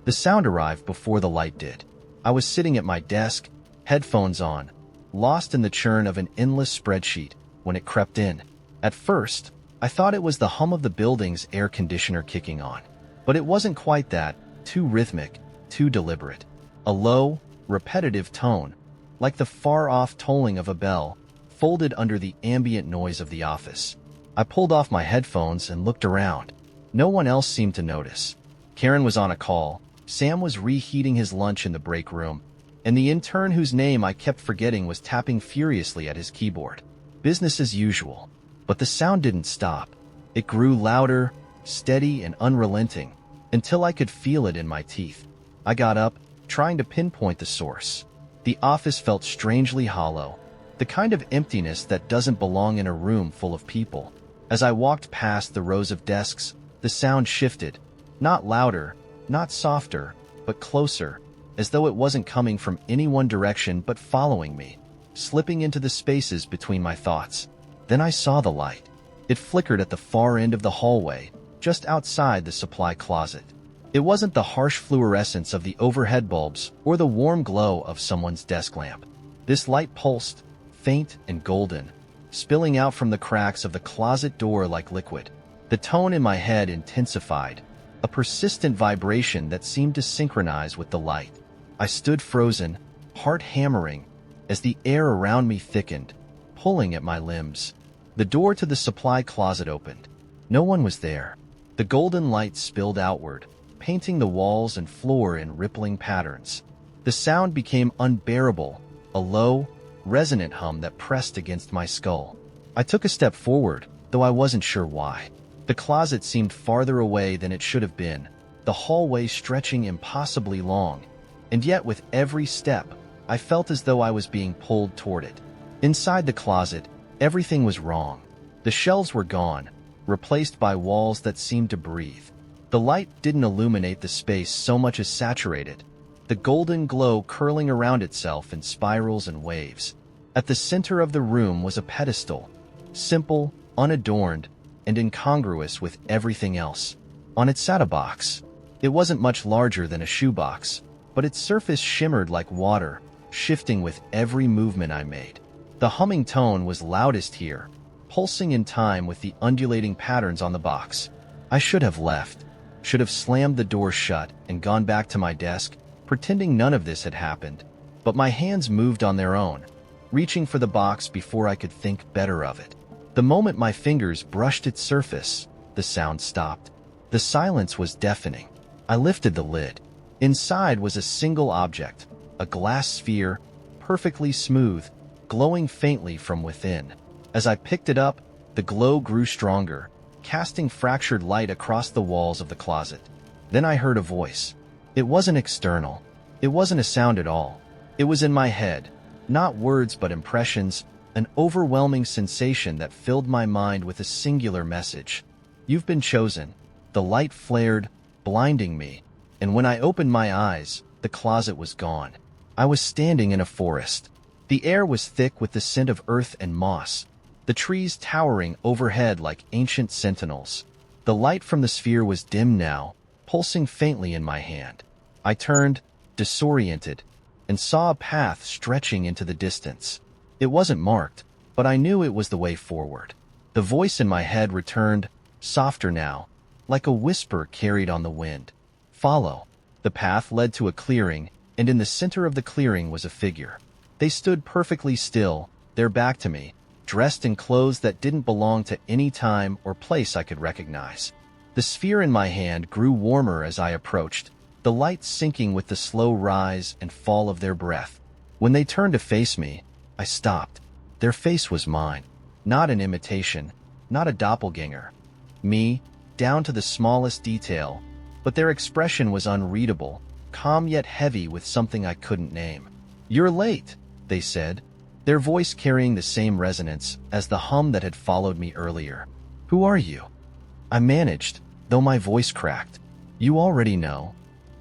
The sound arrived before the light did. I was sitting at my desk, headphones on, lost in the churn of an endless spreadsheet when it crept in. At first, I thought it was the hum of the building's air conditioner kicking on. But it wasn't quite that, too rhythmic, too deliberate. A low, repetitive tone, like the far-off tolling of a bell, folded under the ambient noise of the office. I pulled off my headphones and looked around. No one else seemed to notice. Karen was on a call, Sam was reheating his lunch in the break room, and the intern whose name I kept forgetting was tapping furiously at his keyboard. Business as usual. But the sound didn't stop. It grew louder, steady, and unrelenting, until I could feel it in my teeth. I got up, trying to pinpoint the source. The office felt strangely hollow, the kind of emptiness that doesn't belong in a room full of people. As I walked past the rows of desks, the sound shifted, not louder, not softer, but closer, as though it wasn't coming from any one direction but following me, slipping into the spaces between my thoughts. Then I saw the light. It flickered at the far end of the hallway, just outside the supply closet. It wasn't the harsh fluorescence of the overhead bulbs or the warm glow of someone's desk lamp. This light pulsed, faint and golden, spilling out from the cracks of the closet door like liquid. The tone in my head intensified, a persistent vibration that seemed to synchronize with the light. I stood frozen, heart hammering, as the air around me thickened, pulling at my limbs. The door to the supply closet opened. No one was there. The golden light spilled outward, painting the walls and floor in rippling patterns. The sound became unbearable, a low, resonant hum that pressed against my skull. I took a step forward, though I wasn't sure why. The closet seemed farther away than it should have been, the hallway stretching impossibly long, and yet with every step, I felt as though I was being pulled toward it. Inside the closet, everything was wrong. The shelves were gone, replaced by walls that seemed to breathe. The light didn't illuminate the space so much as saturate it, the golden glow curling around itself in spirals and waves. At the center of the room was a pedestal, simple, unadorned, and incongruous with everything else. On it sat a box. It wasn't much larger than a shoebox, but its surface shimmered like water, shifting with every movement I made. The humming tone was loudest here, pulsing in time with the undulating patterns on the box. I should have left, should have slammed the door shut and gone back to my desk, pretending none of this had happened. But my hands moved on their own, reaching for the box before I could think better of it. The moment my fingers brushed its surface, the sound stopped. The silence was deafening. I lifted the lid. Inside was a single object, a glass sphere, perfectly smooth, glowing faintly from within. As I picked it up, the glow grew stronger, casting fractured light across the walls of the closet. Then I heard a voice. It wasn't external. It wasn't a sound at all. It was in my head. Not words but impressions, an overwhelming sensation that filled my mind with a singular message. You've been chosen. The light flared, blinding me, and when I opened my eyes, the closet was gone. I was standing in a forest. The air was thick with the scent of earth and moss, the trees towering overhead like ancient sentinels. The light from the sphere was dim now, pulsing faintly in my hand. I turned, disoriented, and saw a path stretching into the distance. It wasn't marked, but I knew it was the way forward. The voice in my head returned, softer now, like a whisper carried on the wind. Follow. The path led to a clearing, and in the center of the clearing was a figure. They stood perfectly still, their back to me, dressed in clothes that didn't belong to any time or place I could recognize. The sphere in my hand grew warmer as I approached, the light sinking with the slow rise and fall of their breath. When they turned to face me, I stopped. Their face was mine, not an imitation, not a doppelganger. Me, down to the smallest detail, but their expression was unreadable, calm yet heavy with something I couldn't name. "You're late," they said, their voice carrying the same resonance as the hum that had followed me earlier. "Who are you?" I managed, though my voice cracked. "You already know."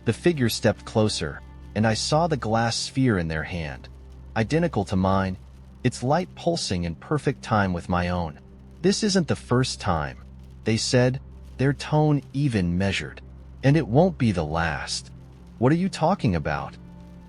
The figure stepped closer, and I saw the glass sphere in their hand, identical to mine, its light pulsing in perfect time with my own. "This isn't the first time," they said, their tone even measured. "And it won't be the last." What are you talking about?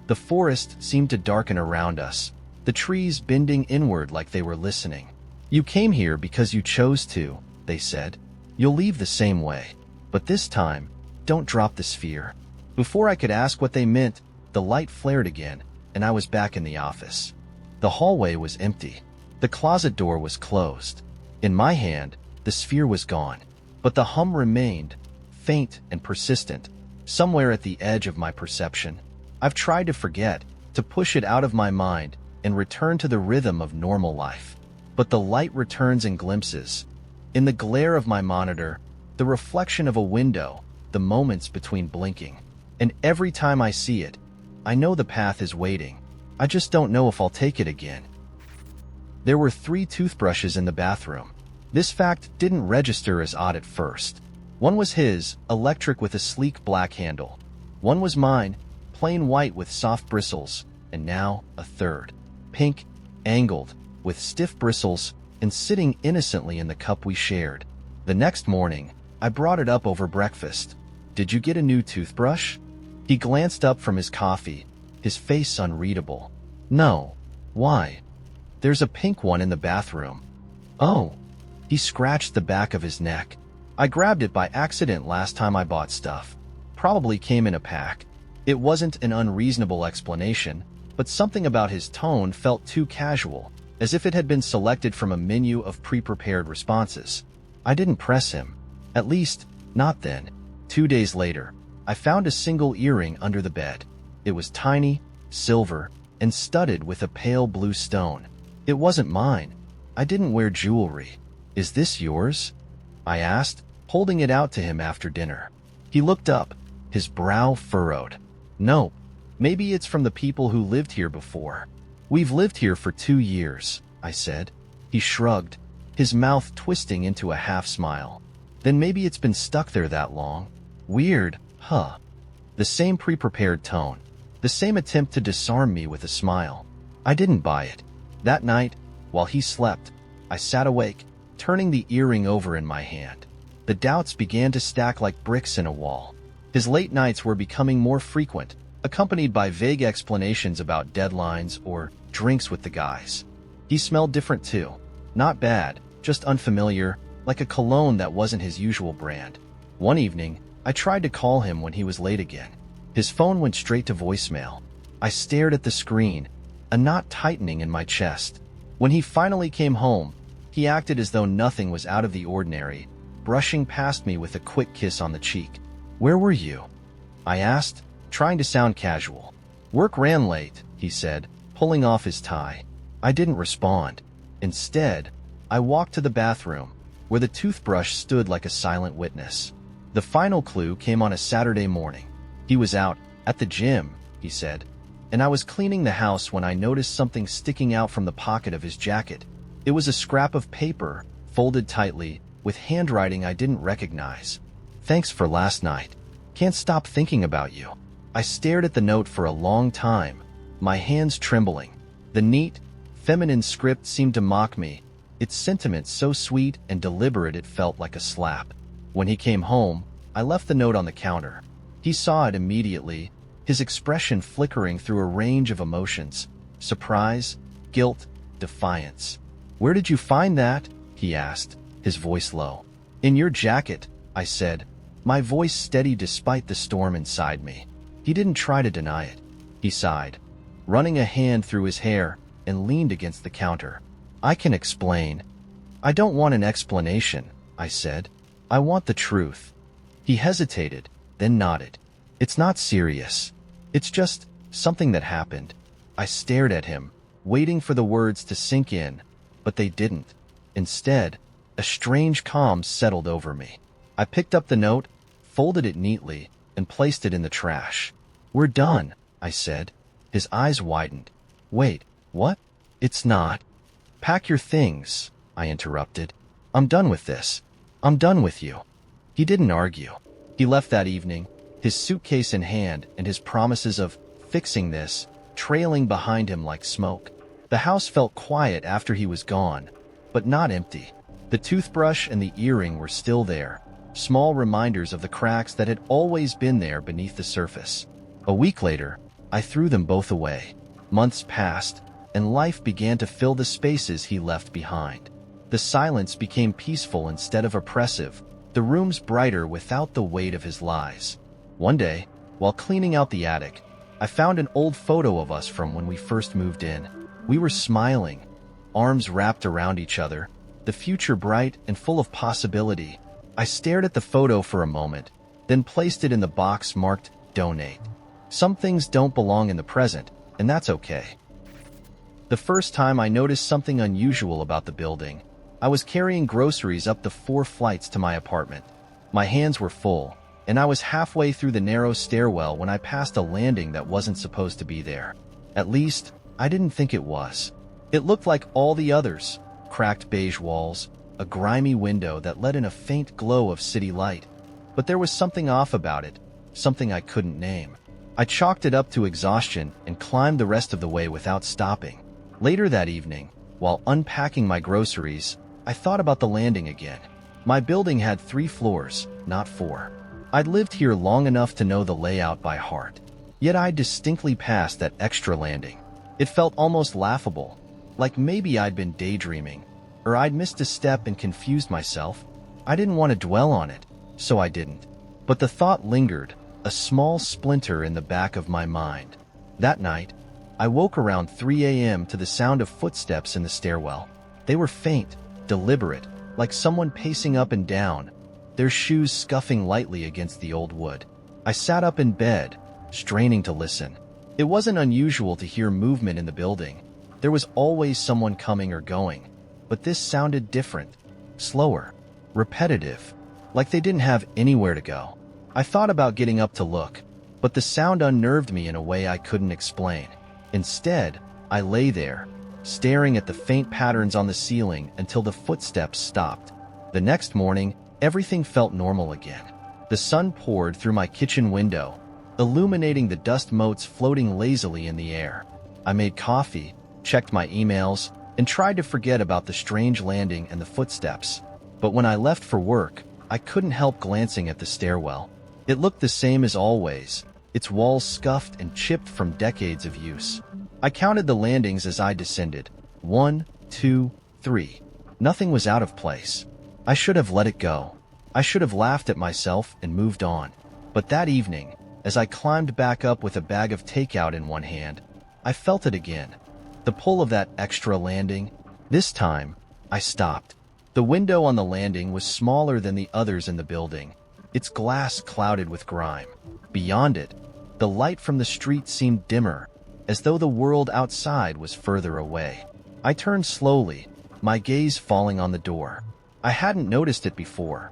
The forest seemed to darken around us, the trees bending inward like they were listening. You came here because you chose to, they said. You'll leave the same way. But this time, don't drop the sphere. Before I could ask what they meant, the light flared again, and I was back in the office. The hallway was empty. The closet door was closed. In my hand, the sphere was gone. But the hum remained, faint and persistent, somewhere at the edge of my perception. I've tried to forget, to push it out of my mind, and return to the rhythm of normal life. But the light returns in glimpses. In the glare of my monitor, the reflection of a window, the moments between blinking. And every time I see it, I know the path is waiting. I just don't know if I'll take it again. There were 3 toothbrushes in the bathroom. This fact didn't register as odd at first. One was his, electric with a sleek black handle. One was mine, plain white with soft bristles, and now a third. Pink, angled, with stiff bristles, and sitting innocently in the cup we shared. The next morning, I brought it up over breakfast. Did you get a new toothbrush? He glanced up from his coffee, his face unreadable. No. Why? There's a pink one in the bathroom. Oh. He scratched the back of his neck. I grabbed it by accident last time I bought stuff. Probably came in a pack. It wasn't an unreasonable explanation, but something about his tone felt too casual, as if it had been selected from a menu of pre-prepared responses. I didn't press him. At least, not then. 2 days later, I found a single earring under the bed. It was tiny, silver, and studded with a pale blue stone. It wasn't mine. I didn't wear jewelry. Is this yours? I asked, holding it out to him after dinner. He looked up, his brow furrowed. No, maybe it's from the people who lived here before. We've lived here for 2 years, I said. He shrugged, his mouth twisting into a half smile. Then maybe it's been stuck there that long. Weird, huh? The same pre-prepared tone, the same attempt to disarm me with a smile. I didn't buy it. That night, while he slept, I sat awake, turning the earring over in my hand. The doubts began to stack like bricks in a wall. His late nights were becoming more frequent, accompanied by vague explanations about deadlines or drinks with the guys. He smelled different too. Not bad, just unfamiliar, like a cologne that wasn't his usual brand. One evening, I tried to call him when he was late again. His phone went straight to voicemail. I stared at the screen, a knot tightening in my chest. When he finally came home, he acted as though nothing was out of the ordinary, brushing past me with a quick kiss on the cheek. Where were you? I asked, trying to sound casual. Work ran late, he said, pulling off his tie. I didn't respond. Instead, I walked to the bathroom, where the toothbrush stood like a silent witness. The final clue came on a Saturday morning. He was out, at the gym, he said, and I was cleaning the house when I noticed something sticking out from the pocket of his jacket. It was a scrap of paper, folded tightly, with handwriting I didn't recognize. Thanks for last night. Can't stop thinking about you. I stared at the note for a long time, my hands trembling. The neat, feminine script seemed to mock me, its sentiments so sweet and deliberate it felt like a slap. When he came home, I left the note on the counter. He saw it immediately, his expression flickering through a range of emotions: surprise, guilt, defiance. Where did you find that? He asked, his voice low. In your jacket, I said, my voice steady despite the storm inside me. He didn't try to deny it. He sighed, running a hand through his hair, and leaned against the counter. I can explain. I don't want an explanation, I said. I want the truth. He hesitated, then nodded. It's not serious. It's just something that happened. I stared at him, waiting for the words to sink in, but they didn't. Instead, a strange calm settled over me. I picked up the note, folded it neatly, and placed it in the trash. We're done, I said. His eyes widened. Wait, what? It's not. Pack your things, I interrupted. I'm done with this. I'm done with you. He didn't argue. He left that evening, his suitcase in hand and his promises of fixing this trailing behind him like smoke. The house felt quiet after he was gone, but not empty. The toothbrush and the earring were still there, small reminders of the cracks that had always been there beneath the surface. A week later, I threw them both away. Months passed, and life began to fill the spaces he left behind. The silence became peaceful instead of oppressive, the rooms brighter without the weight of his lies. One day, while cleaning out the attic, I found an old photo of us from when we first moved in. We were smiling, arms wrapped around each other, the future bright and full of possibility. I stared at the photo for a moment, then placed it in the box marked Donate. Some things don't belong in the present, and that's okay. The first time I noticed something unusual about the building, I was carrying groceries up the 4 flights to my apartment. My hands were full, and I was halfway through the narrow stairwell when I passed a landing that wasn't supposed to be there. At least, I didn't think it was. It looked like all the others: cracked beige walls, a grimy window that let in a faint glow of city light. But there was something off about it, something I couldn't name. I chalked it up to exhaustion and climbed the rest of the way without stopping. Later that evening, while unpacking my groceries, I thought about the landing again. My building had 3 floors, not 4. I'd lived here long enough to know the layout by heart. Yet I distinctly passed that extra landing. It felt almost laughable, like maybe I'd been daydreaming, or I'd missed a step and confused myself. I didn't want to dwell on it, so I didn't. But the thought lingered, a small splinter in the back of my mind. That night, I woke around 3 a.m. to the sound of footsteps in the stairwell. They were faint, deliberate, like someone pacing up and down, their shoes scuffing lightly against the old wood. I sat up in bed, straining to listen. It wasn't unusual to hear movement in the building. There was always someone coming or going, but this sounded different, slower, repetitive, like they didn't have anywhere to go. I thought about getting up to look, but the sound unnerved me in a way I couldn't explain. Instead, I lay there, staring at the faint patterns on the ceiling until the footsteps stopped. The next morning, everything felt normal again. The sun poured through my kitchen window, illuminating the dust motes floating lazily in the air. I made coffee, checked my emails, and tried to forget about the strange landing and the footsteps. But when I left for work, I couldn't help glancing at the stairwell. It looked the same as always, its walls scuffed and chipped from decades of use. I counted the landings as I descended. 1, 2, 3. Nothing was out of place. I should have let it go. I should have laughed at myself and moved on. But that evening, as I climbed back up with a bag of takeout in one hand, I felt it again. The pull of that extra landing. This time, I stopped. The window on the landing was smaller than the others in the building, its glass clouded with grime. Beyond it, the light from the street seemed dimmer, as though the world outside was further away. I turned slowly, my gaze falling on the door. I hadn't noticed it before.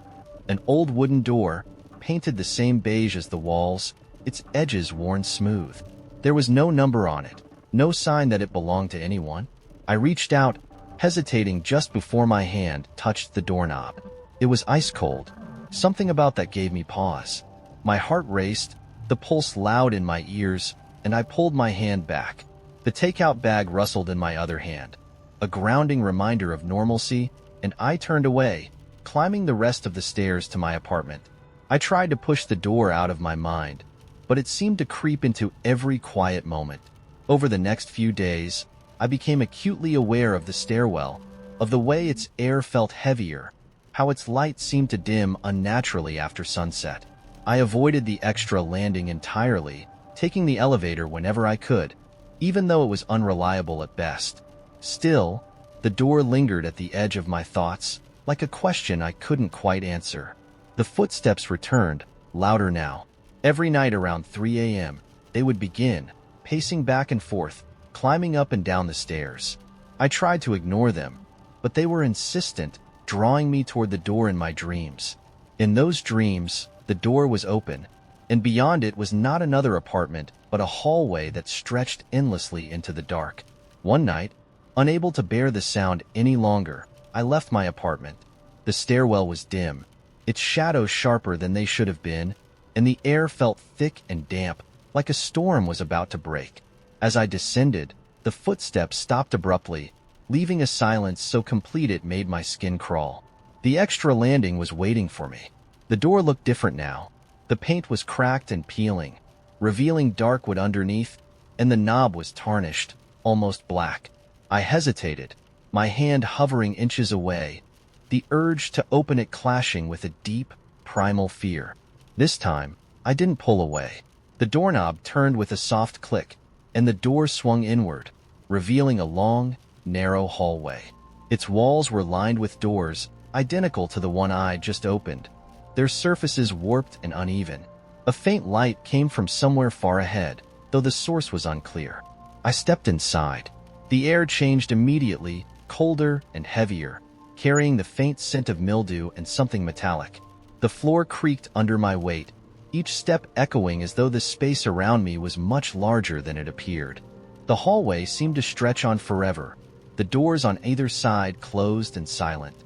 An old wooden door, painted the same beige as the walls, its edges worn smooth. There was no number on it, no sign that it belonged to anyone. I reached out, hesitating just before my hand touched the doorknob. It was ice cold. Something about that gave me pause. My heart raced, the pulse loud in my ears, and I pulled my hand back. The takeout bag rustled in my other hand, a grounding reminder of normalcy, and I turned away, climbing the rest of the stairs to my apartment. I tried to push the door out of my mind, but it seemed to creep into every quiet moment. Over the next few days, I became acutely aware of the stairwell, of the way its air felt heavier, how its light seemed to dim unnaturally after sunset. I avoided the extra landing entirely, taking the elevator whenever I could, even though it was unreliable at best. Still, the door lingered at the edge of my thoughts, like a question I couldn't quite answer. The footsteps returned, louder now. Every night around 3 a.m., they would begin, pacing back and forth, climbing up and down the stairs. I tried to ignore them, but they were insistent, drawing me toward the door in my dreams. In those dreams, the door was open, and beyond it was not another apartment, but a hallway that stretched endlessly into the dark. One night, unable to bear the sound any longer, I left my apartment. The stairwell was dim, its shadows sharper than they should have been, and the air felt thick and damp, like a storm was about to break. As I descended, the footsteps stopped abruptly, leaving a silence so complete it made my skin crawl. The extra landing was waiting for me. The door looked different now. The paint was cracked and peeling, revealing dark wood underneath, and the knob was tarnished, almost black. I hesitated, my hand hovering inches away, the urge to open it clashing with a deep, primal fear. This time, I didn't pull away. The doorknob turned with a soft click, and the door swung inward, revealing a long, narrow hallway. Its walls were lined with doors, identical to the one I just opened, their surfaces warped and uneven. A faint light came from somewhere far ahead, though the source was unclear. I stepped inside. The air changed immediately, colder and heavier, carrying the faint scent of mildew and something metallic. The floor creaked under my weight, each step echoing as though the space around me was much larger than it appeared. The hallway seemed to stretch on forever, the doors on either side closed and silent.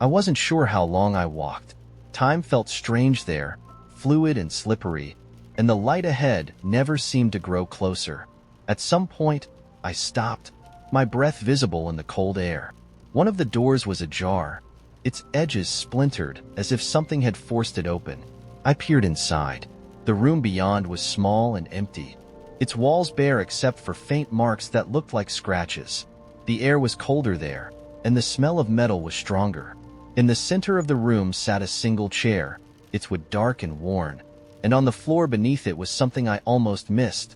I wasn't sure how long I walked. Time felt strange there, fluid and slippery, and the light ahead never seemed to grow closer. At some point, I stopped, my breath visible in the cold air. One of the doors was ajar, its edges splintered as if something had forced it open. I peered inside. The room beyond was small and empty, its walls bare except for faint marks that looked like scratches. The air was colder there, and the smell of metal was stronger. In the center of the room sat a single chair, its wood dark and worn, and on the floor beneath it was something I almost missed,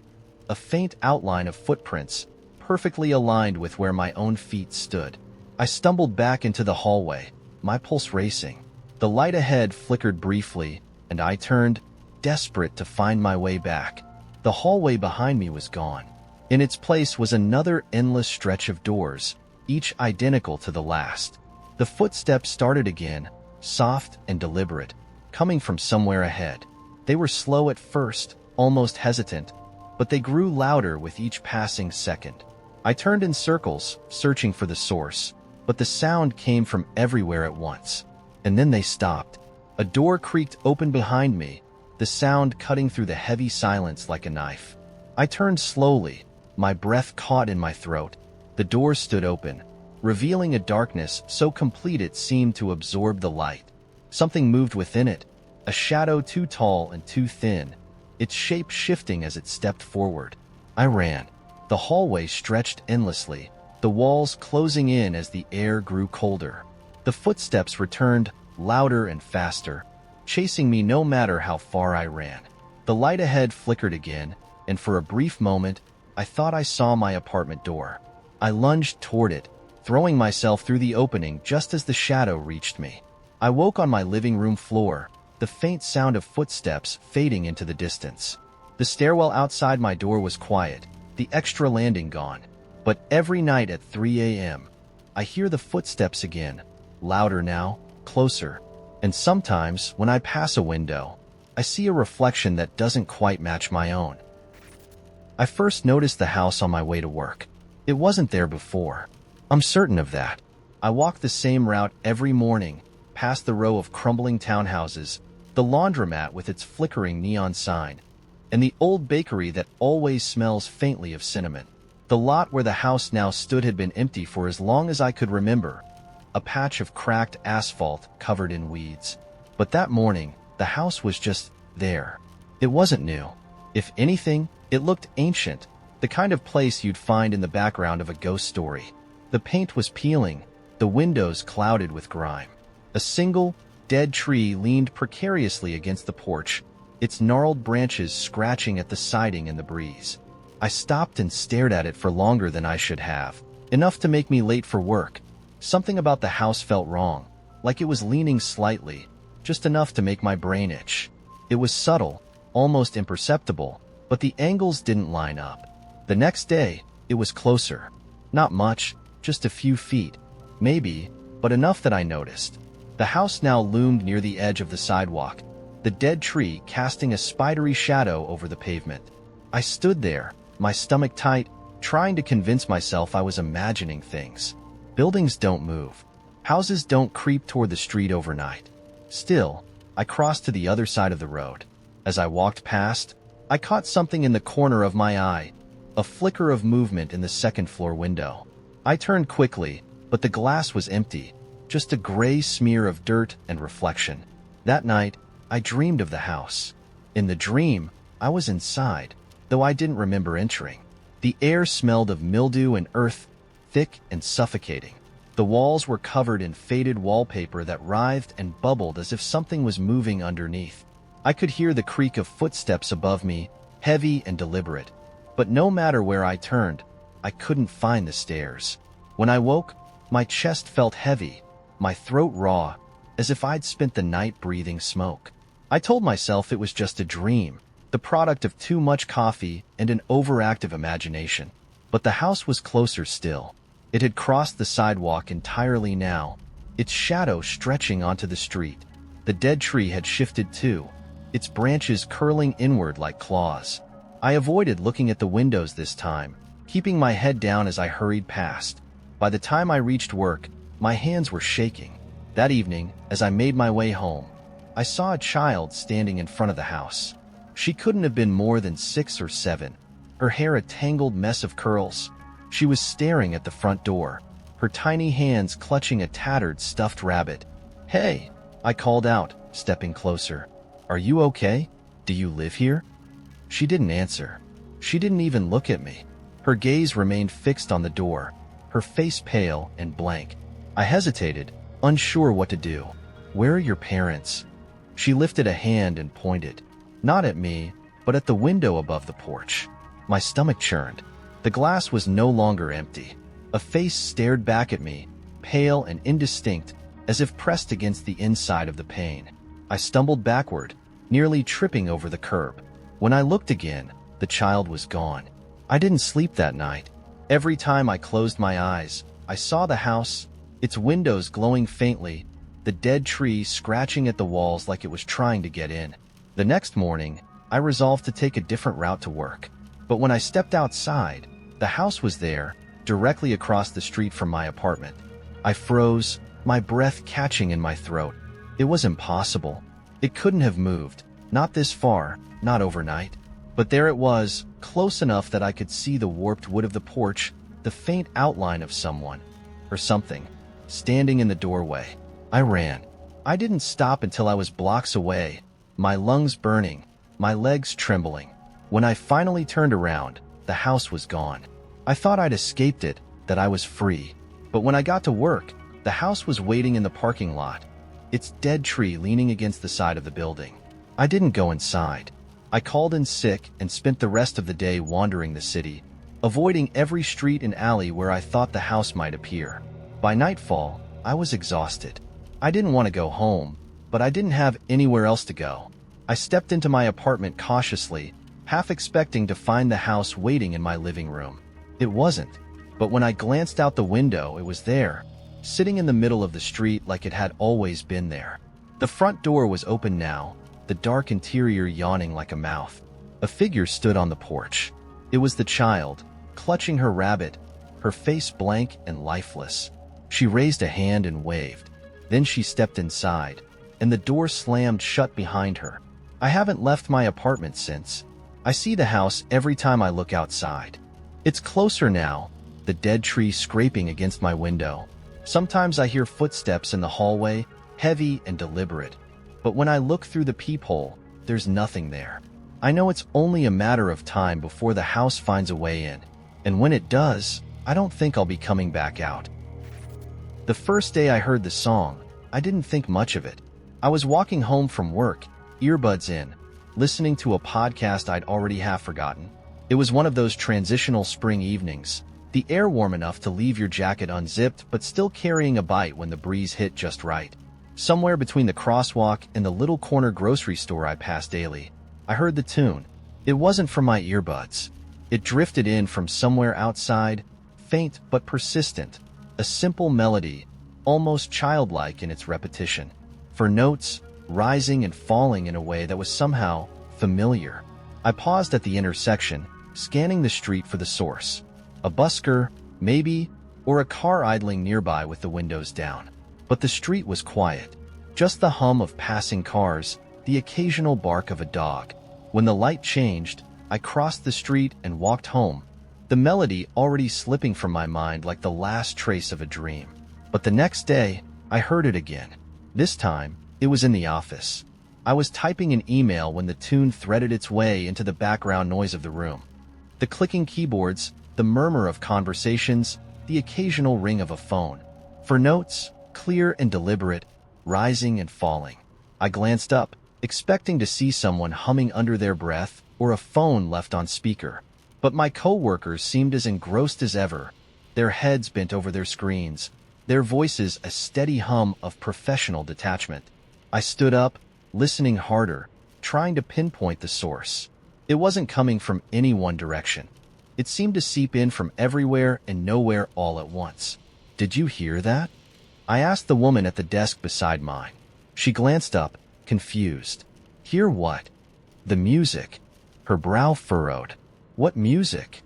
a faint outline of footprints, perfectly aligned with where my own feet stood. I stumbled back into the hallway, my pulse racing. The light ahead flickered briefly, and I turned, desperate to find my way back. The hallway behind me was gone. In its place was another endless stretch of doors, each identical to the last. The footsteps started again, soft and deliberate, coming from somewhere ahead. They were slow at first, almost hesitant, but they grew louder with each passing second. I turned in circles, searching for the source, but the sound came from everywhere at once. And then they stopped. A door creaked open behind me, the sound cutting through the heavy silence like a knife. I turned slowly, my breath caught in my throat. The door stood open, revealing a darkness so complete it seemed to absorb the light. Something moved within it, a shadow too tall and too thin, its shape shifting as it stepped forward. I ran. The hallway stretched endlessly, the walls closing in as the air grew colder. The footsteps returned, louder and faster, chasing me no matter how far I ran. The light ahead flickered again, and for a brief moment, I thought I saw my apartment door. I lunged toward it, throwing myself through the opening just as the shadow reached me. I woke on my living room floor, the faint sound of footsteps fading into the distance. The stairwell outside my door was quiet, the extra landing gone. But every night at 3 a.m., I hear the footsteps again, louder now, closer. And sometimes, when I pass a window, I see a reflection that doesn't quite match my own. I first noticed the house on my way to work. It wasn't there before. I'm certain of that. I walk the same route every morning, past the row of crumbling townhouses, the laundromat with its flickering neon sign, and the old bakery that always smells faintly of cinnamon. The lot where the house now stood had been empty for as long as I could remember, a patch of cracked asphalt covered in weeds. But that morning, the house was just there. It wasn't new. If anything, it looked ancient, the kind of place you'd find in the background of a ghost story. The paint was peeling, the windows clouded with grime. A single, dead tree leaned precariously against the porch, its gnarled branches scratching at the siding in the breeze. I stopped and stared at it for longer than I should have, enough to make me late for work. Something about the house felt wrong, like it was leaning slightly, just enough to make my brain itch. It was subtle, almost imperceptible, but the angles didn't line up. The next day, it was closer. Not much, just a few feet, maybe, but enough that I noticed. The house now loomed near the edge of the sidewalk, the dead tree casting a spidery shadow over the pavement. I stood there, my stomach tight, trying to convince myself I was imagining things. Buildings don't move. Houses don't creep toward the street overnight. Still, I crossed to the other side of the road. As I walked past, I caught something in the corner of my eye, a flicker of movement in the second-floor window. I turned quickly, but the glass was empty, just a gray smear of dirt and reflection. That night, I dreamed of the house. In the dream, I was inside, though I didn't remember entering. The air smelled of mildew and earth, thick and suffocating. The walls were covered in faded wallpaper that writhed and bubbled as if something was moving underneath. I could hear the creak of footsteps above me, heavy and deliberate. But no matter where I turned, I couldn't find the stairs. When I woke, my chest felt heavy, my throat raw, as if I'd spent the night breathing smoke. I told myself it was just a dream, the product of too much coffee and an overactive imagination. But the house was closer still. It had crossed the sidewalk entirely now, its shadow stretching onto the street. The dead tree had shifted too, its branches curling inward like claws. I avoided looking at the windows this time, keeping my head down as I hurried past. By the time I reached work, my hands were shaking. That evening, as I made my way home, I saw a child standing in front of the house. She couldn't have been more than 6 or 7, her hair a tangled mess of curls. She was staring at the front door, her tiny hands clutching a tattered stuffed rabbit. "Hey," I called out, stepping closer. "Are you okay? Do you live here?" She didn't answer. She didn't even look at me. Her gaze remained fixed on the door, her face pale and blank. I hesitated, unsure what to do. "Where are your parents?" She lifted a hand and pointed, not at me, but at the window above the porch. My stomach churned. The glass was no longer empty. A face stared back at me, pale and indistinct, as if pressed against the inside of the pane. I stumbled backward, nearly tripping over the curb. When I looked again, the child was gone. I didn't sleep that night. Every time I closed my eyes, I saw the house, its windows glowing faintly, the dead tree scratching at the walls like it was trying to get in. The next morning, I resolved to take a different route to work. But when I stepped outside, the house was there, directly across the street from my apartment. I froze, my breath catching in my throat. It was impossible. It couldn't have moved, not this far, not overnight. But there it was, close enough that I could see the warped wood of the porch, the faint outline of someone, or something, standing in the doorway. I ran. I didn't stop until I was blocks away, my lungs burning, my legs trembling. When I finally turned around, the house was gone. I thought I'd escaped it, that I was free. But when I got to work, the house was waiting in the parking lot, its dead tree leaning against the side of the building. I didn't go inside. I called in sick and spent the rest of the day wandering the city, avoiding every street and alley where I thought the house might appear. By nightfall, I was exhausted. I didn't want to go home, but I didn't have anywhere else to go. I stepped into my apartment cautiously, half expecting to find the house waiting in my living room. It wasn't, but when I glanced out the window, it was there, sitting in the middle of the street like it had always been there. The front door was open now, the dark interior yawning like a mouth. A figure stood on the porch. It was the child, clutching her rabbit, her face blank and lifeless. She raised a hand and waved. Then she stepped inside, and the door slammed shut behind her. I haven't left my apartment since. I see the house every time I look outside. It's closer now, the dead tree scraping against my window. Sometimes I hear footsteps in the hallway, heavy and deliberate. But when I look through the peephole, there's nothing there. I know it's only a matter of time before the house finds a way in. And when it does, I don't think I'll be coming back out. The first day I heard the song, I didn't think much of it. I was walking home from work, earbuds in, listening to a podcast I'd already half forgotten. It was one of those transitional spring evenings, the air warm enough to leave your jacket unzipped but still carrying a bite when the breeze hit just right. Somewhere between the crosswalk and the little corner grocery store I pass daily, I heard the tune. It wasn't from my earbuds. It drifted in from somewhere outside, faint but persistent, a simple melody, almost childlike in its repetition, for notes rising and falling in a way that was somehow familiar. I paused at the intersection, scanning the street for the source. A busker, maybe, or a car idling nearby with the windows down. But the street was quiet. Just the hum of passing cars, the occasional bark of a dog. When the light changed, I crossed the street and walked home, the melody already slipping from my mind like the last trace of a dream. But the next day, I heard it again. This time, it was in the office. I was typing an email when the tune threaded its way into the background noise of the room. The clicking keyboards, the murmur of conversations, the occasional ring of a phone. For notes, clear and deliberate, rising and falling. I glanced up, expecting to see someone humming under their breath or a phone left on speaker. But my coworkers seemed as engrossed as ever, their heads bent over their screens, their voices a steady hum of professional detachment. I stood up, listening harder, trying to pinpoint the source. It wasn't coming from any one direction. It seemed to seep in from everywhere and nowhere all at once. "Did you hear that?" I asked the woman at the desk beside mine. She glanced up, confused. "Hear what?" "The music." Her brow furrowed. "What music?"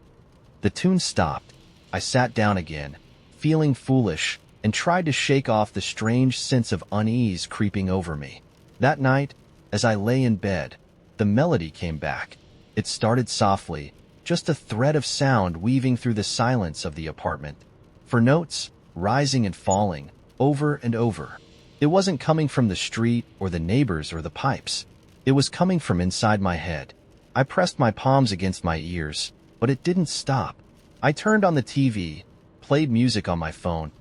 The tune stopped. I sat down again, feeling foolish, and tried to shake off the strange sense of unease creeping over me. That night, as I lay in bed, the melody came back. It started softly, just a thread of sound weaving through the silence of the apartment. For notes, rising and falling, over and over. It wasn't coming from the street or the neighbors or the pipes. It was coming from inside my head. I pressed my palms against my ears, but it didn't stop. I turned on the TV, played music on my phone,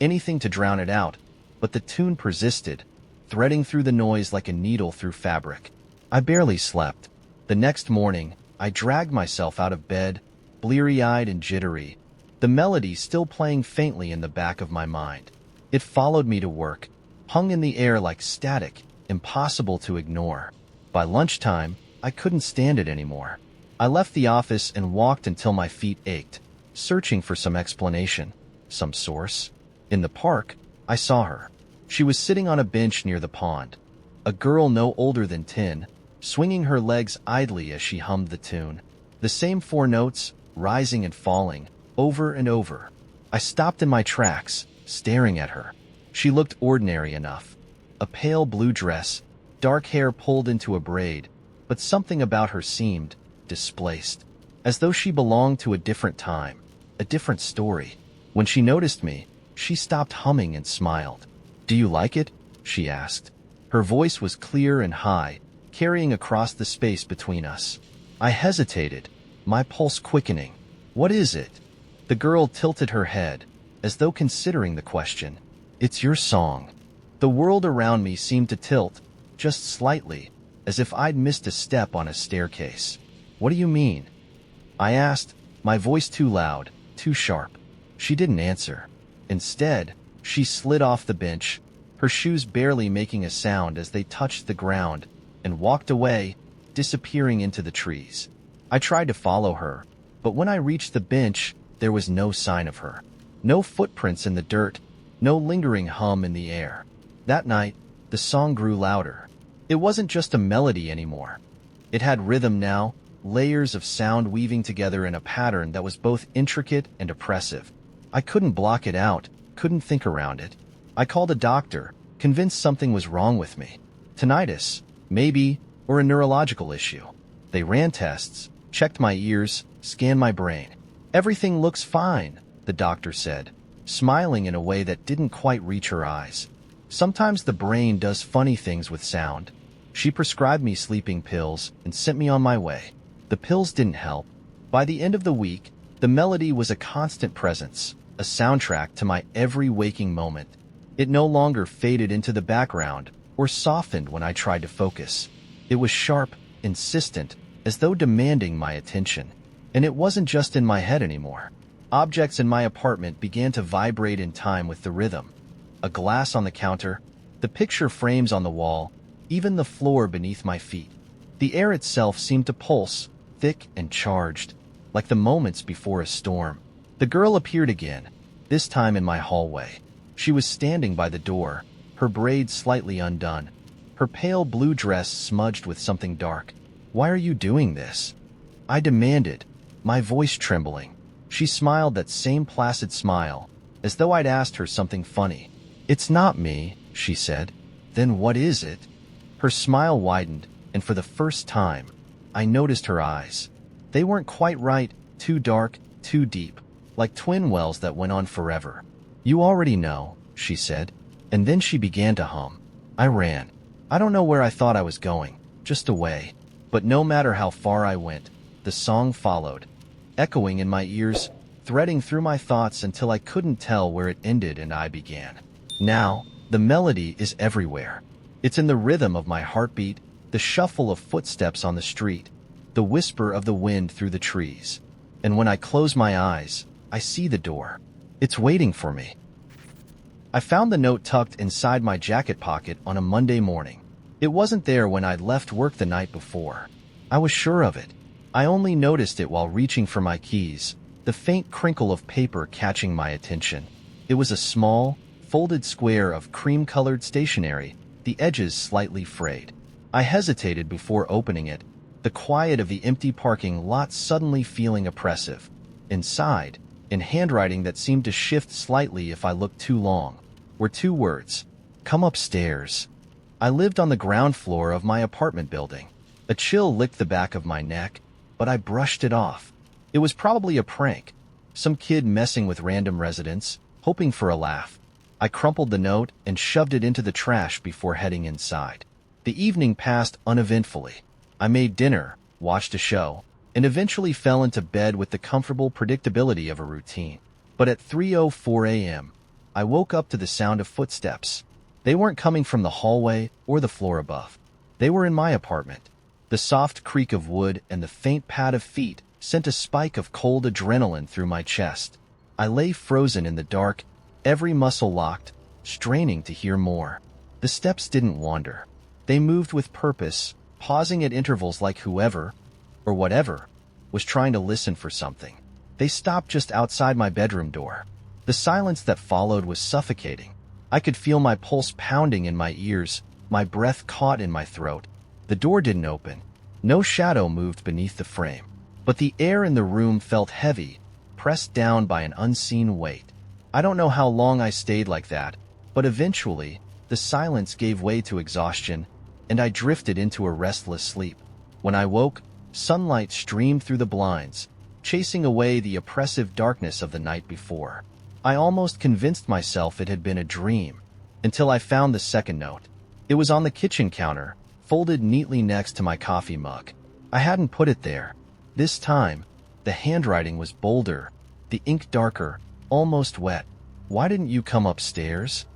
anything to drown it out, but the tune persisted, threading through the noise like a needle through fabric. I barely slept. The next morning, I dragged myself out of bed, bleary-eyed and jittery, the melody still playing faintly in the back of my mind. It followed me to work, hung in the air like static, impossible to ignore. By lunchtime, I couldn't stand it anymore. I left the office and walked until my feet ached, searching for some explanation, some source. In the park, I saw her. She was sitting on a bench near the pond, a girl no older than 10, swinging her legs idly as she hummed the tune. The same 4 notes, rising and falling, over and over. I stopped in my tracks, staring at her. She looked ordinary enough. A pale blue dress, dark hair pulled into a braid, but something about her seemed displaced, as though she belonged to a different time, a different story. When she noticed me, she stopped humming and smiled. "Do you like it?" she asked. Her voice was clear and high, carrying across the space between us. I hesitated, my pulse quickening. "What is it?" The girl tilted her head, as though considering the question. "It's your song." The world around me seemed to tilt, just slightly, as if I'd missed a step on a staircase. "What do you mean?" I asked, my voice too loud, too sharp. She didn't answer. Instead, she slid off the bench, her shoes barely making a sound as they touched the ground, and walked away, disappearing into the trees. I tried to follow her, but when I reached the bench, there was no sign of her. No footprints in the dirt, no lingering hum in the air. That night, the song grew louder. It wasn't just a melody anymore. It had rhythm now, layers of sound weaving together in a pattern that was both intricate and oppressive. I couldn't block it out, couldn't think around it. I called a doctor, convinced something was wrong with me. Tinnitus, maybe, or a neurological issue. They ran tests, checked my ears, scanned my brain. "Everything looks fine," the doctor said, smiling in a way that didn't quite reach her eyes. "Sometimes the brain does funny things with sound." She prescribed me sleeping pills and sent me on my way. The pills didn't help. By the end of the week, the melody was a constant presence, a soundtrack to my every waking moment. It no longer faded into the background or softened when I tried to focus. It was sharp, insistent, as though demanding my attention. And it wasn't just in my head anymore. Objects in my apartment began to vibrate in time with the rhythm. A glass on the counter, the picture frames on the wall, even the floor beneath my feet. The air itself seemed to pulse, thick and charged, like the moments before a storm. The girl appeared again, this time in my hallway. She was standing by the door, her braids slightly undone, her pale blue dress smudged with something dark. "Why are you doing this?" I demanded, my voice trembling. She smiled that same placid smile, as though I'd asked her something funny. "It's not me," she said. "Then what is it?" Her smile widened, and for the first time, I noticed her eyes. They weren't quite right, too dark, too deep, like twin wells that went on forever. "You already know," she said, and then she began to hum. I ran. I don't know where I thought I was going, just away. But no matter how far I went, the song followed, echoing in my ears, threading through my thoughts until I couldn't tell where it ended and I began. Now, the melody is everywhere. It's in the rhythm of my heartbeat, the shuffle of footsteps on the street, the whisper of the wind through the trees. And when I close my eyes, I see the door. It's waiting for me. I found the note tucked inside my jacket pocket on a Monday morning. It wasn't there when I'd left work the night before. I was sure of it. I only noticed it while reaching for my keys, the faint crinkle of paper catching my attention. It was a small, folded square of cream-colored stationery, the edges slightly frayed. I hesitated before opening it, the quiet of the empty parking lot suddenly feeling oppressive. Inside, in handwriting that seemed to shift slightly if I looked too long, were two words: "Come upstairs." I lived on the ground floor of my apartment building. A chill licked the back of my neck, but I brushed it off. It was probably a prank, some kid messing with random residents, hoping for a laugh. I crumpled the note and shoved it into the trash before heading inside. The evening passed uneventfully. I made dinner, watched a show, and eventually fell into bed with the comfortable predictability of a routine. But at 3:04 a.m., I woke up to the sound of footsteps. They weren't coming from the hallway or the floor above. They were in my apartment. The soft creak of wood and the faint pad of feet sent a spike of cold adrenaline through my chest. I lay frozen in the dark, every muscle locked, straining to hear more. The steps didn't wander. They moved with purpose, pausing at intervals like whoever, or whatever, was trying to listen for something. They stopped just outside my bedroom door. The silence that followed was suffocating. I could feel my pulse pounding in my ears, my breath caught in my throat. The door didn't open. No shadow moved beneath the frame. But the air in the room felt heavy, pressed down by an unseen weight. I don't know how long I stayed like that, but eventually, the silence gave way to exhaustion, and I drifted into a restless sleep. When I woke, sunlight streamed through the blinds, chasing away the oppressive darkness of the night before. I almost convinced myself it had been a dream, until I found the second note. It was on the kitchen counter, folded neatly next to my coffee mug. I hadn't put it there. This time, the handwriting was bolder, the ink darker, almost wet. "Why didn't you come upstairs?"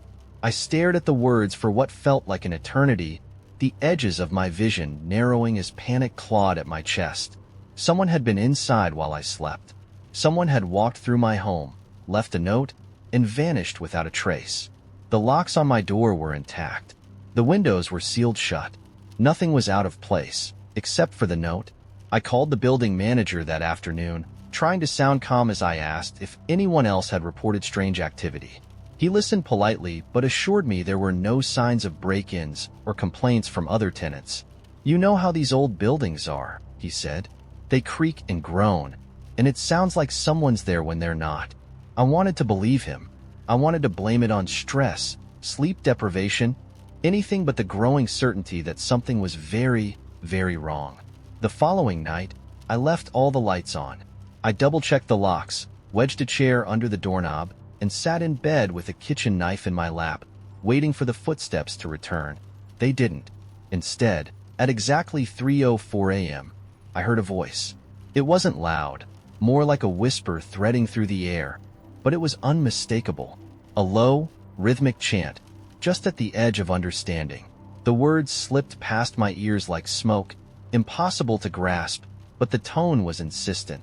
I stared at the words for what felt like an eternity, the edges of my vision narrowing as panic clawed at my chest. Someone had been inside while I slept. Someone had walked through my home, left a note, and vanished without a trace. The locks on my door were intact. The windows were sealed shut. Nothing was out of place, except for the note. I called the building manager that afternoon, trying to sound calm as I asked if anyone else had reported strange activity. He listened politely but assured me there were no signs of break-ins or complaints from other tenants. "You know how these old buildings are," he said. "They creak and groan, and it sounds like someone's there when they're not." I wanted to believe him. I wanted to blame it on stress, sleep deprivation, anything but the growing certainty that something was very, very wrong. The following night, I left all the lights on. I double-checked the locks, wedged a chair under the doorknob, and sat in bed with a kitchen knife in my lap, waiting for the footsteps to return. They didn't. Instead, at exactly 3:04 a.m., I heard a voice. It wasn't loud, more like a whisper threading through the air, but it was unmistakable. A low, rhythmic chant, just at the edge of understanding. The words slipped past my ears like smoke, impossible to grasp, but the tone was insistent.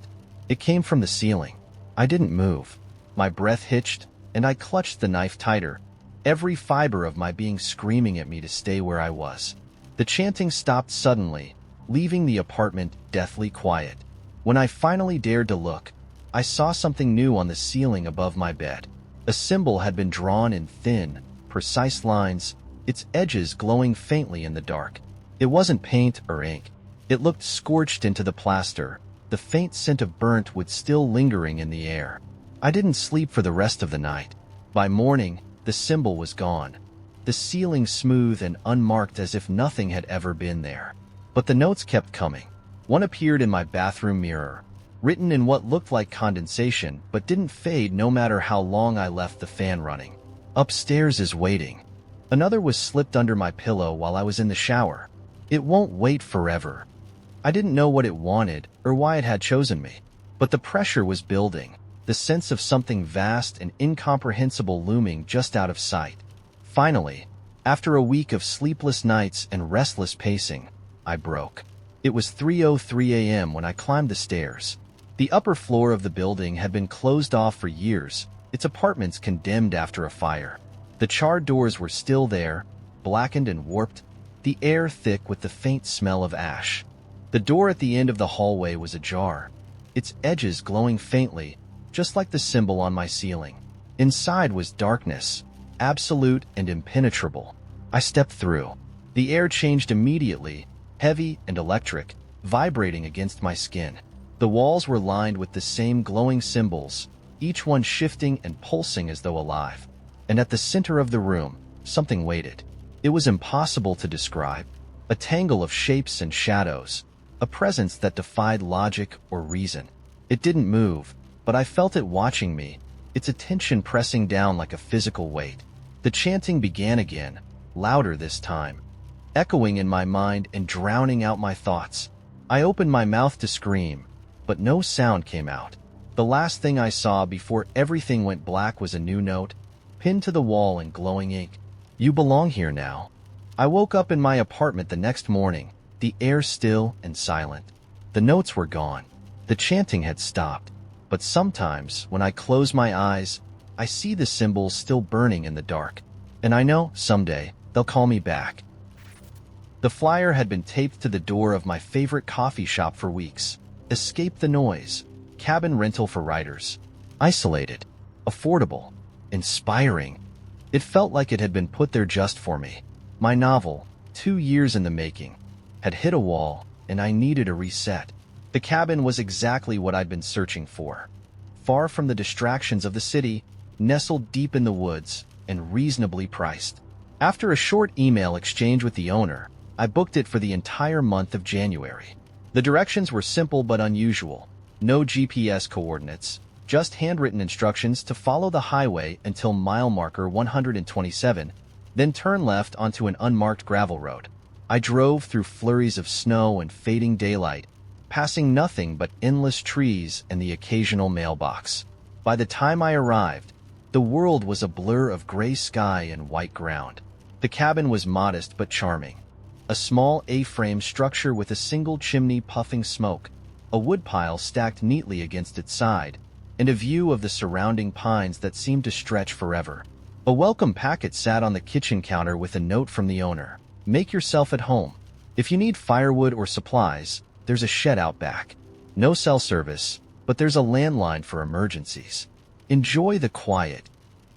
It came from the ceiling. I didn't move. My breath hitched, and I clutched the knife tighter, every fiber of my being screaming at me to stay where I was. The chanting stopped suddenly, leaving the apartment deathly quiet. When I finally dared to look, I saw something new on the ceiling above my bed. A symbol had been drawn in thin, precise lines, its edges glowing faintly in the dark. It wasn't paint or ink. It looked scorched into the plaster, the faint scent of burnt wood still lingering in the air. I didn't sleep for the rest of the night. By morning, the symbol was gone, the ceiling smooth and unmarked as if nothing had ever been there. But the notes kept coming. One appeared in my bathroom mirror, written in what looked like condensation but didn't fade no matter how long I left the fan running. "Upstairs is waiting." Another was slipped under my pillow while I was in the shower. It won't wait forever. I didn't know what it wanted or why it had chosen me, but the pressure was building, the sense of something vast and incomprehensible looming just out of sight. Finally, after a week of sleepless nights and restless pacing, I broke. It was 3:03 a.m. when I climbed the stairs. The upper floor of the building had been closed off for years, its apartments condemned after a fire. The charred doors were still there, blackened and warped, the air thick with the faint smell of ash. The door at the end of the hallway was ajar, its edges glowing faintly, just like the symbol on my ceiling. Inside was darkness, absolute and impenetrable. I stepped through. The air changed immediately, heavy and electric, vibrating against my skin. The walls were lined with the same glowing symbols, each one shifting and pulsing as though alive. And at the center of the room, something waited. It was impossible to describe. A tangle of shapes and shadows, a presence that defied logic or reason. It didn't move, but I felt it watching me, its attention pressing down like a physical weight. The chanting began again, louder this time, echoing in my mind and drowning out my thoughts. I opened my mouth to scream, but no sound came out. The last thing I saw before everything went black was a new note, pinned to the wall in glowing ink. "You belong here now." I woke up in my apartment the next morning, the air still and silent. The notes were gone. The chanting had stopped. But sometimes, when I close my eyes, I see the symbols still burning in the dark. And I know, someday, they'll call me back. The flyer had been taped to the door of my favorite coffee shop for weeks. Escape the noise. Cabin rental for writers. Isolated. Affordable. Inspiring. It felt like it had been put there just for me. My novel, 2 years in the making, had hit a wall, and I needed a reset. The cabin was exactly what I'd been searching for. Far from the distractions of the city, nestled deep in the woods, and reasonably priced. After a short email exchange with the owner, I booked it for the entire month of January. The directions were simple but unusual. No GPS coordinates, just handwritten instructions to follow the highway until mile marker 127, then turn left onto an unmarked gravel road. I drove through flurries of snow and fading daylight, passing nothing but endless trees and the occasional mailbox. By the time I arrived, the world was a blur of gray sky and white ground. The cabin was modest but charming. A small A-frame structure with a single chimney puffing smoke, a woodpile stacked neatly against its side, and a view of the surrounding pines that seemed to stretch forever. A welcome packet sat on the kitchen counter with a note from the owner. "Make yourself at home. If you need firewood or supplies, there's a shed out back. No cell service, but there's a landline for emergencies. Enjoy the quiet."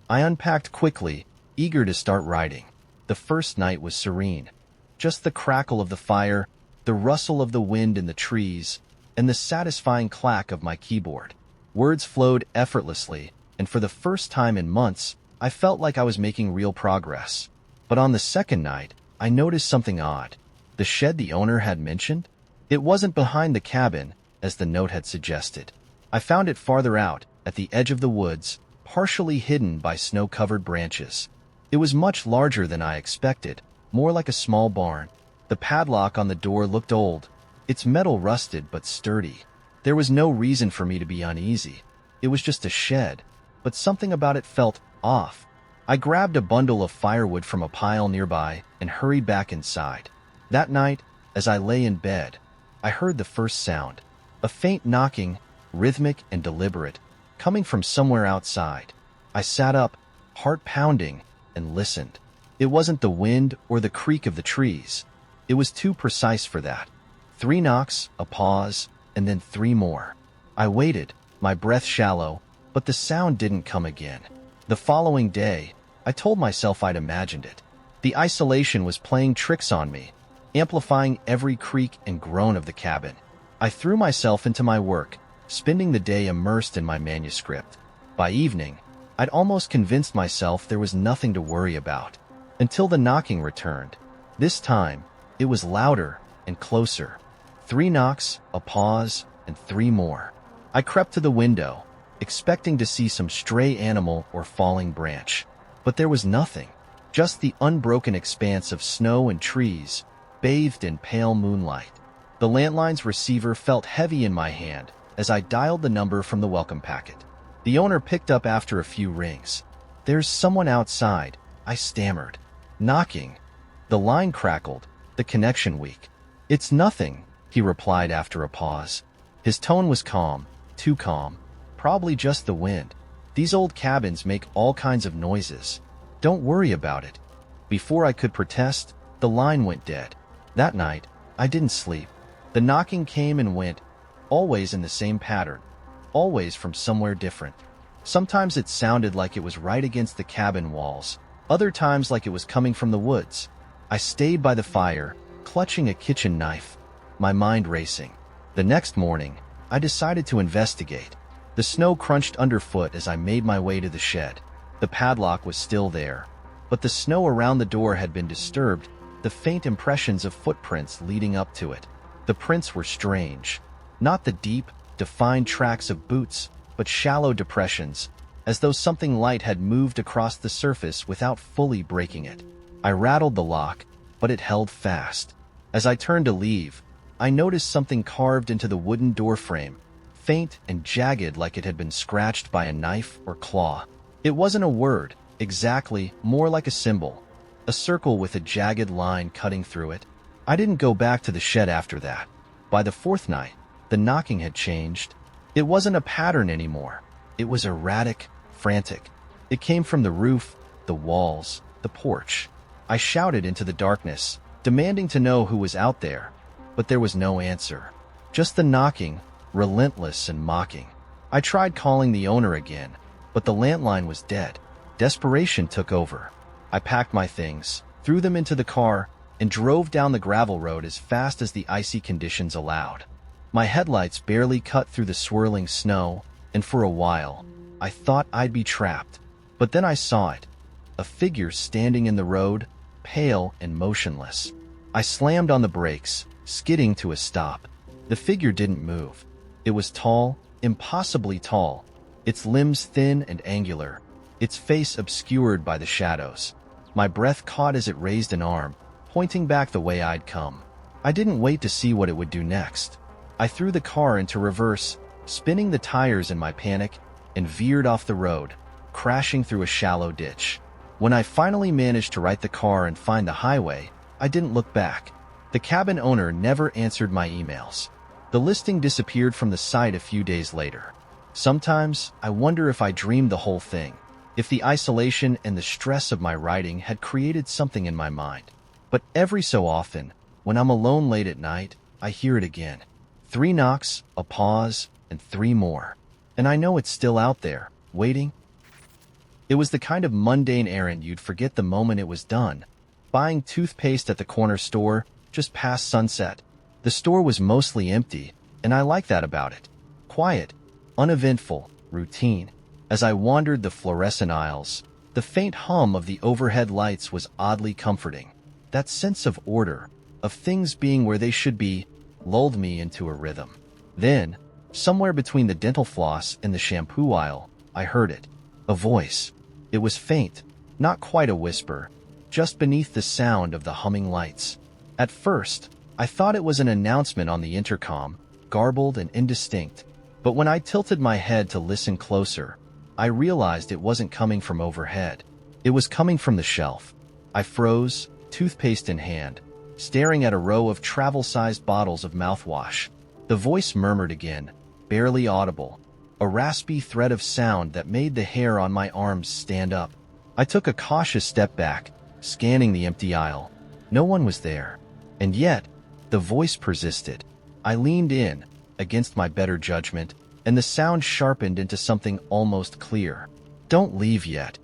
I unpacked quickly, eager to start writing. The first night was serene. Just the crackle of the fire, the rustle of the wind in the trees, and the satisfying clack of my keyboard. Words flowed effortlessly, and for the first time in months, I felt like I was making real progress. But on the second night, I noticed something odd. The shed the owner had mentioned? It wasn't behind the cabin, as the note had suggested. I found it farther out, at the edge of the woods, partially hidden by snow-covered branches. It was much larger than I expected, more like a small barn. The padlock on the door looked old, its metal rusted but sturdy. There was no reason for me to be uneasy. It was just a shed, but something about it felt off. I grabbed a bundle of firewood from a pile nearby and hurried back inside. That night, as I lay in bed, I heard the first sound, a faint knocking, rhythmic and deliberate, coming from somewhere outside. I sat up, heart pounding, and listened. It wasn't the wind or the creak of the trees. It was too precise for that. 3 knocks, a pause, and then 3 more. I waited, my breath shallow, but the sound didn't come again. The following day, I told myself I'd imagined it. The isolation was playing tricks on me, amplifying every creak and groan of the cabin. I threw myself into my work, spending the day immersed in my manuscript. By evening, I'd almost convinced myself there was nothing to worry about, until the knocking returned. This time, it was louder and closer. 3 knocks, a pause, and 3 more. I crept to the window, expecting to see some stray animal or falling branch. But there was nothing. just the unbroken expanse of snow and trees, bathed in pale moonlight. The landline's receiver felt heavy in my hand as I dialed the number from the welcome packet. The owner picked up after a few rings. "There's someone outside," I stammered. "Knocking." The line crackled, the connection weak. "It's nothing," he replied after a pause. His tone was calm, too calm. "Probably just the wind. These old cabins make all kinds of noises. Don't worry about it." Before I could protest, the line went dead. That night, I didn't sleep. The knocking came and went, always in the same pattern, always from somewhere different. Sometimes it sounded like it was right against the cabin walls, other times like it was coming from the woods. I stayed by the fire, clutching a kitchen knife, my mind racing. The next morning, I decided to investigate. The snow crunched underfoot as I made my way to the shed. The padlock was still there, but the snow around the door had been disturbed, the faint impressions of footprints leading up to it. The prints were strange. Not the deep, defined tracks of boots, but shallow depressions, as though something light had moved across the surface without fully breaking it. I rattled the lock, but it held fast. As I turned to leave, I noticed something carved into the wooden doorframe, faint and jagged like it had been scratched by a knife or claw. It wasn't a word, exactly, more like a symbol, a circle with a jagged line cutting through it. I didn't go back to the shed after that. By the fourth night, the knocking had changed. It wasn't a pattern anymore. It was erratic, frantic. It came from the roof, the walls, the porch. I shouted into the darkness, demanding to know who was out there, but there was no answer. Just the knocking, relentless and mocking. I tried calling the owner again, but the landline was dead. Desperation took over. I packed my things, threw them into the car, and drove down the gravel road as fast as the icy conditions allowed. My headlights barely cut through the swirling snow, and for a while, I thought I'd be trapped. But then I saw it, a figure standing in the road, pale and motionless. I slammed on the brakes, skidding to a stop. The figure didn't move. It was tall, impossibly tall, its limbs thin and angular, its face obscured by the shadows. My breath caught as it raised an arm, pointing back the way I'd come. I didn't wait to see what it would do next. I threw the car into reverse, spinning the tires in my panic, and veered off the road, crashing through a shallow ditch. When I finally managed to right the car and find the highway, I didn't look back. The cabin owner never answered my emails. The listing disappeared from the site a few days later. Sometimes, I wonder if I dreamed the whole thing, if the isolation and the stress of my writing had created something in my mind. But every so often, when I'm alone late at night, I hear it again. 3 knocks, a pause, and 3 more. And I know it's still out there, waiting. It was the kind of mundane errand you'd forget the moment it was done. Buying toothpaste at the corner store, just past sunset. The store was mostly empty, and I like that about it. Quiet, uneventful, routine. As I wandered the fluorescent aisles, the faint hum of the overhead lights was oddly comforting. That sense of order, of things being where they should be, lulled me into a rhythm. Then, somewhere between the dental floss and the shampoo aisle, I heard it. A voice. It was faint, not quite a whisper, just beneath the sound of the humming lights. At first, I thought it was an announcement on the intercom, garbled and indistinct. But when I tilted my head to listen closer, I realized it wasn't coming from overhead. It was coming from the shelf. I froze, toothpaste in hand, staring at a row of travel-sized bottles of mouthwash. The voice murmured again, barely audible, a raspy thread of sound that made the hair on my arms stand up. I took a cautious step back, scanning the empty aisle. No one was there. And yet, the voice persisted. I leaned in, against my better judgment, and the sound sharpened into something almost clear. "Don't leave yet."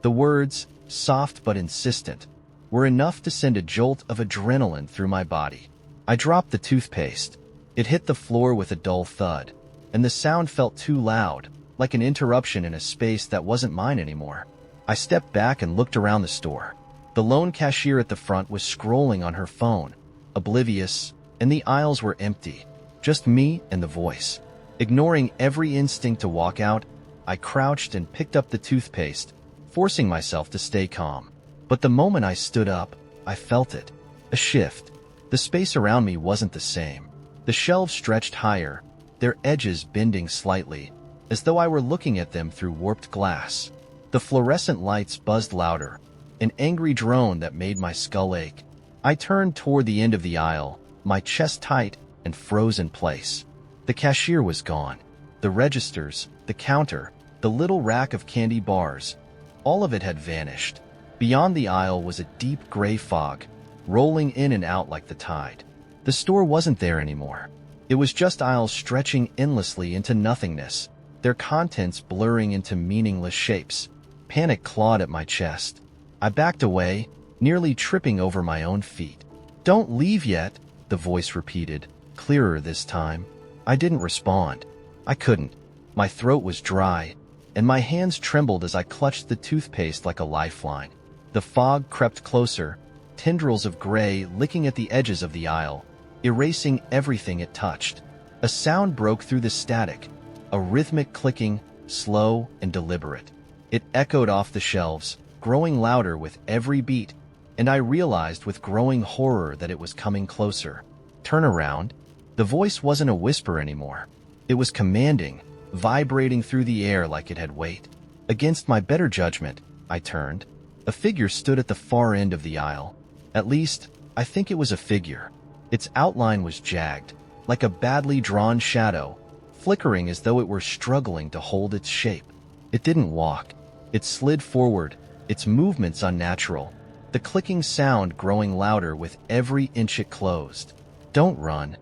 The words, soft but insistent, were enough to send a jolt of adrenaline through my body. I dropped the toothpaste. It hit the floor with a dull thud, and the sound felt too loud, like an interruption in a space that wasn't mine anymore. I stepped back and looked around the store. The lone cashier at the front was scrolling on her phone, oblivious, and the aisles were empty. Just me and the voice. Ignoring every instinct to walk out, I crouched and picked up the toothpaste, forcing myself to stay calm. But the moment I stood up, I felt it. A shift. The space around me wasn't the same. The shelves stretched higher, their edges bending slightly, as though I were looking at them through warped glass. The fluorescent lights buzzed louder, an angry drone that made my skull ache. I turned toward the end of the aisle, my chest tight and froze in place. The cashier was gone. The registers, the counter, the little rack of candy bars, all of it had vanished. Beyond the aisle was a deep gray fog, rolling in and out like the tide. The store wasn't there anymore. It was just aisles stretching endlessly into nothingness, their contents blurring into meaningless shapes. Panic clawed at my chest. I backed away, nearly tripping over my own feet. "Don't leave yet," the voice repeated, clearer this time. I didn't respond. I couldn't. My throat was dry, and my hands trembled as I clutched the toothpaste like a lifeline. The fog crept closer, tendrils of gray licking at the edges of the aisle, erasing everything it touched. A sound broke through the static, a rhythmic clicking, slow and deliberate. It echoed off the shelves, growing louder with every beat, and I realized with growing horror that it was coming closer. "Turn around." The voice wasn't a whisper anymore. It was commanding, vibrating through the air like it had weight. Against my better judgment, I turned. A figure stood at the far end of the aisle. At least, I think it was a figure. Its outline was jagged, like a badly drawn shadow, flickering as though it were struggling to hold its shape. It didn't walk. It slid forward, its movements unnatural, the clicking sound growing louder with every inch it closed. "Don't run."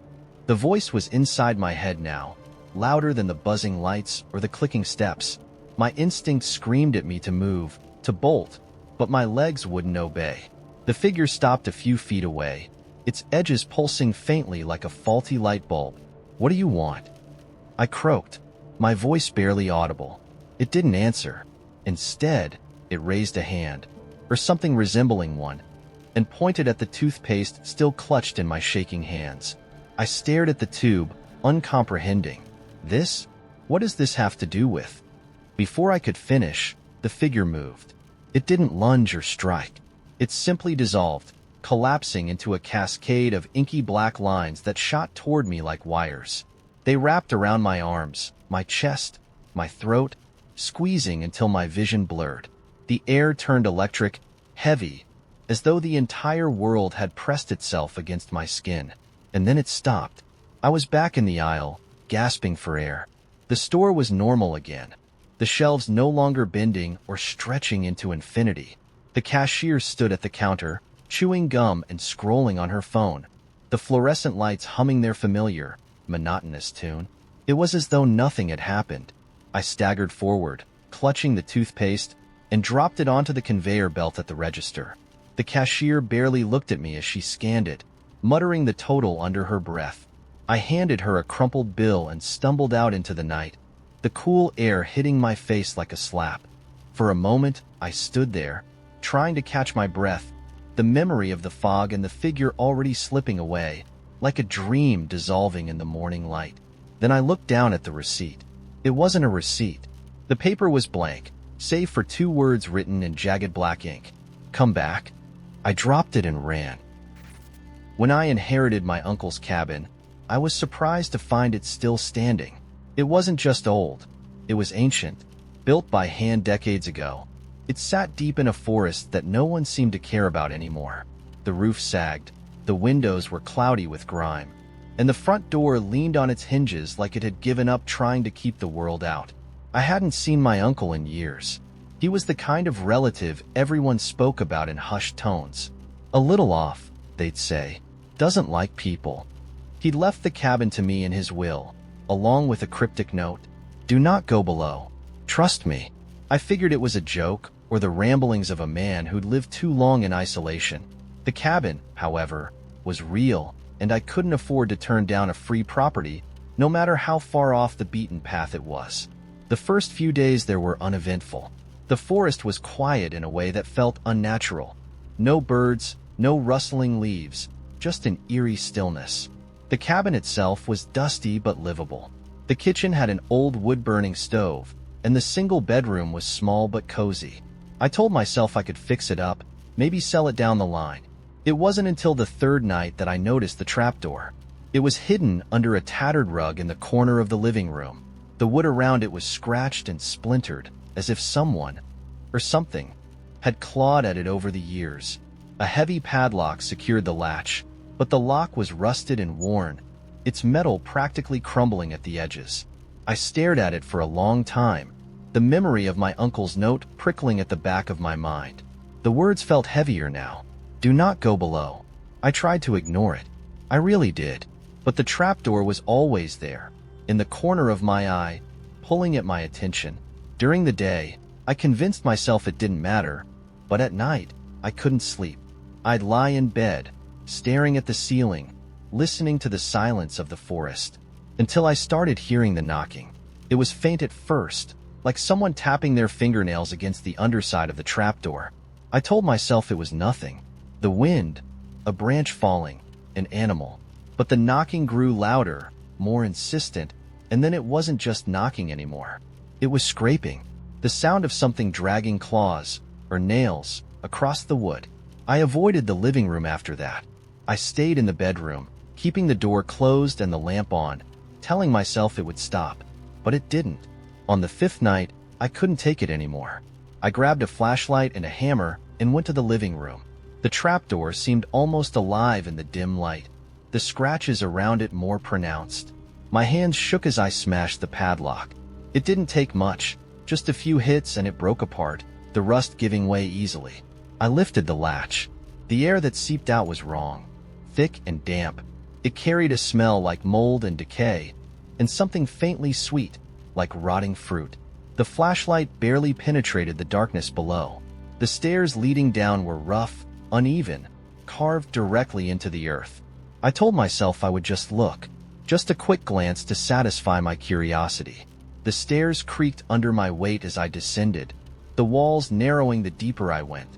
The voice was inside my head now, louder than the buzzing lights or the clicking steps. My instinct screamed at me to move, to bolt, but my legs wouldn't obey. The figure stopped a few feet away, its edges pulsing faintly like a faulty light bulb. "What do you want?" I croaked, my voice barely audible. It didn't answer. Instead, it raised a hand, or something resembling one, and pointed at the toothpaste still clutched in my shaking hands. I stared at the tube, uncomprehending. "This? What does this have to do with?" Before I could finish, the figure moved. It didn't lunge or strike. It simply dissolved, collapsing into a cascade of inky black lines that shot toward me like wires. They wrapped around my arms, my chest, my throat, squeezing until my vision blurred. The air turned electric, heavy, as though the entire world had pressed itself against my skin. And then it stopped. I was back in the aisle, gasping for air. The store was normal again, the shelves no longer bending or stretching into infinity. The cashier stood at the counter, chewing gum and scrolling on her phone, the fluorescent lights humming their familiar, monotonous tune. It was as though nothing had happened. I staggered forward, clutching the toothpaste, and dropped it onto the conveyor belt at the register. The cashier barely looked at me as she scanned it, muttering the total under her breath. I handed her a crumpled bill and stumbled out into the night, the cool air hitting my face like a slap. For a moment, I stood there, trying to catch my breath, the memory of the fog and the figure already slipping away, like a dream dissolving in the morning light. Then I looked down at the receipt. It wasn't a receipt. The paper was blank, save for 2 words written in jagged black ink. "Come back." I dropped it and ran. When I inherited my uncle's cabin, I was surprised to find it still standing. It wasn't just old. It was ancient, built by hand decades ago. It sat deep in a forest that no one seemed to care about anymore. The roof sagged, the windows were cloudy with grime, and the front door leaned on its hinges like it had given up trying to keep the world out. I hadn't seen my uncle in years. He was the kind of relative everyone spoke about in hushed tones. "A little off," they'd say. "Doesn't like people." He'd left the cabin to me in his will, along with a cryptic note, "Do not go below. Trust me." I figured it was a joke or the ramblings of a man who'd lived too long in isolation. The cabin, however, was real, and I couldn't afford to turn down a free property, no matter how far off the beaten path it was. The first few days there were uneventful. The forest was quiet in a way that felt unnatural. No birds, no rustling leaves, just an eerie stillness. The cabin itself was dusty but livable. The kitchen had an old wood-burning stove, and the single bedroom was small but cozy. I told myself I could fix it up, maybe sell it down the line. It wasn't until the third night that I noticed the trapdoor. It was hidden under a tattered rug in the corner of the living room. The wood around it was scratched and splintered, as if someone, or something, had clawed at it over the years. A heavy padlock secured the latch, but the lock was rusted and worn, its metal practically crumbling at the edges. I stared at it for a long time, the memory of my uncle's note prickling at the back of my mind. The words felt heavier now. Do not go below. I tried to ignore it. I really did. But the trapdoor was always there, in the corner of my eye, pulling at my attention. During the day, I convinced myself it didn't matter, but at night, I couldn't sleep. I'd lie in bed, staring at the ceiling, listening to the silence of the forest, until I started hearing the knocking. It was faint at first, like someone tapping their fingernails against the underside of the trapdoor. I told myself it was nothing. The wind, a branch falling, an animal. But the knocking grew louder, more insistent, and then it wasn't just knocking anymore. It was scraping, the sound of something dragging claws, or nails, across the wood. I avoided the living room after that. I stayed in the bedroom, keeping the door closed and the lamp on, telling myself it would stop. But it didn't. On the fifth night, I couldn't take it anymore. I grabbed a flashlight and a hammer and went to the living room. The trapdoor seemed almost alive in the dim light, the scratches around it more pronounced. My hands shook as I smashed the padlock. It didn't take much, just a few hits and it broke apart, the rust giving way easily. I lifted the latch. The air that seeped out was wrong, thick and damp. It carried a smell like mold and decay, and something faintly sweet, like rotting fruit. The flashlight barely penetrated the darkness below. The stairs leading down were rough, uneven, carved directly into the earth. I told myself I would just look, just a quick glance to satisfy my curiosity. The stairs creaked under my weight as I descended, the walls narrowing the deeper I went.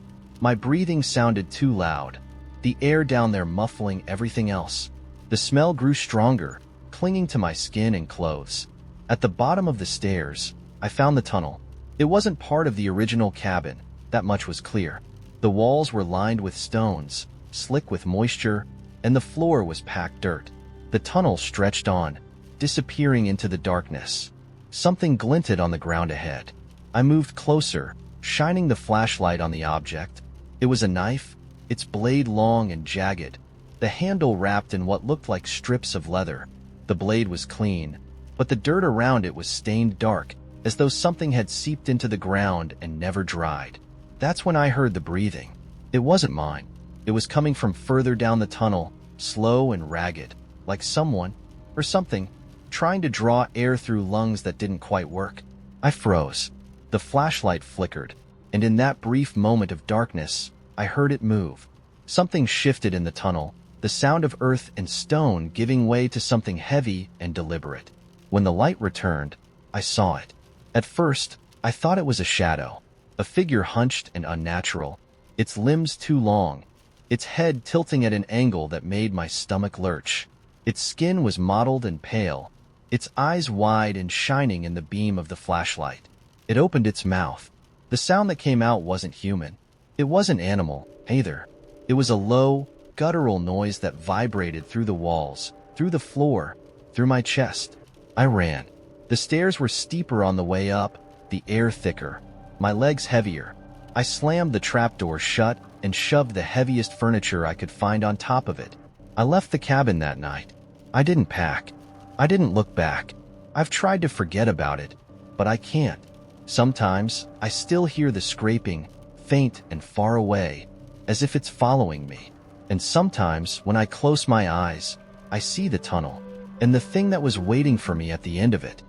My breathing sounded too loud, the air down there muffling everything else. The smell grew stronger, clinging to my skin and clothes. At the bottom of the stairs, I found the tunnel. It wasn't part of the original cabin, that much was clear. The walls were lined with stones, slick with moisture, and the floor was packed dirt. The tunnel stretched on, disappearing into the darkness. Something glinted on the ground ahead. I moved closer, shining the flashlight on the object. It was a knife, its blade long and jagged, the handle wrapped in what looked like strips of leather. The blade was clean, but the dirt around it was stained dark, as though something had seeped into the ground and never dried. That's when I heard the breathing. It wasn't mine. It was coming from further down the tunnel, slow and ragged, like someone, or something, trying to draw air through lungs that didn't quite work. I froze. The flashlight flickered, and in that brief moment of darkness, I heard it move. Something shifted in the tunnel, the sound of earth and stone giving way to something heavy and deliberate. When the light returned, I saw it. At first, I thought it was a shadow, a figure hunched and unnatural, its limbs too long, its head tilting at an angle that made my stomach lurch. Its skin was mottled and pale, its eyes wide and shining in the beam of the flashlight. It opened its mouth. The sound that came out wasn't human. It wasn't animal, either. It was a low, guttural noise that vibrated through the walls, through the floor, through my chest. I ran. The stairs were steeper on the way up, the air thicker, my legs heavier. I slammed the trapdoor shut and shoved the heaviest furniture I could find on top of it. I left the cabin that night. I didn't pack. I didn't look back. I've tried to forget about it, but I can't. Sometimes, I still hear the scraping, faint and far away, as if it's following me. And sometimes, when I close my eyes, I see the tunnel, and the thing that was waiting for me at the end of it.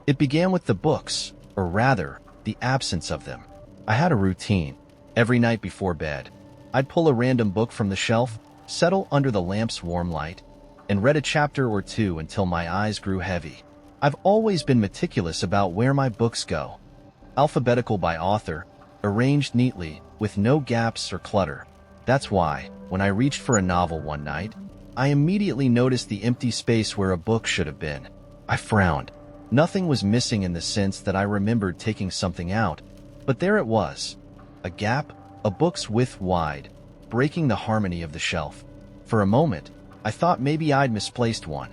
It began with the books, or rather, the absence of them. I had a routine. Every night before bed, I'd pull a random book from the shelf, settle under the lamp's warm light, and read a chapter or two until my eyes grew heavy. I've always been meticulous about where my books go. Alphabetical by author, arranged neatly, with no gaps or clutter. That's why, when I reached for a novel one night, I immediately noticed the empty space where a book should have been. I frowned. Nothing was missing in the sense that I remembered taking something out, but there it was. A gap, a book's width wide, breaking the harmony of the shelf. For a moment, I thought maybe I'd misplaced one,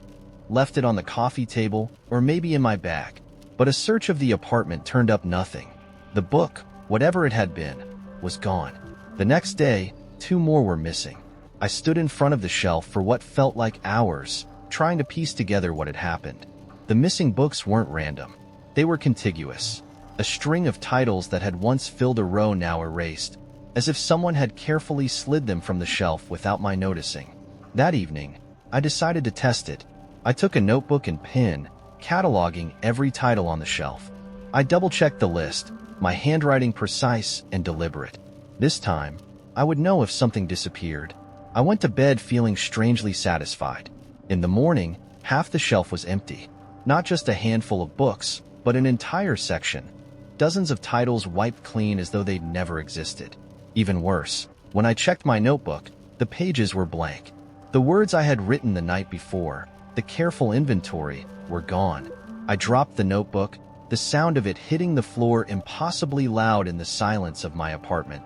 left it on the coffee table or maybe in my bag. But a search of the apartment turned up nothing. The book, whatever it had been, was gone. The next day, 2 more were missing. I stood in front of the shelf for what felt like hours, trying to piece together what had happened. The missing books weren't random. They were contiguous. A string of titles that had once filled a row now erased, as if someone had carefully slid them from the shelf without my noticing. That evening, I decided to test it. I took a notebook and pen, cataloging every title on the shelf. I double-checked the list, my handwriting precise and deliberate. This time, I would know if something disappeared. I went to bed feeling strangely satisfied. In the morning, half the shelf was empty. Not just a handful of books, but an entire section. Dozens of titles wiped clean as though they'd never existed. Even worse, when I checked my notebook, the pages were blank. The words I had written the night before, the careful inventory, were gone. I dropped the notebook, the sound of it hitting the floor impossibly loud in the silence of my apartment.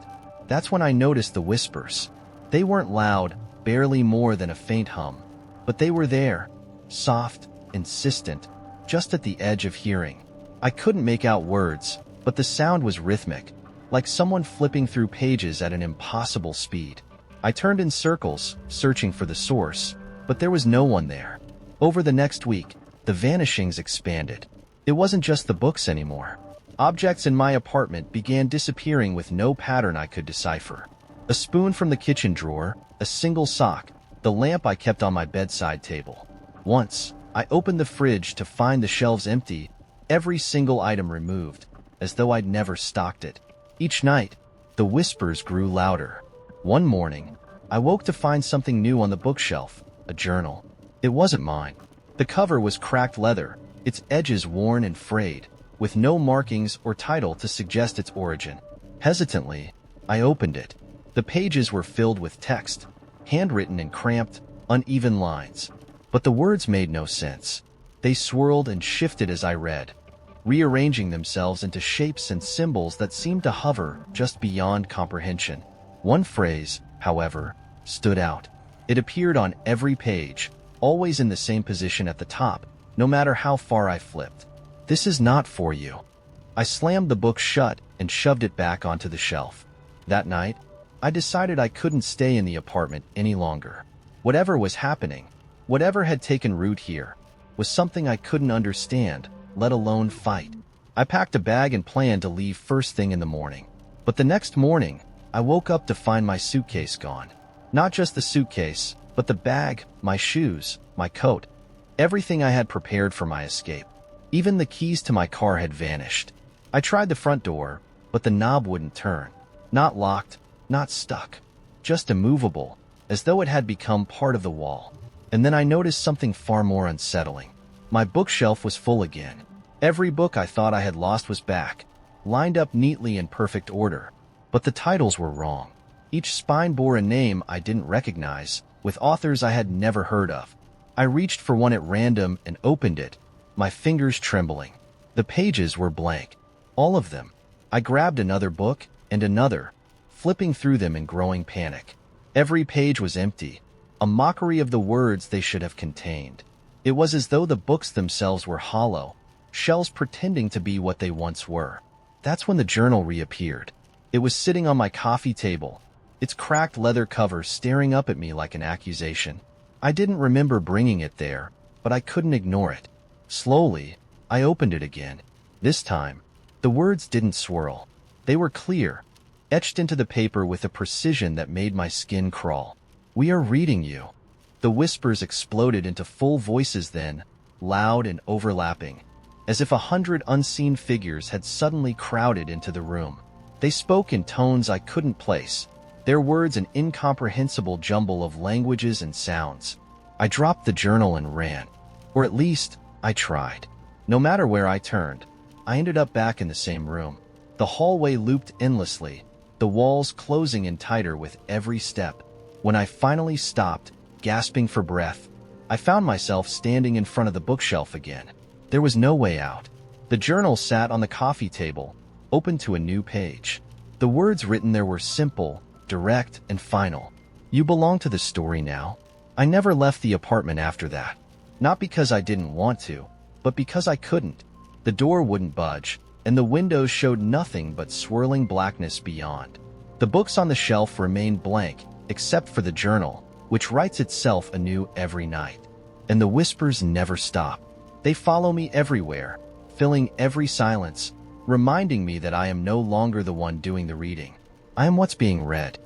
That's when I noticed the whispers. They weren't loud, barely more than a faint hum, but they were there, soft, insistent, just at the edge of hearing. I couldn't make out words, but the sound was rhythmic, like someone flipping through pages at an impossible speed. I turned in circles, searching for the source, but there was no one there. Over the next week, the vanishings expanded. It wasn't just the books anymore. Objects in my apartment began disappearing with no pattern I could decipher. A spoon from the kitchen drawer, a single sock, the lamp I kept on my bedside table. Once, I opened the fridge to find the shelves empty, every single item removed, as though I'd never stocked it. Each night, the whispers grew louder. One morning, I woke to find something new on the bookshelf, a journal. It wasn't mine. The cover was cracked leather, its edges worn and frayed, with no markings or title to suggest its origin. Hesitantly, I opened it. The pages were filled with text, handwritten in cramped, uneven lines. But the words made no sense. They swirled and shifted as I read, rearranging themselves into shapes and symbols that seemed to hover just beyond comprehension. One phrase, however, stood out. It appeared on every page, always in the same position at the top, no matter how far I flipped. "This is not for you." I slammed the book shut and shoved it back onto the shelf. That night, I decided I couldn't stay in the apartment any longer. Whatever was happening, whatever had taken root here, was something I couldn't understand, let alone fight. I packed a bag and planned to leave first thing in the morning. But the next morning, I woke up to find my suitcase gone. Not just the suitcase, but the bag, my shoes, my coat, everything I had prepared for my escape. Even the keys to my car had vanished. I tried the front door, but the knob wouldn't turn. Not locked, not stuck, just immovable, as though it had become part of the wall. And then I noticed something far more unsettling. My bookshelf was full again. Every book I thought I had lost was back, lined up neatly in perfect order. But the titles were wrong. Each spine bore a name I didn't recognize, with authors I had never heard of. I reached for one at random and opened it, my fingers trembling. The pages were blank. All of them. I grabbed another book and another, flipping through them in growing panic. Every page was empty, a mockery of the words they should have contained. It was as though the books themselves were hollow, shells pretending to be what they once were. That's when the journal reappeared. It was sitting on my coffee table, its cracked leather cover staring up at me like an accusation. I didn't remember bringing it there, but I couldn't ignore it. Slowly, I opened it again. This time, the words didn't swirl. They were clear, etched into the paper with a precision that made my skin crawl. "We are reading you." The whispers exploded into full voices then, loud and overlapping, as if 100 unseen figures had suddenly crowded into the room. They spoke in tones I couldn't place, their words an incomprehensible jumble of languages and sounds. I dropped the journal and ran. Or at least, I tried. No matter where I turned, I ended up back in the same room. The hallway looped endlessly, the walls closing in tighter with every step. When I finally stopped, gasping for breath, I found myself standing in front of the bookshelf again. There was no way out. The journal sat on the coffee table, open to a new page. The words written there were simple, direct, and final. You belong to the story now. I never left the apartment after that. Not because I didn't want to, but because I couldn't. The door wouldn't budge, and the windows showed nothing but swirling blackness beyond. The books on the shelf remained blank, except for the journal, which writes itself anew every night. And the whispers never stop. They follow me everywhere, filling every silence, reminding me that I am no longer the one doing the reading. I am what's being read.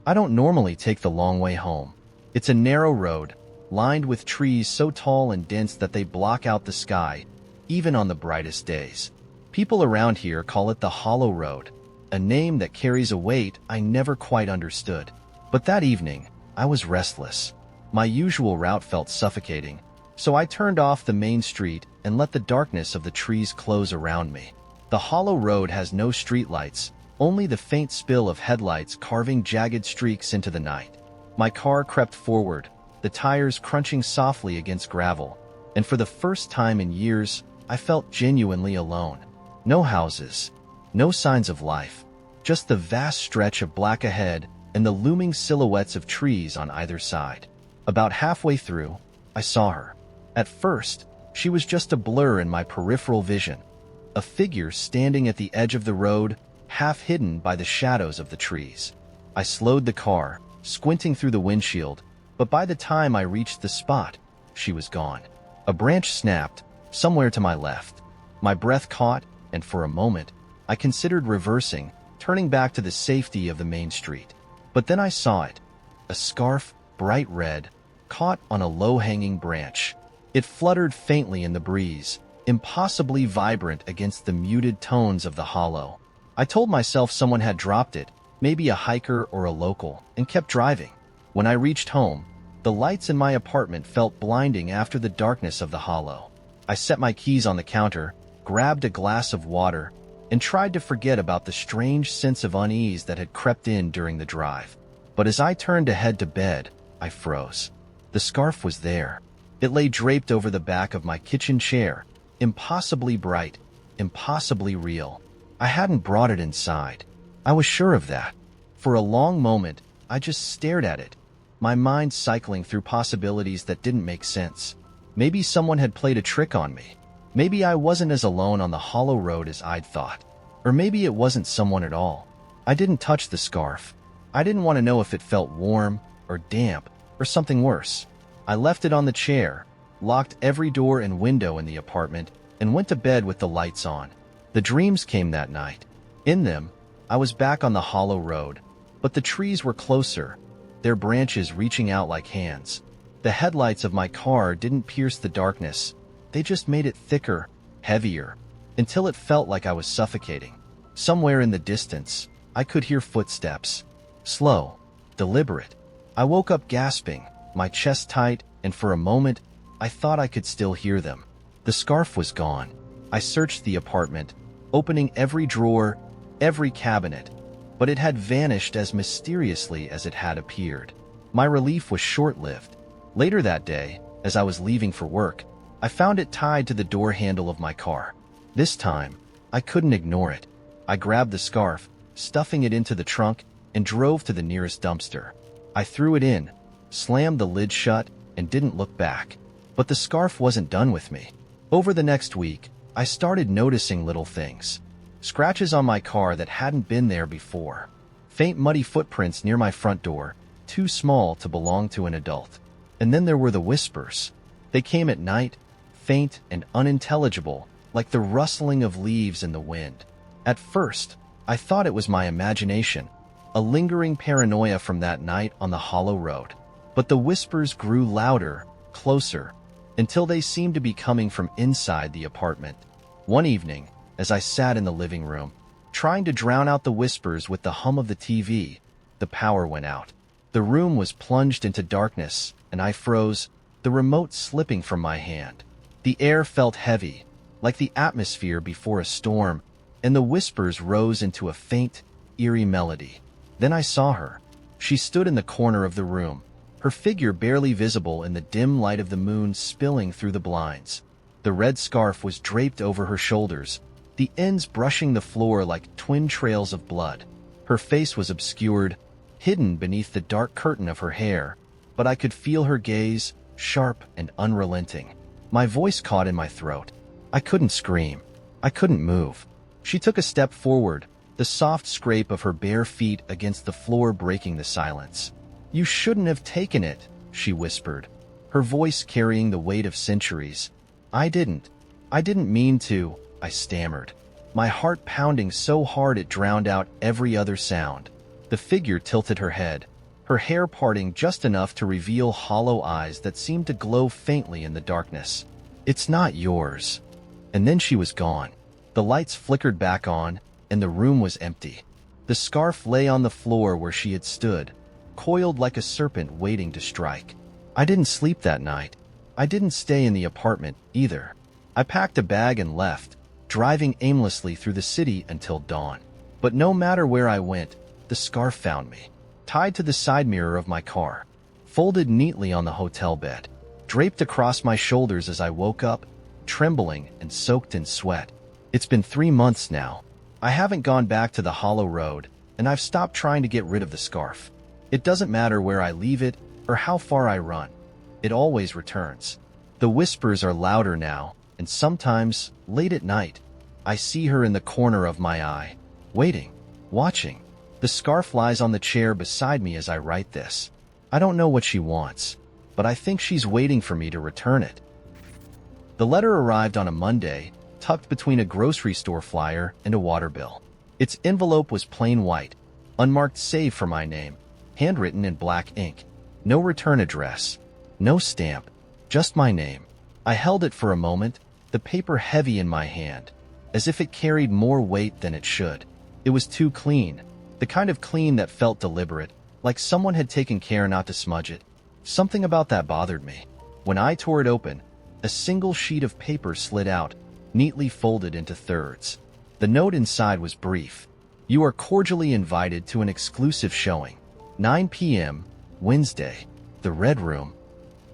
I don't normally take the long way home. It's a narrow road, lined with trees so tall and dense that they block out the sky, even on the brightest days. People around here call it the Hollow Road, a name that carries a weight I never quite understood. But that evening, I was restless. My usual route felt suffocating, so I turned off the main street and let the darkness of the trees close around me. The Hollow Road has no streetlights, only the faint spill of headlights carving jagged streaks into the night. My car crept forward, the tires crunching softly against gravel, and for the first time in years, I felt genuinely alone. No houses, no signs of life, just the vast stretch of black ahead and the looming silhouettes of trees on either side. About halfway through, I saw her. At first, she was just a blur in my peripheral vision, a figure standing at the edge of the road, half hidden by the shadows of the trees. I slowed the car, squinting through the windshield, but by the time I reached the spot, she was gone. A branch snapped, somewhere to my left. My breath caught, and for a moment, I considered reversing, turning back to the safety of the main street. But then I saw it. A scarf, bright red, caught on a low-hanging branch. It fluttered faintly in the breeze, impossibly vibrant against the muted tones of the hollow. I told myself someone had dropped it, maybe a hiker or a local, and kept driving. When I reached home, the lights in my apartment felt blinding after the darkness of the hollow. I set my keys on the counter, grabbed a glass of water, and tried to forget about the strange sense of unease that had crept in during the drive. But as I turned to head to bed, I froze. The scarf was there. It lay draped over the back of my kitchen chair, impossibly bright, impossibly real. I hadn't brought it inside. I was sure of that. For a long moment, I just stared at it, my mind cycling through possibilities that didn't make sense. Maybe someone had played a trick on me. Maybe I wasn't as alone on the Hollow Road as I'd thought. Or maybe it wasn't someone at all. I didn't touch the scarf. I didn't want to know if it felt warm, or damp, or something worse. I left it on the chair, locked every door and window in the apartment, and went to bed with the lights on. The dreams came that night. In them, I was back on the Hollow Road, but the trees were closer, their branches reaching out like hands. The headlights of my car didn't pierce the darkness. They just made it thicker, heavier, until it felt like I was suffocating. Somewhere in the distance, I could hear footsteps. Slow, deliberate. I woke up gasping, my chest tight, and for a moment, I thought I could still hear them. The scarf was gone. I searched the apartment, opening every drawer, every cabinet, but it had vanished as mysteriously as it had appeared. My relief was short-lived. Later that day, as I was leaving for work, I found it tied to the door handle of my car. This time, I couldn't ignore it. I grabbed the scarf, stuffing it into the trunk, and drove to the nearest dumpster. I threw it in, slammed the lid shut, and didn't look back. But the scarf wasn't done with me. Over the next week, I started noticing little things. Scratches on my car that hadn't been there before. Faint muddy footprints near my front door, too small to belong to an adult. And then there were the whispers. They came at night, faint and unintelligible, like the rustling of leaves in the wind. At first, I thought it was my imagination, a lingering paranoia from that night on the Hollow Road. But the whispers grew louder, closer, until they seemed to be coming from inside the apartment. One evening, as I sat in the living room, trying to drown out the whispers with the hum of the TV, the power went out. The room was plunged into darkness, and I froze, the remote slipping from my hand. The air felt heavy, like the atmosphere before a storm, and the whispers rose into a faint, eerie melody. Then I saw her. She stood in the corner of the room, her figure barely visible in the dim light of the moon spilling through the blinds. The red scarf was draped over her shoulders, the ends brushing the floor like twin trails of blood. Her face was obscured, hidden beneath the dark curtain of her hair, but I could feel her gaze, sharp and unrelenting. My voice caught in my throat. I couldn't scream. I couldn't move. She took a step forward, the soft scrape of her bare feet against the floor breaking the silence. "You shouldn't have taken it," she whispered, her voice carrying the weight of centuries. I didn't mean to," I stammered, my heart pounding so hard it drowned out every other sound. The figure tilted her head, her hair parting just enough to reveal hollow eyes that seemed to glow faintly in the darkness. "It's not yours." And then she was gone. The lights flickered back on, and the room was empty. The scarf lay on the floor where she had stood, coiled like a serpent waiting to strike. I didn't sleep that night. I didn't stay in the apartment, either. I packed a bag and left, driving aimlessly through the city until dawn. But no matter where I went, the scarf found me, tied to the side mirror of my car, folded neatly on the hotel bed, draped across my shoulders as I woke up, trembling and soaked in sweat. It's been 3 months now. I haven't gone back to the hollow road, and I've stopped trying to get rid of the scarf. It doesn't matter where I leave it or how far I run. It always returns. The whispers are louder now, and sometimes, late at night, I see her in the corner of my eye, waiting, watching. The scarf lies on the chair beside me as I write this. I don't know what she wants, but I think she's waiting for me to return it. The letter arrived on a Monday, tucked between a grocery store flyer and a water bill. Its envelope was plain white, unmarked save for my name, handwritten in black ink. No return address, no stamp, just my name. I held it for a moment, the paper heavy in my hand, as if it carried more weight than it should. It was too clean, the kind of clean that felt deliberate, like someone had taken care not to smudge it. Something about that bothered me. When I tore it open, a single sheet of paper slid out, neatly folded into thirds. The note inside was brief. "You are cordially invited to an exclusive showing. 9 p.m., Wednesday, the Red Room."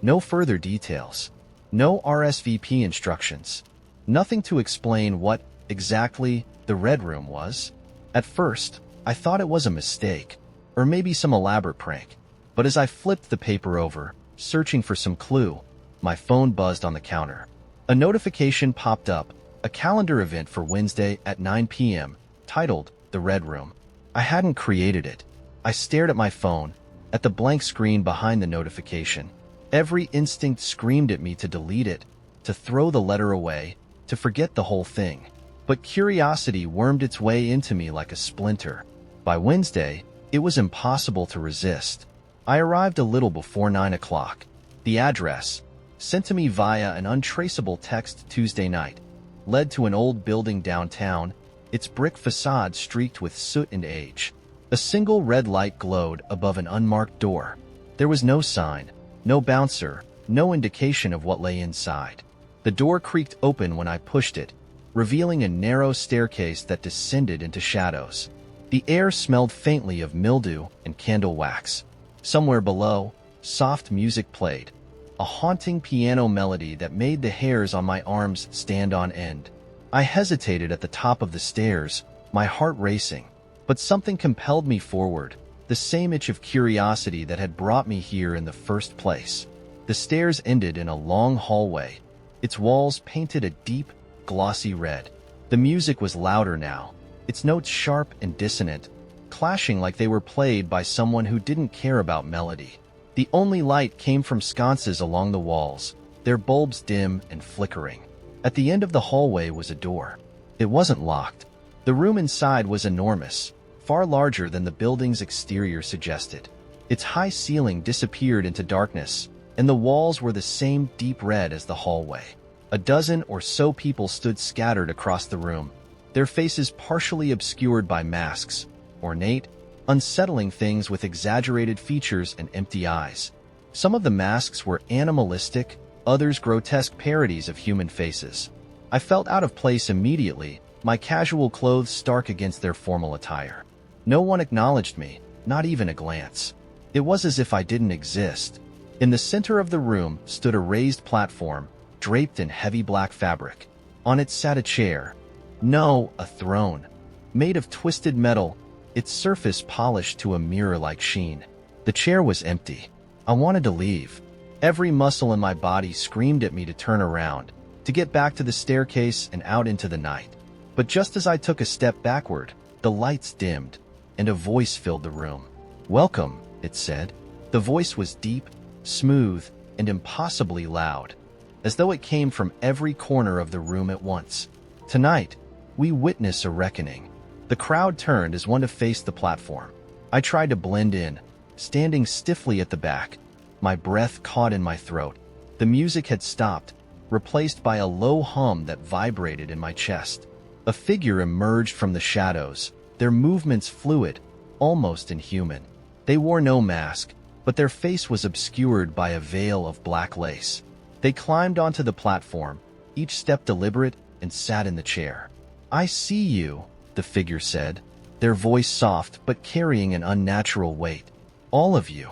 No further details. No RSVP instructions. Nothing to explain what, exactly, the Red Room was. At first, I thought it was a mistake, or maybe some elaborate prank. But as I flipped the paper over, searching for some clue, my phone buzzed on the counter. A notification popped up, a calendar event for Wednesday at 9 p.m., titled The Red Room. I hadn't created it. I stared at my phone, at the blank screen behind the notification. Every instinct screamed at me to delete it, to throw the letter away, to forget the whole thing. But curiosity wormed its way into me like a splinter. By Wednesday, it was impossible to resist. I arrived a little before 9 o'clock. The address, sent to me via an untraceable text Tuesday night, led to an old building downtown, its brick facade streaked with soot and age. A single red light glowed above an unmarked door. There was no sign, no bouncer, no indication of what lay inside. The door creaked open when I pushed it, revealing a narrow staircase that descended into shadows. The air smelled faintly of mildew and candle wax. Somewhere below, soft music played, a haunting piano melody that made the hairs on my arms stand on end. I hesitated at the top of the stairs, my heart racing, but something compelled me forward, the same itch of curiosity that had brought me here in the first place. The stairs ended in a long hallway, its walls painted a deep, glossy red. The music was louder now, its notes sharp and dissonant, clashing like they were played by someone who didn't care about melody. The only light came from sconces along the walls, their bulbs dim and flickering. At the end of the hallway was a door. It wasn't locked. The room inside was enormous, far larger than the building's exterior suggested. Its high ceiling disappeared into darkness, and the walls were the same deep red as the hallway. A dozen or so people stood scattered across the room, their faces partially obscured by masks, ornate, unsettling things with exaggerated features and empty eyes. Some of the masks were animalistic, others grotesque parodies of human faces. I felt out of place immediately, my casual clothes stark against their formal attire. No one acknowledged me, not even a glance. It was as if I didn't exist. In the center of the room stood a raised platform, draped in heavy black fabric. On it sat a chair, No, a throne. Made of twisted metal, its surface polished to a mirror-like sheen. The chair was empty. I wanted to leave. Every muscle in my body screamed at me to turn around, to get back to the staircase and out into the night. But just as I took a step backward, the lights dimmed, and a voice filled the room. "Welcome," it said. The voice was deep, smooth, and impossibly loud, as though it came from every corner of the room at once. "Tonight, we witness a reckoning." The crowd turned as one to face the platform. I tried to blend in, standing stiffly at the back, my breath caught in my throat. The music had stopped, replaced by a low hum that vibrated in my chest. A figure emerged from the shadows, their movements fluid, almost inhuman. They wore no mask, but their face was obscured by a veil of black lace. They climbed onto the platform, each step deliberate, and sat in the chair. "I see you," the figure said, their voice soft but carrying an unnatural weight. "All of you."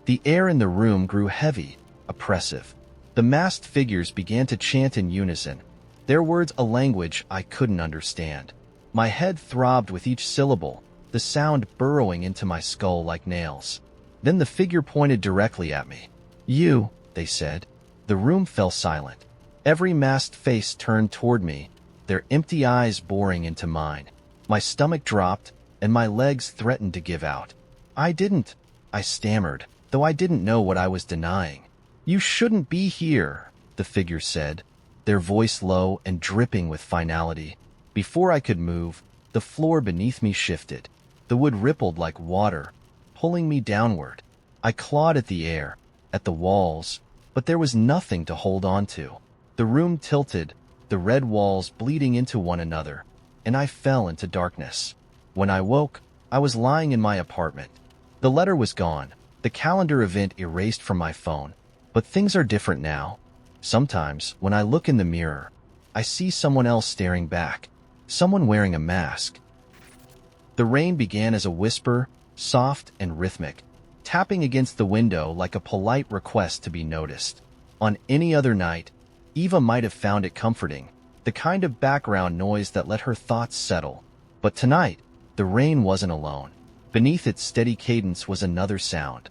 The air in the room grew heavy, oppressive. The masked figures began to chant in unison, their words a language I couldn't understand. My head throbbed with each syllable, the sound burrowing into my skull like nails. Then the figure pointed directly at me. "You," they said. The room fell silent. Every masked face turned toward me, their empty eyes boring into mine. My stomach dropped, and my legs threatened to give out. I stammered, though I didn't know what I was denying. "You shouldn't be here," the figure said, their voice low and dripping with finality. Before I could move, the floor beneath me shifted. The wood rippled like water, pulling me downward. I clawed at the air, at the walls, but there was nothing to hold on to. The room tilted, the red walls bleeding into one another, and I fell into darkness. When I woke, I was lying in my apartment. The letter was gone, the calendar event erased from my phone. But things are different now. Sometimes, when I look in the mirror, I see someone else staring back, someone wearing a mask. The rain began as a whisper, soft and rhythmic, tapping against the window like a polite request to be noticed. On any other night, Eva might have found it comforting, the kind of background noise that let her thoughts settle. But tonight, the rain wasn't alone. Beneath its steady cadence was another sound,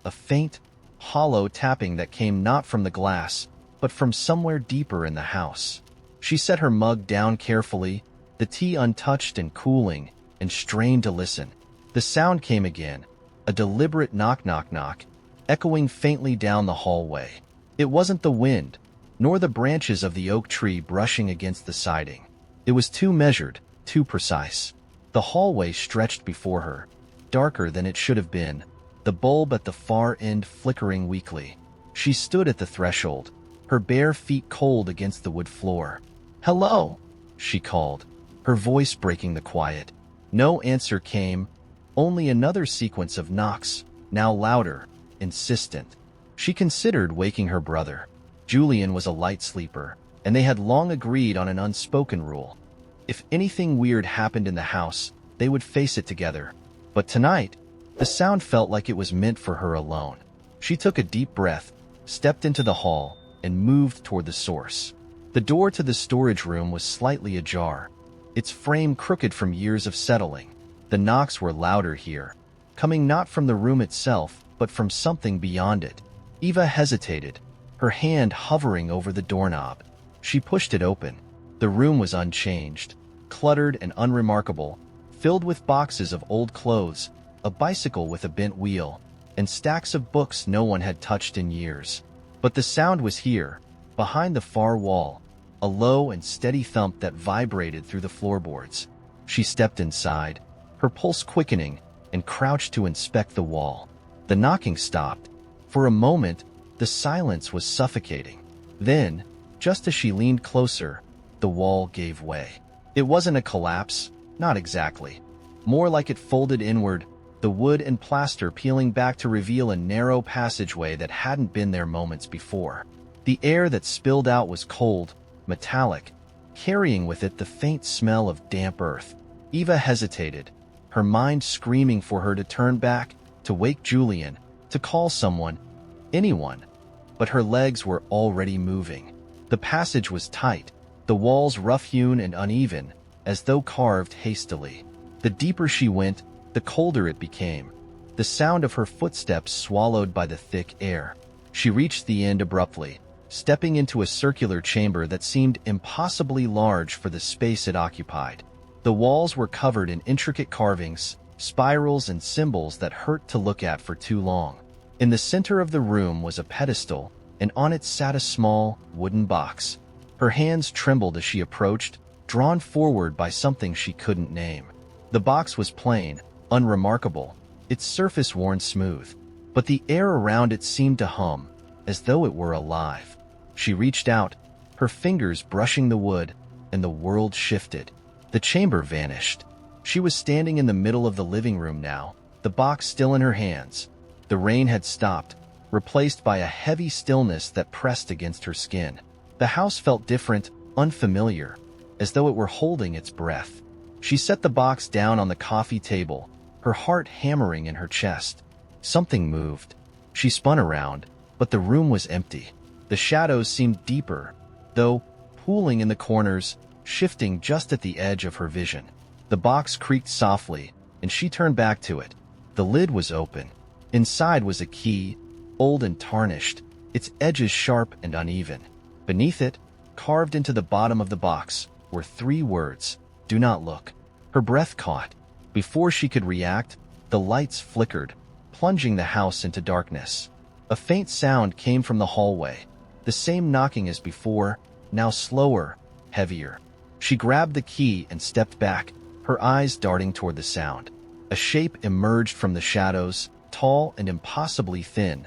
a faint, hollow tapping that came not from the glass, but from somewhere deeper in the house. She set her mug down carefully, the tea untouched and cooling, and strained to listen. The sound came again, a deliberate knock-knock-knock, echoing faintly down the hallway. It wasn't the wind, nor the branches of the oak tree brushing against the siding. It was too measured, too precise. The hallway stretched before her, darker than it should have been, the bulb at the far end flickering weakly. She stood at the threshold, her bare feet cold against the wood floor. "Hello," she called, her voice breaking the quiet. No answer came, only another sequence of knocks, now louder, insistent. She considered waking her brother. Julian was a light sleeper, and they had long agreed on an unspoken rule. If anything weird happened in the house, they would face it together. But tonight, the sound felt like it was meant for her alone. She took a deep breath, stepped into the hall, and moved toward the source. The door to the storage room was slightly ajar, its frame crooked from years of settling. The knocks were louder here, coming not from the room itself, but from something beyond it. Eva hesitated, her hand hovering over the doorknob. She pushed it open. The room was unchanged, cluttered and unremarkable, filled with boxes of old clothes, a bicycle with a bent wheel, and stacks of books no one had touched in years. But the sound was here, behind the far wall, a low and steady thump that vibrated through the floorboards. She stepped inside, her pulse quickening, and crouched to inspect the wall. The knocking stopped. For a moment, the silence was suffocating. Then, just as she leaned closer, the wall gave way. It wasn't a collapse, not exactly. More like it folded inward, the wood and plaster peeling back to reveal a narrow passageway that hadn't been there moments before. The air that spilled out was cold, metallic, carrying with it the faint smell of damp earth. Eva hesitated, her mind screaming for her to turn back, to wake Julian, to call someone, anyone. But her legs were already moving. The passage was tight, the walls rough-hewn and uneven, as though carved hastily. The deeper she went, the colder it became, the sound of her footsteps swallowed by the thick air. She reached the end abruptly, stepping into a circular chamber that seemed impossibly large for the space it occupied. The walls were covered in intricate carvings, spirals, and symbols that hurt to look at for too long. In the center of the room was a pedestal, and on it sat a small, wooden box. Her hands trembled as she approached, drawn forward by something she couldn't name. The box was plain, unremarkable, its surface worn smooth, but the air around it seemed to hum, as though it were alive. She reached out, her fingers brushing the wood, and the world shifted. The chamber vanished. She was standing in the middle of the living room now, the box still in her hands. The rain had stopped, replaced by a heavy stillness that pressed against her skin. The house felt different, unfamiliar, as though it were holding its breath. She set the box down on the coffee table, her heart hammering in her chest. Something moved. She spun around, but the room was empty. The shadows seemed deeper, though, pooling in the corners, shifting just at the edge of her vision. The box creaked softly, and she turned back to it. The lid was open. Inside was a key, old and tarnished, its edges sharp and uneven. Beneath it, carved into the bottom of the box, were 3 words, "Do not look." Her breath caught. Before she could react, the lights flickered, plunging the house into darkness. A faint sound came from the hallway, the same knocking as before, now slower, heavier. She grabbed the key and stepped back, her eyes darting toward the sound. A shape emerged from the shadows, tall and impossibly thin,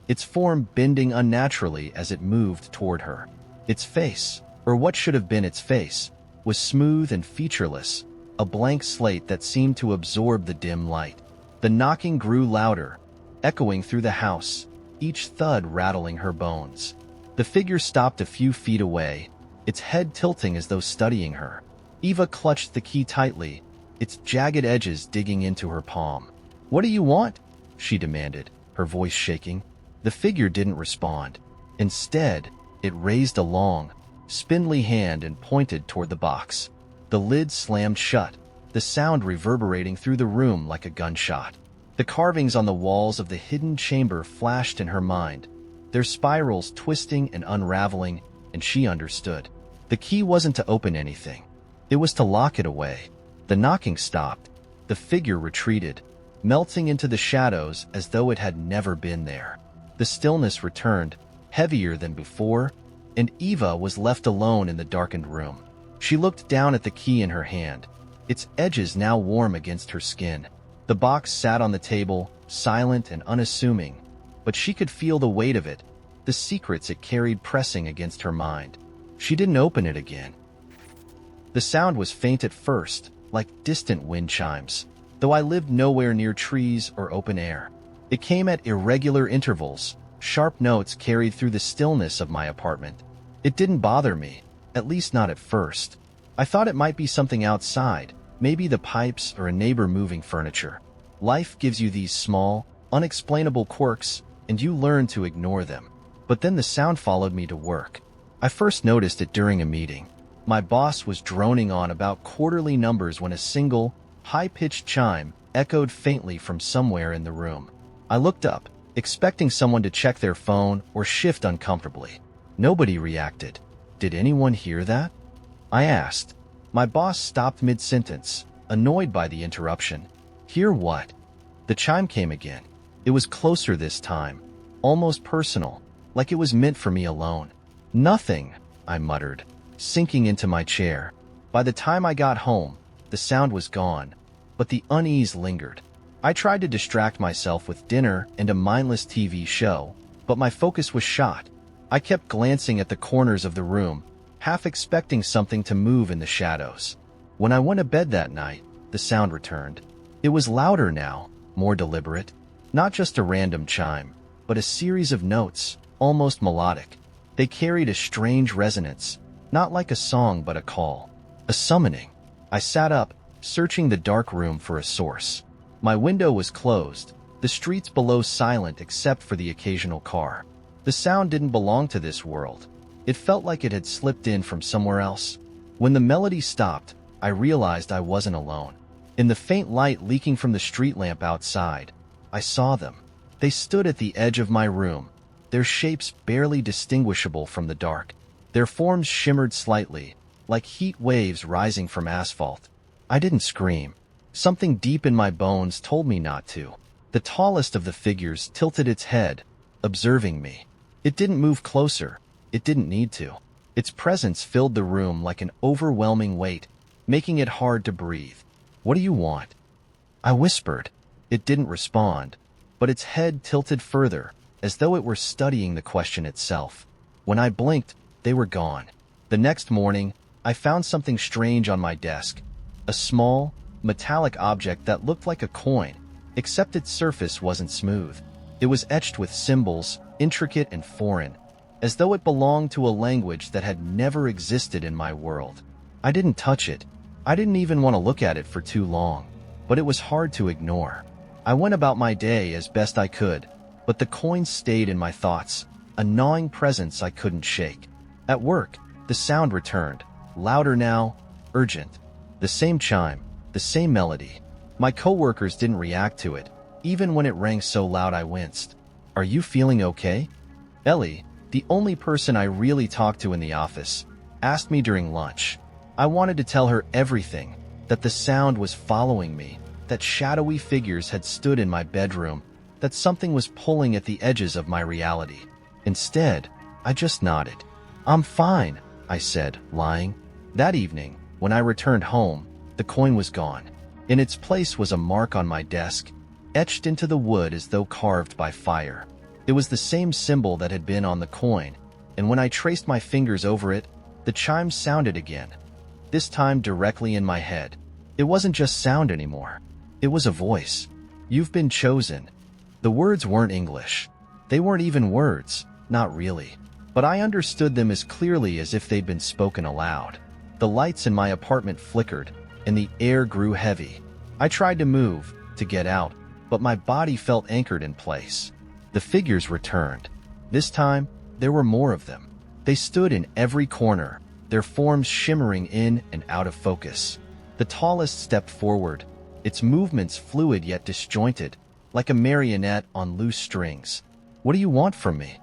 its form bending unnaturally as it moved toward her. Its face, or what should have been its face, was smooth and featureless, a blank slate that seemed to absorb the dim light. The knocking grew louder, echoing through the house, each thud rattling her bones. The figure stopped a few feet away, its head tilting as though studying her. Eva clutched the key tightly, its jagged edges digging into her palm. "What do you want?" she demanded, her voice shaking. The figure didn't respond. Instead, it raised a long, spindly hand and pointed toward the box. The lid slammed shut, the sound reverberating through the room like a gunshot. The carvings on the walls of the hidden chamber flashed in her mind, their spirals twisting and unraveling, and she understood. The key wasn't to open anything. It was to lock it away. The knocking stopped. The figure retreated, melting into the shadows as though it had never been there. The stillness returned, heavier than before, and Eva was left alone in the darkened room. She looked down at the key in her hand, its edges now warm against her skin. The box sat on the table, silent and unassuming, but she could feel the weight of it, the secrets it carried pressing against her mind. She didn't open it again. The sound was faint at first, like distant wind chimes, though I lived nowhere near trees or open air. It came at irregular intervals, sharp notes carried through the stillness of my apartment. It didn't bother me, at least not at first. I thought it might be something outside, maybe the pipes or a neighbor moving furniture. Life gives you these small, unexplainable quirks, and you learn to ignore them. But then the sound followed me to work. I first noticed it during a meeting. My boss was droning on about quarterly numbers when a single, high-pitched chime echoed faintly from somewhere in the room. I looked up, expecting someone to check their phone or shift uncomfortably. Nobody reacted. "Did anyone hear that?" I asked. My boss stopped mid-sentence, annoyed by the interruption. "Hear what?" The chime came again. It was closer this time, almost personal, like it was meant for me alone. "Nothing," I muttered, sinking into my chair. By the time I got home, the sound was gone, but the unease lingered. I tried to distract myself with dinner and a mindless TV show, but my focus was shot. I kept glancing at the corners of the room, half expecting something to move in the shadows. When I went to bed that night, the sound returned. It was louder now, more deliberate. Not just a random chime, but a series of notes, almost melodic. They carried a strange resonance, not like a song but a call, a summoning. I sat up, searching the dark room for a source. My window was closed, the streets below silent except for the occasional car. The sound didn't belong to this world. It felt like it had slipped in from somewhere else. When the melody stopped, I realized I wasn't alone. In the faint light leaking from the street lamp outside, I saw them. They stood at the edge of my room, their shapes barely distinguishable from the dark. Their forms shimmered slightly, like heat waves rising from asphalt. I didn't scream. Something deep in my bones told me not to. The tallest of the figures tilted its head, observing me. It didn't move closer. It didn't need to. Its presence filled the room like an overwhelming weight, making it hard to breathe. "What do you want?" I whispered. It didn't respond, but its head tilted further, as though it were studying the question itself. When I blinked, they were gone. The next morning, I found something strange on my desk. A small, metallic object that looked like a coin, except its surface wasn't smooth. It was etched with symbols, intricate and foreign, as though it belonged to a language that had never existed in my world. I didn't touch it. I didn't even want to look at it for too long, but it was hard to ignore. I went about my day as best I could, but the coin stayed in my thoughts, a gnawing presence I couldn't shake. At work, the sound returned, louder now, urgent. The same chime, the same melody. My coworkers didn't react to it, even when it rang so loud I winced. "Are you feeling okay?" Ellie, the only person I really talked to in the office, asked me during lunch. I wanted to tell her everything, that the sound was following me, that shadowy figures had stood in my bedroom, that something was pulling at the edges of my reality. Instead, I just nodded. "I'm fine," I said, lying. That evening, when I returned home, the coin was gone. In its place was a mark on my desk, etched into the wood as though carved by fire. It was the same symbol that had been on the coin, and when I traced my fingers over it, the chime sounded again, this time directly in my head. It wasn't just sound anymore. It was a voice. "You've been chosen." The words weren't English. They weren't even words, not really. But I understood them as clearly as if they'd been spoken aloud. The lights in my apartment flickered, and the air grew heavy. I tried to move, to get out, but my body felt anchored in place. The figures returned. This time, there were more of them. They stood in every corner, their forms shimmering in and out of focus. The tallest stepped forward, its movements fluid yet disjointed, like a marionette on loose strings. "What do you want from me?"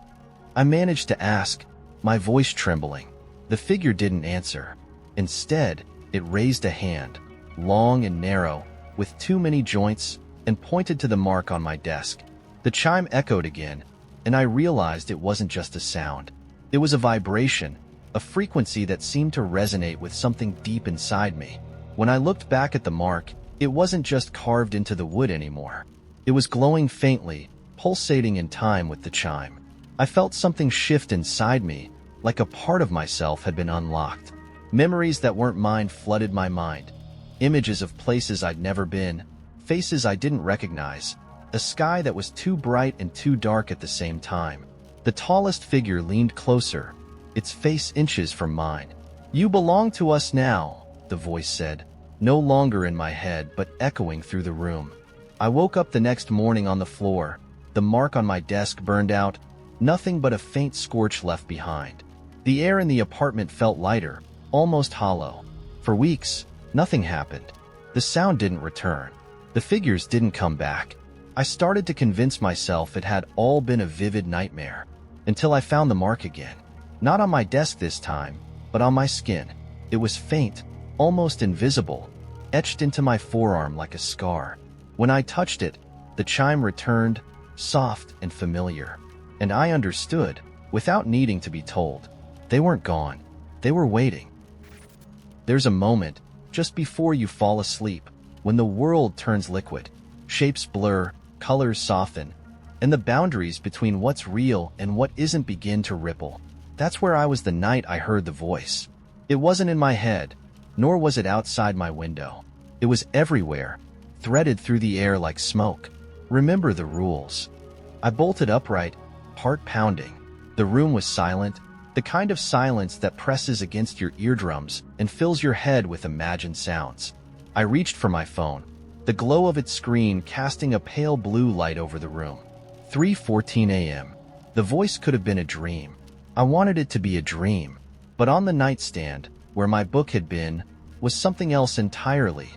I managed to ask, my voice trembling. The figure didn't answer. Instead, it raised a hand, long and narrow, with too many joints, and pointed to the mark on my desk. The chime echoed again, and I realized it wasn't just a sound. It was a vibration, a frequency that seemed to resonate with something deep inside me. When I looked back at the mark, it wasn't just carved into the wood anymore. It was glowing faintly, pulsating in time with the chime. I felt something shift inside me, like a part of myself had been unlocked. Memories that weren't mine flooded my mind. Images of places I'd never been, faces I didn't recognize, a sky that was too bright and too dark at the same time. The tallest figure leaned closer, its face inches from mine. "You belong to us now," the voice said, no longer in my head but echoing through the room. I woke up the next morning on the floor, the mark on my desk burned out, nothing but a faint scorch left behind. The air in the apartment felt lighter, almost hollow. For weeks, nothing happened. The sound didn't return. The figures didn't come back. I started to convince myself it had all been a vivid nightmare, until I found the mark again. Not on my desk this time, but on my skin. It was faint, almost invisible, etched into my forearm like a scar. When I touched it, the chime returned, soft and familiar. And I understood, without needing to be told. They weren't gone. They were waiting. There's a moment, just before you fall asleep, when the world turns liquid. Shapes blur, colors soften, and the boundaries between what's real and what isn't begin to ripple. That's where I was the night I heard the voice. It wasn't in my head, nor was it outside my window. It was everywhere, threaded through the air like smoke. Remember the rules. I bolted upright, heart pounding. The room was silent, the kind of silence that presses against your eardrums and fills your head with imagined sounds. I reached for my phone, the glow of its screen casting a pale blue light over the room. 3:14 a.m. The voice could have been a dream. I wanted it to be a dream. But on the nightstand, where my book had been, was something else entirely.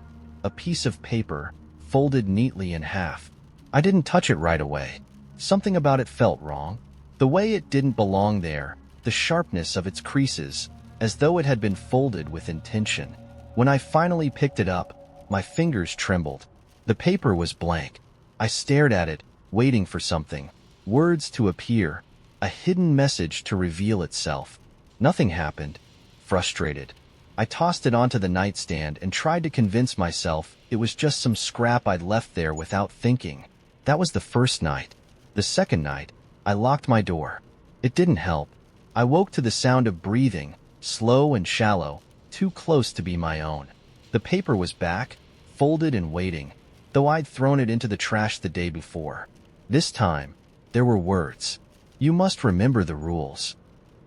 A piece of paper, folded neatly in half. I didn't touch it right away. Something about it felt wrong. The way it didn't belong there, the sharpness of its creases, as though it had been folded with intention. When I finally picked it up, my fingers trembled. The paper was blank. I stared at it, waiting for something. Words to appear, a hidden message to reveal itself. Nothing happened. Frustrated, I tossed it onto the nightstand and tried to convince myself it was just some scrap I'd left there without thinking. That was the first night. The second night, I locked my door. It didn't help. I woke to the sound of breathing, slow and shallow, too close to be my own. The paper was back, folded and waiting, though I'd thrown it into the trash the day before. This time, there were words. You must remember the rules.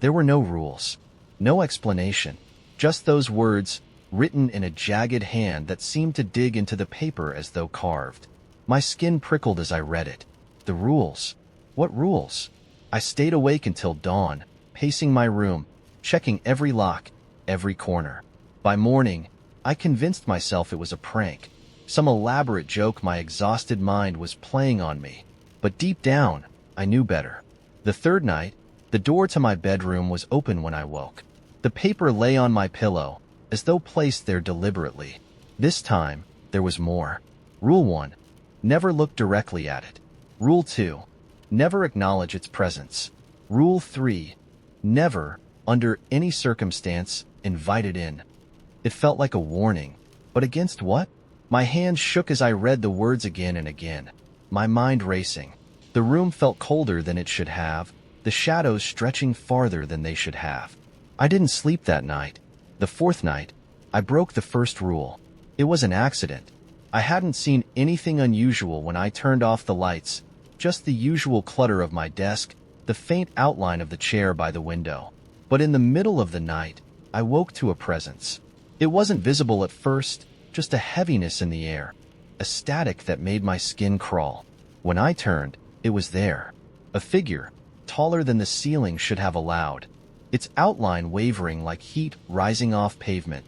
There were no rules. No explanation. Just those words, written in a jagged hand that seemed to dig into the paper as though carved. My skin prickled as I read it. The rules. What rules? I stayed awake until dawn, pacing my room, checking every lock, every corner. By morning, I convinced myself it was a prank, some elaborate joke my exhausted mind was playing on me. But deep down, I knew better. The third night, the door to my bedroom was open when I woke. The paper lay on my pillow, as though placed there deliberately. This time, there was more. Rule 1. Never look directly at it. Rule 2. Never acknowledge its presence. Rule 3. Never, under any circumstance, invite it in. It felt like a warning. But against what? My hands shook as I read the words again and again, my mind racing. The room felt colder than it should have, the shadows stretching farther than they should have. I didn't sleep that night. The fourth night, I broke the first rule. It was an accident. I hadn't seen anything unusual when I turned off the lights, just the usual clutter of my desk, the faint outline of the chair by the window. But in the middle of the night, I woke to a presence. It wasn't visible at first, just a heaviness in the air, a static that made my skin crawl. When I turned, it was there. A figure, taller than the ceiling should have allowed, its outline wavering like heat rising off pavement.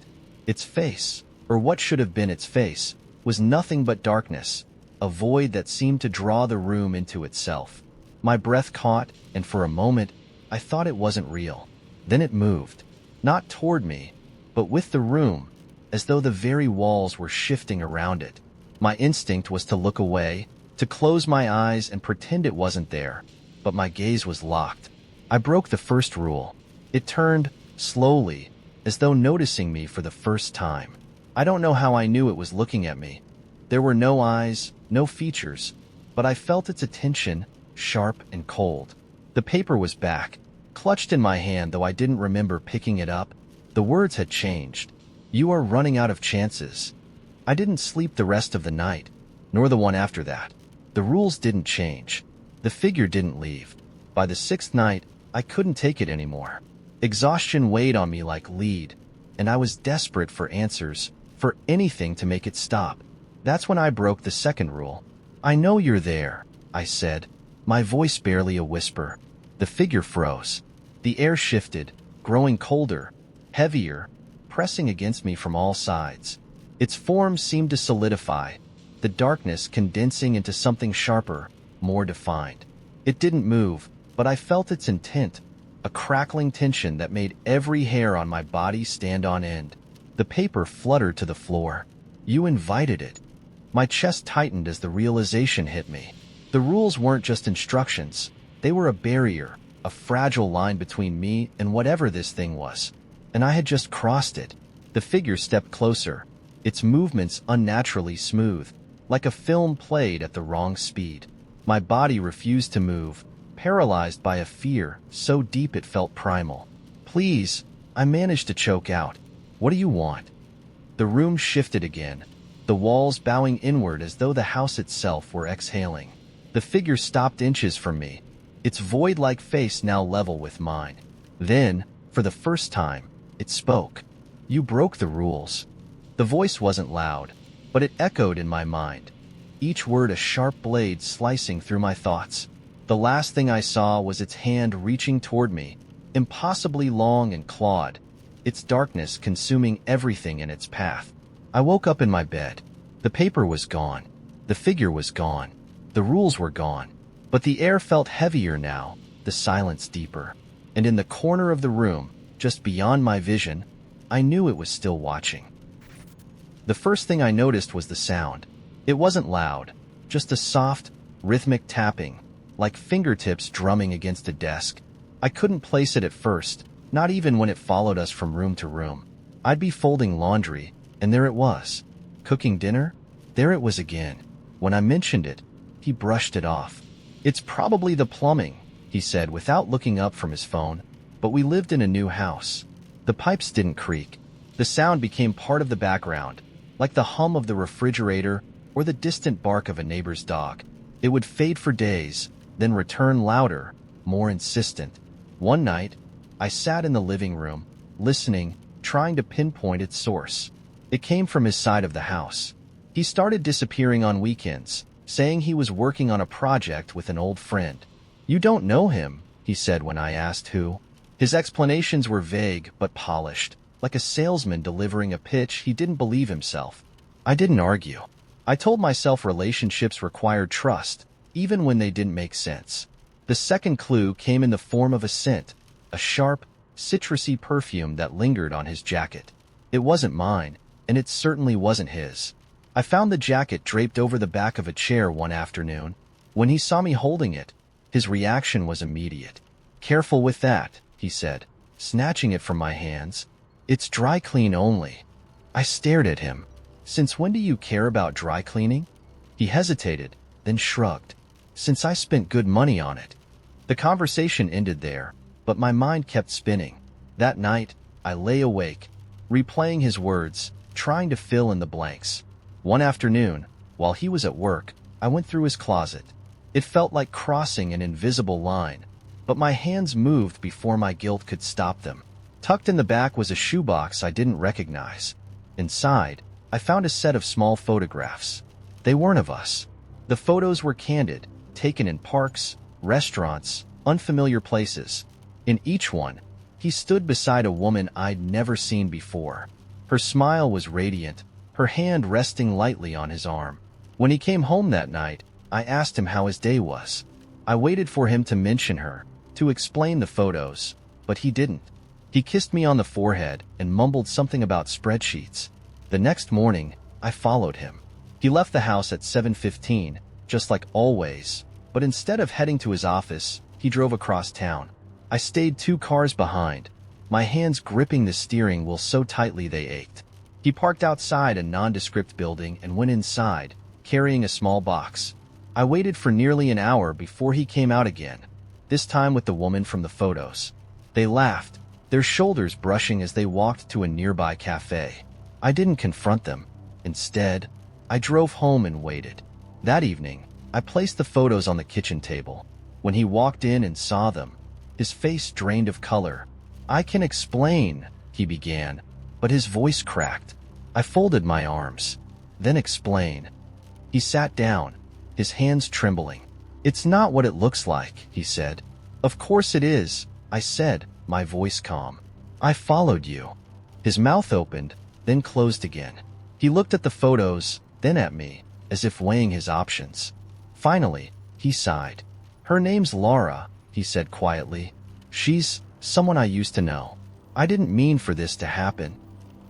Its face, or what should have been its face, was nothing but darkness, a void that seemed to draw the room into itself. My breath caught, and for a moment, I thought it wasn't real. Then it moved, not toward me, but with the room, as though the very walls were shifting around it. My instinct was to look away, to close my eyes and pretend it wasn't there, but my gaze was locked. I broke the first rule. It turned, slowly, as though noticing me for the first time. I don't know how I knew it was looking at me. There were no eyes, no features, but I felt its attention, sharp and cold. The paper was back, clutched in my hand, though I didn't remember picking it up. The words had changed. You are running out of chances. I didn't sleep the rest of the night, nor the one after that. The rules didn't change. The figure didn't leave. By the sixth night, I couldn't take it anymore. Exhaustion weighed on me like lead, and I was desperate for answers, for anything to make it stop. That's when I broke the second rule. I know you're there, I said, my voice barely a whisper. The figure froze. The air shifted, growing colder, heavier, pressing against me from all sides. Its form seemed to solidify, the darkness condensing into something sharper, more defined. It didn't move, but I felt its intent, a crackling tension that made every hair on my body stand on end. The paper fluttered to the floor. You invited it. My chest tightened as the realization hit me. The rules weren't just instructions. They were a barrier, a fragile line between me and whatever this thing was. And I had just crossed it. The figure stepped closer, its movements unnaturally smooth, like a film played at the wrong speed. My body refused to move, paralyzed by a fear so deep it felt primal. Please, I managed to choke out. What do you want? The room shifted again, the walls bowing inward as though the house itself were exhaling. The figure stopped inches from me, its void-like face now level with mine. Then, for the first time, it spoke. You broke the rules. The voice wasn't loud, but it echoed in my mind, each word a sharp blade slicing through my thoughts. The last thing I saw was its hand reaching toward me, impossibly long and clawed. its darkness consuming everything in its path. I woke up in my bed. The paper was gone. The figure was gone. The rules were gone. But the air felt heavier now, the silence deeper. And in the corner of the room, just beyond my vision, I knew it was still watching. The first thing I noticed was the sound. It wasn't loud, just a soft, rhythmic tapping, like fingertips drumming against a desk. I couldn't place it at first, not even when it followed us from room to room. I'd be folding laundry, and there it was. Cooking dinner? There it was again. When I mentioned it, he brushed it off. "It's probably the plumbing," he said without looking up from his phone. But we lived in a new house. The pipes didn't creak. The sound became part of the background, like the hum of the refrigerator or the distant bark of a neighbor's dog. It would fade for days, then return louder, more insistent. One night, I sat in the living room, listening, trying to pinpoint its source. It came from his side of the house. He started disappearing on weekends, saying he was working on a project with an old friend. "You don't know him," he said when I asked who. His explanations were vague but polished, like a salesman delivering a pitch he didn't believe himself. I didn't argue. I told myself relationships required trust, even when they didn't make sense. The second clue came in the form of a scent, a sharp, citrusy perfume that lingered on his jacket. It wasn't mine, and it certainly wasn't his. I found the jacket draped over the back of a chair one afternoon. When he saw me holding it, his reaction was immediate. "Careful with that," he said, snatching it from my hands. "It's dry clean only." I stared at him. "Since when do you care about dry cleaning?" He hesitated, then shrugged. "Since I spent good money on it." The conversation ended there, but my mind kept spinning. That night, I lay awake, replaying his words, trying to fill in the blanks. One afternoon, while he was at work, I went through his closet. It felt like crossing an invisible line, but my hands moved before my guilt could stop them. Tucked in the back was a shoebox I didn't recognize. Inside, I found a set of small photographs. They weren't of us. The photos were candid, taken in parks, restaurants, unfamiliar places. In each one, he stood beside a woman I'd never seen before. Her smile was radiant, her hand resting lightly on his arm. When he came home that night, I asked him how his day was. I waited for him to mention her, to explain the photos, but he didn't. He kissed me on the forehead and mumbled something about spreadsheets. The next morning, I followed him. He left the house at 7:15, just like always, but instead of heading to his office, he drove across town. I stayed 2 cars behind, my hands gripping the steering wheel so tightly they ached. He parked outside a nondescript building and went inside, carrying a small box. I waited for nearly an hour before he came out again, this time with the woman from the photos. They laughed, their shoulders brushing as they walked to a nearby cafe. I didn't confront them. Instead, I drove home and waited. That evening, I placed the photos on the kitchen table. When he walked in and saw them, his face drained of color. "I can explain," he began, but his voice cracked. I folded my arms. "Then explain." He sat down, his hands trembling. "It's not what it looks like," he said. "Of course it is," I said, my voice calm. "I followed you." His mouth opened, then closed again. He looked at the photos, then at me, as if weighing his options. Finally, he sighed. "Her name's Laura," he said quietly. "She's someone I used to know. I didn't mean for this to happen."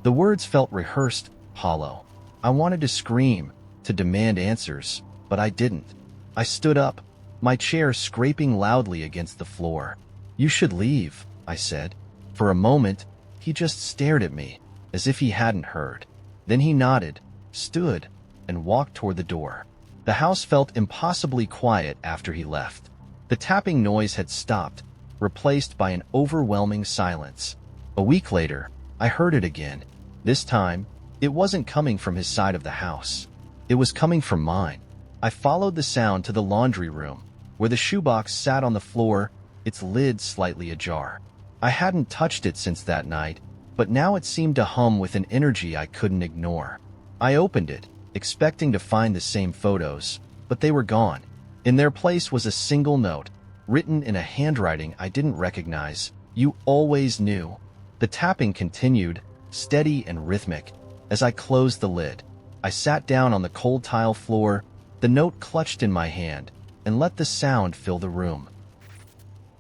The words felt rehearsed, hollow. I wanted to scream, to demand answers, but I didn't. I stood up, my chair scraping loudly against the floor. "You should leave," I said. For a moment, he just stared at me, as if he hadn't heard. Then he nodded, stood, and walked toward the door. The house felt impossibly quiet after he left. The tapping noise had stopped, replaced by an overwhelming silence. A week later, I heard it again. This time, it wasn't coming from his side of the house. It was coming from mine. I followed the sound to the laundry room, where the shoebox sat on the floor, its lid slightly ajar. I hadn't touched it since that night, but now it seemed to hum with an energy I couldn't ignore. I opened it, expecting to find the same photos, but they were gone. In their place was a single note, written in a handwriting I didn't recognize. "You always knew." The tapping continued, steady and rhythmic. As I closed the lid, I sat down on the cold tile floor, the note clutched in my hand, and let the sound fill the room.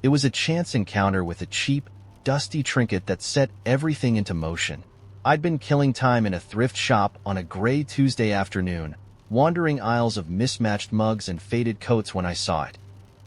It was a chance encounter with a cheap, dusty trinket that set everything into motion. I'd been killing time in a thrift shop on a gray Tuesday afternoon, wandering aisles of mismatched mugs and faded coats when I saw it.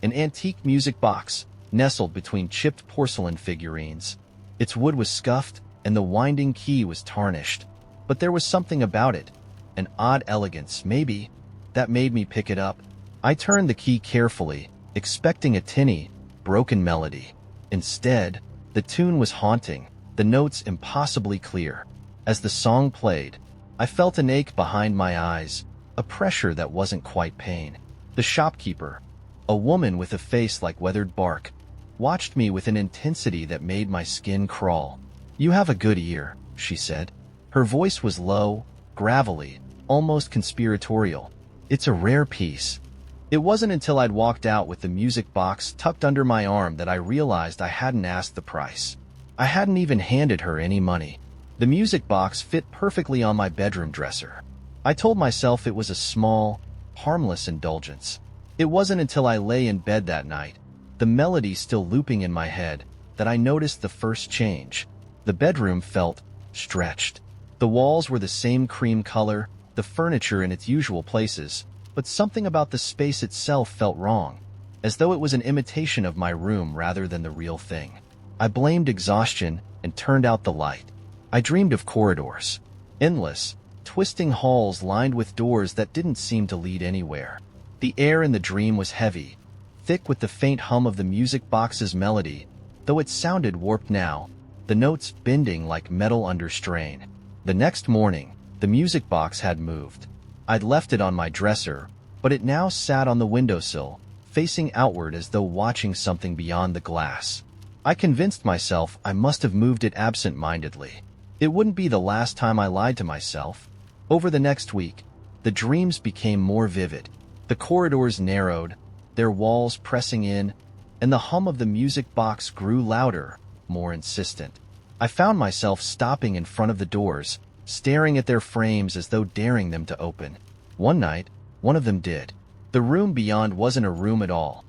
An antique music box, nestled between chipped porcelain figurines. Its wood was scuffed, and the winding key was tarnished. But there was something about it, an odd elegance, maybe, that made me pick it up. I turned the key carefully, expecting a tinny, broken melody. Instead, the tune was haunting, the notes impossibly clear. As the song played, I felt an ache behind my eyes, a pressure that wasn't quite pain. The shopkeeper, a woman with a face like weathered bark, watched me with an intensity that made my skin crawl. "You have a good ear," she said. Her voice was low, gravelly, almost conspiratorial. "It's a rare piece." It wasn't until I'd walked out with the music box tucked under my arm that I realized I hadn't asked the price. I hadn't even handed her any money. The music box fit perfectly on my bedroom dresser. I told myself it was a small, harmless indulgence. It wasn't until I lay in bed that night, the melody still looping in my head, that I noticed the first change. The bedroom felt stretched. The walls were the same cream color, the furniture in its usual places, but something about the space itself felt wrong, as though it was an imitation of my room rather than the real thing. I blamed exhaustion and turned out the light. I dreamed of corridors, endless, twisting halls lined with doors that didn't seem to lead anywhere. The air in the dream was heavy, thick with the faint hum of the music box's melody, though it sounded warped now, the notes bending like metal under strain. The next morning, the music box had moved. I'd left it on my dresser, but it now sat on the windowsill, facing outward as though watching something beyond the glass. I convinced myself I must have moved it absent-mindedly. It wouldn't be the last time I lied to myself. Over the next week, the dreams became more vivid. The corridors narrowed, their walls pressing in, and the hum of the music box grew louder, more insistent. I found myself stopping in front of the doors, staring at their frames as though daring them to open. One night, one of them did. The room beyond wasn't a room at all.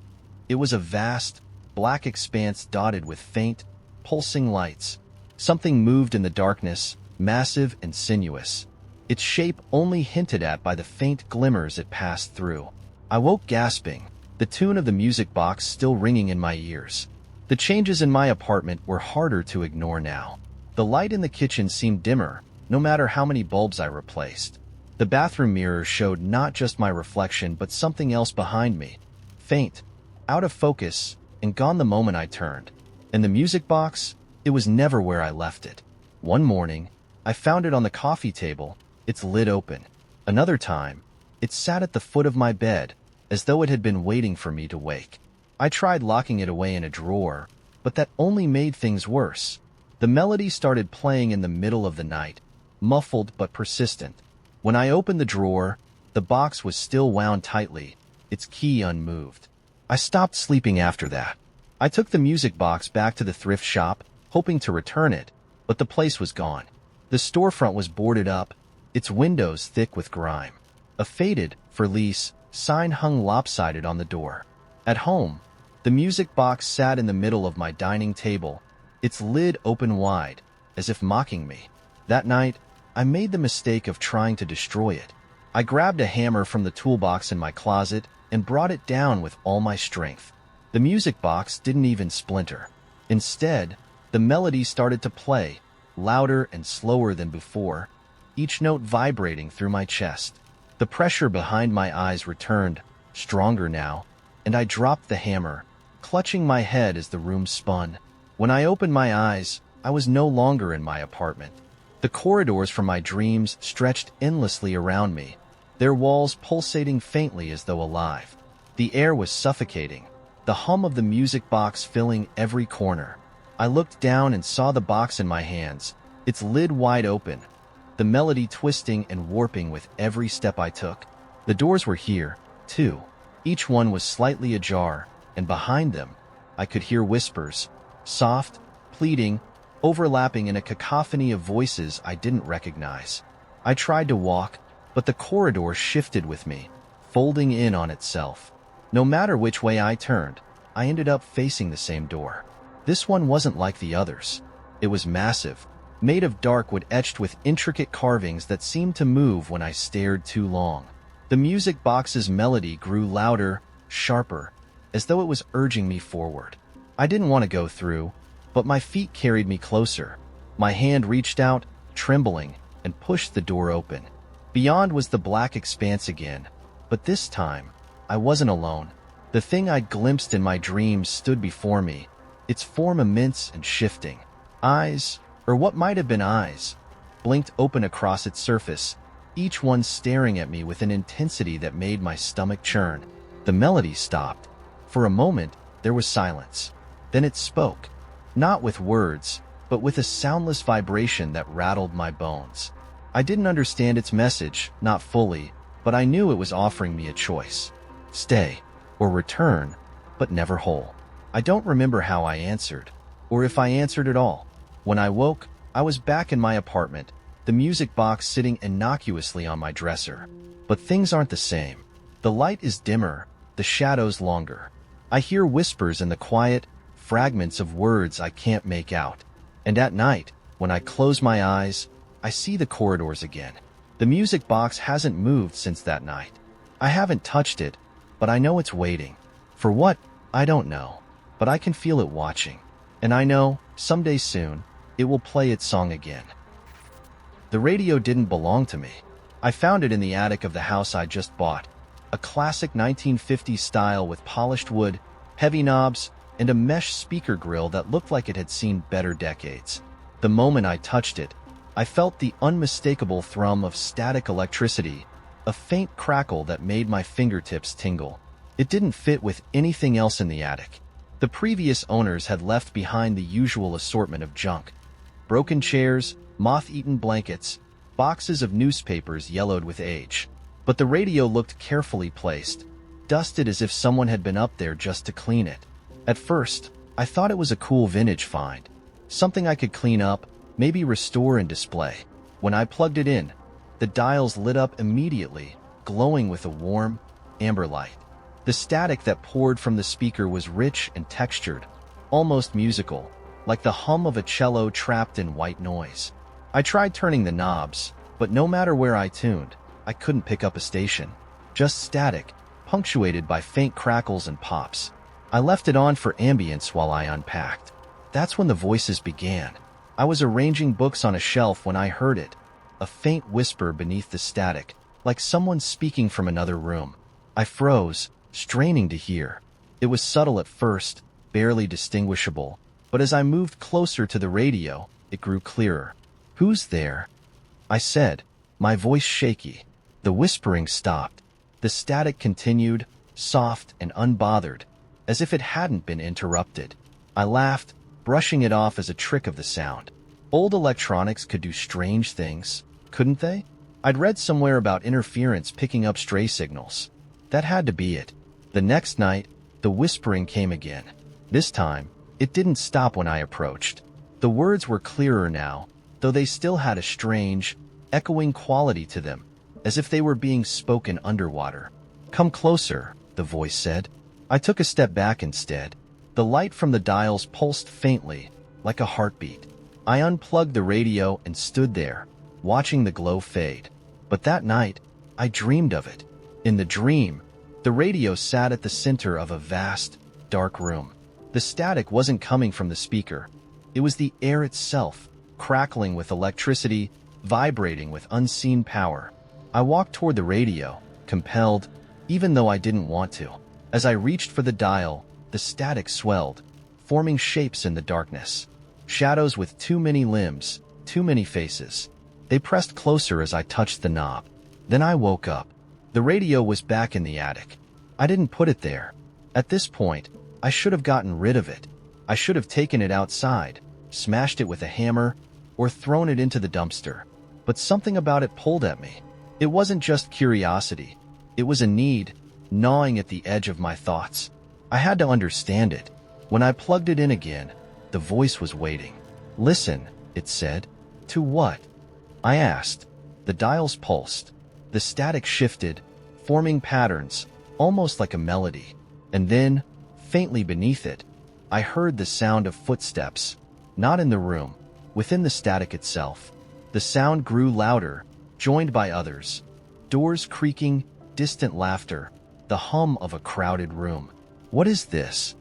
It was a vast, black expanse dotted with faint, pulsing lights. Something moved in the darkness, massive and sinuous, its shape only hinted at by the faint glimmers it passed through. I woke gasping, the tune of the music box still ringing in my ears. The changes in my apartment were harder to ignore now. The light in the kitchen seemed dimmer, no matter how many bulbs I replaced. The bathroom mirror showed not just my reflection but something else behind me, faint, out of focus, and gone the moment I turned. And the music box? It was never where I left it. One morning, I found it on the coffee table, its lid open. Another time, it sat at the foot of my bed, as though it had been waiting for me to wake. I tried locking it away in a drawer, but that only made things worse. The melody started playing in the middle of the night, muffled but persistent. When I opened the drawer, the box was still wound tightly, its key unmoved. I stopped sleeping after that. I took the music box back to the thrift shop, hoping to return it, but the place was gone. The storefront was boarded up, its windows thick with grime. A faded, for lease, sign hung lopsided on the door. At home, the music box sat in the middle of my dining table, its lid open wide, as if mocking me. That night, I made the mistake of trying to destroy it. I grabbed a hammer from the toolbox in my closet and brought it down with all my strength. The music box didn't even splinter. Instead, the melody started to play, louder and slower than before, each note vibrating through my chest. The pressure behind my eyes returned, stronger now, and I dropped the hammer, clutching my head as the room spun. When I opened my eyes, I was no longer in my apartment. The corridors from my dreams stretched endlessly around me, their walls pulsating faintly as though alive. The air was suffocating, the hum of the music box filling every corner. I looked down and saw the box in my hands, its lid wide open, the melody twisting and warping with every step I took. The doors were here, too. Each one was slightly ajar, and behind them, I could hear whispers, soft, pleading, overlapping in a cacophony of voices I didn't recognize. I tried to walk, but the corridor shifted with me, folding in on itself. No matter which way I turned, I ended up facing the same door. This one wasn't like the others. It was massive, made of dark wood etched with intricate carvings that seemed to move when I stared too long. The music box's melody grew louder, sharper, as though it was urging me forward. I didn't want to go through, but my feet carried me closer. My hand reached out, trembling, and pushed the door open. Beyond was the black expanse again, but this time, I wasn't alone. The thing I'd glimpsed in my dreams stood before me, its form immense and shifting. Eyes, or what might have been eyes, blinked open across its surface, each one staring at me with an intensity that made my stomach churn. The melody stopped. For a moment, there was silence. Then it spoke, not with words, but with a soundless vibration that rattled my bones. I didn't understand its message, not fully, but I knew it was offering me a choice. Stay, or return, but never whole. I don't remember how I answered, or if I answered at all. When I woke, I was back in my apartment, the music box sitting innocuously on my dresser. But things aren't the same. The light is dimmer, the shadows longer. I hear whispers in the quiet, fragments of words I can't make out. And at night, when I close my eyes, I see the corridors again. The music box hasn't moved since that night. I haven't touched it, but I know it's waiting. For what? I don't know. But I can feel it watching. And I know, someday soon, it will play its song again. The radio didn't belong to me. I found it in the attic of the house I just bought. A classic 1950s style with polished wood, heavy knobs, and a mesh speaker grill that looked like it had seen better decades. The moment I touched it, I felt the unmistakable thrum of static electricity, a faint crackle that made my fingertips tingle. It didn't fit with anything else in the attic. The previous owners had left behind the usual assortment of junk. Broken chairs, moth-eaten blankets, boxes of newspapers yellowed with age. But the radio looked carefully placed, dusted as if someone had been up there just to clean it. At first, I thought it was a cool vintage find, something I could clean up, maybe restore and display. When I plugged it in, the dials lit up immediately, glowing with a warm, amber light. The static that poured from the speaker was rich and textured, almost musical, like the hum of a cello trapped in white noise. I tried turning the knobs, but no matter where I tuned, I couldn't pick up a station. Just static, punctuated by faint crackles and pops. I left it on for ambience while I unpacked. That's when the voices began. I was arranging books on a shelf when I heard it, a faint whisper beneath the static, like someone speaking from another room. I froze, straining to hear. It was subtle at first, barely distinguishable, but as I moved closer to the radio, it grew clearer. "Who's there?" I said, my voice shaky. The whispering stopped. The static continued, soft and unbothered, as if it hadn't been interrupted. I laughed, brushing it off as a trick of the sound. Old electronics could do strange things, couldn't they? I'd read somewhere about interference picking up stray signals. That had to be it. The next night, the whispering came again. This time, it didn't stop when I approached. The words were clearer now, though they still had a strange, echoing quality to them, as if they were being spoken underwater. "Come closer," the voice said. I took a step back instead. The light from the dials pulsed faintly, like a heartbeat. I unplugged the radio and stood there, watching the glow fade. But that night, I dreamed of it. In the dream, the radio sat at the center of a vast, dark room. The static wasn't coming from the speaker. It was the air itself, crackling with electricity, vibrating with unseen power. I walked toward the radio, compelled, even though I didn't want to. As I reached for the dial, the static swelled, forming shapes in the darkness. Shadows with too many limbs, too many faces. They pressed closer as I touched the knob. Then I woke up. The radio was back in the attic. I didn't put it there. At this point, I should have gotten rid of it. I should have taken it outside, smashed it with a hammer, or thrown it into the dumpster. But something about it pulled at me. It wasn't just curiosity. It was a need, gnawing at the edge of my thoughts. I had to understand it. When I plugged it in again, the voice was waiting. Listen, it said. To what? I asked. The dials pulsed. The static shifted, forming patterns, almost like a melody. And then, faintly beneath it, I heard the sound of footsteps, not in the room, within the static itself. The sound grew louder, joined by others. Doors creaking, distant laughter, the hum of a crowded room. What is this?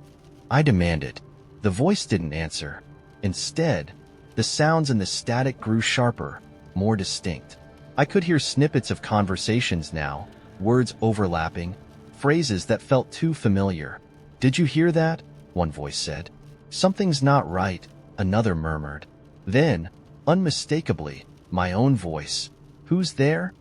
I demanded. The voice didn't answer. Instead, the sounds in the static grew sharper, more distinct. I could hear snippets of conversations now, words overlapping, phrases that felt too familiar. Did you hear that? One voice said. Something's not right, another murmured. Then, unmistakably, my own voice. Who's there?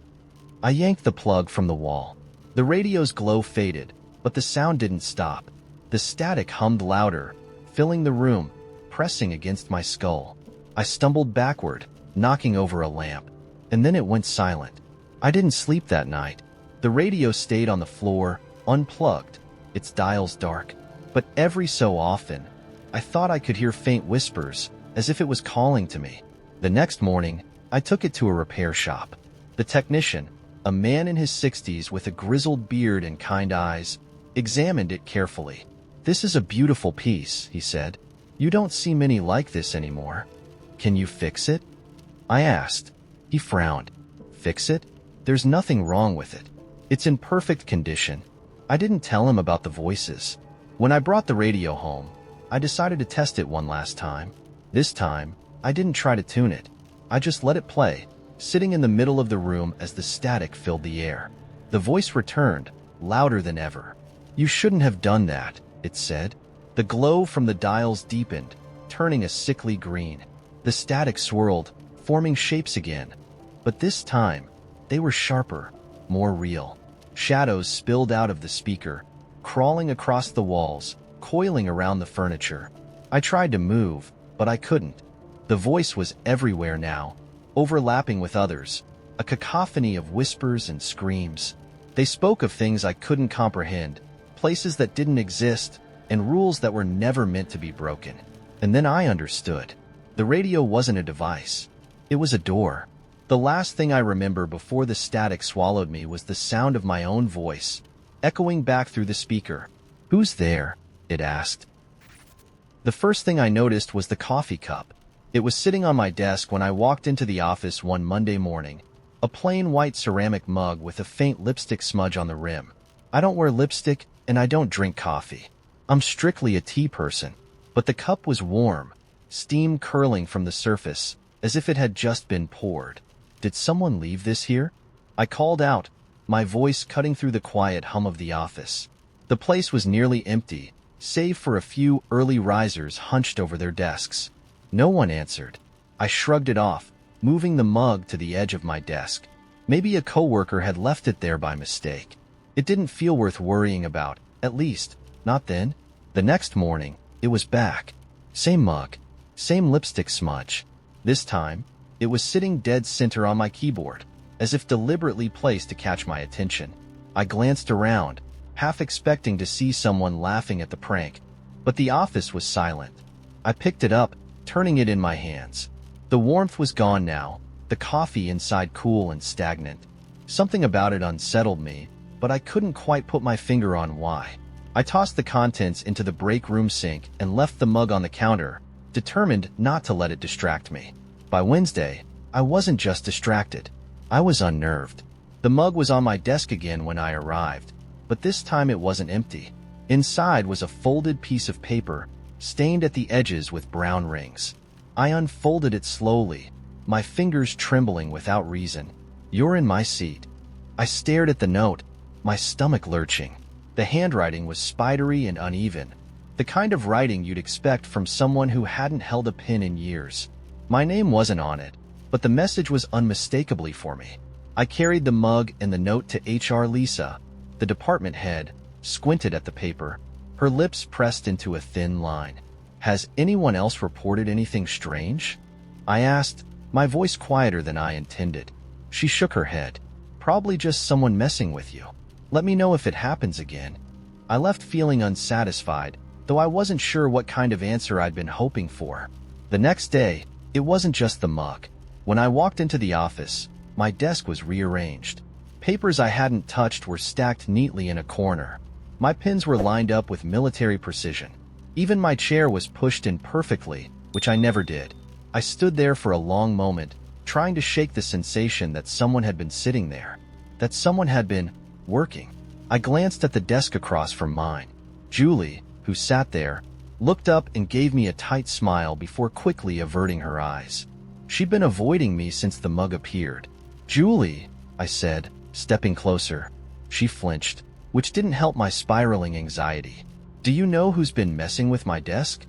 I yanked the plug from the wall. The radio's glow faded, but the sound didn't stop. The static hummed louder, filling the room, pressing against my skull. I stumbled backward, knocking over a lamp, and then it went silent. I didn't sleep that night. The radio stayed on the floor, unplugged, its dials dark. But every so often, I thought I could hear faint whispers, as if it was calling to me. The next morning, I took it to a repair shop. The technician, a man in his 60s with a grizzled beard and kind eyes, examined it carefully. This is a beautiful piece, he said. You don't see many like this anymore. Can you fix it? I asked. He frowned. Fix it? There's nothing wrong with it. It's in perfect condition. I didn't tell him about the voices. When I brought the radio home, I decided to test it one last time. This time, I didn't try to tune it. I just let it play, sitting in the middle of the room as the static filled the air. The voice returned, louder than ever. You shouldn't have done that, it said. The glow from the dials deepened, turning a sickly green. The static swirled, forming shapes again. But this time, they were sharper, more real. Shadows spilled out of the speaker, crawling across the walls, coiling around the furniture. I tried to move, but I couldn't. The voice was everywhere now, overlapping with others, a cacophony of whispers and screams. They spoke of things I couldn't comprehend, places that didn't exist, and rules that were never meant to be broken. And then I understood. The radio wasn't a device. It was a door. The last thing I remember before the static swallowed me was the sound of my own voice, echoing back through the speaker. Who's there? It asked. The first thing I noticed was the coffee cup. It was sitting on my desk when I walked into the office one Monday morning, a plain white ceramic mug with a faint lipstick smudge on the rim. I don't wear lipstick, and I don't drink coffee. I'm strictly a tea person, but the cup was warm, steam curling from the surface, as if it had just been poured. Did someone leave this here? I called out, my voice cutting through the quiet hum of the office. The place was nearly empty, save for a few early risers hunched over their desks. No one answered. I shrugged it off, moving the mug to the edge of my desk. Maybe a coworker had left it there by mistake. It didn't feel worth worrying about, at least, not then. The next morning, it was back. Same mug, same lipstick smudge. This time, it was sitting dead center on my keyboard, as if deliberately placed to catch my attention. I glanced around, half expecting to see someone laughing at the prank, but the office was silent. I picked it up, turning it in my hands. The warmth was gone now, the coffee inside cool and stagnant. Something about it unsettled me, but I couldn't quite put my finger on why. I tossed the contents into the break room sink and left the mug on the counter, determined not to let it distract me. By Wednesday, I wasn't just distracted. I was unnerved. The mug was on my desk again when I arrived, but this time it wasn't empty. Inside was a folded piece of paper, stained at the edges with brown rings. I unfolded it slowly, my fingers trembling without reason. You're in my seat. I stared at the note, my stomach lurching. The handwriting was spidery and uneven, the kind of writing you'd expect from someone who hadn't held a pen in years. My name wasn't on it, but the message was unmistakably for me. I carried the mug and the note to HR Lisa, the department head, squinted at the paper, her lips pressed into a thin line. Has anyone else reported anything strange? I asked, my voice quieter than I intended. She shook her head. Probably just someone messing with you. Let me know if it happens again. I left feeling unsatisfied, though I wasn't sure what kind of answer I'd been hoping for. The next day, it wasn't just the mug. When I walked into the office, my desk was rearranged. Papers I hadn't touched were stacked neatly in a corner. My pens were lined up with military precision. Even my chair was pushed in perfectly, which I never did. I stood there for a long moment, trying to shake the sensation that someone had been sitting there, that someone had been working. I glanced at the desk across from mine. Julie, who sat there, looked up and gave me a tight smile before quickly averting her eyes. She'd been avoiding me since the mug appeared. "Julie," I said, stepping closer. She flinched, which didn't help my spiraling anxiety. "Do you know who's been messing with my desk?"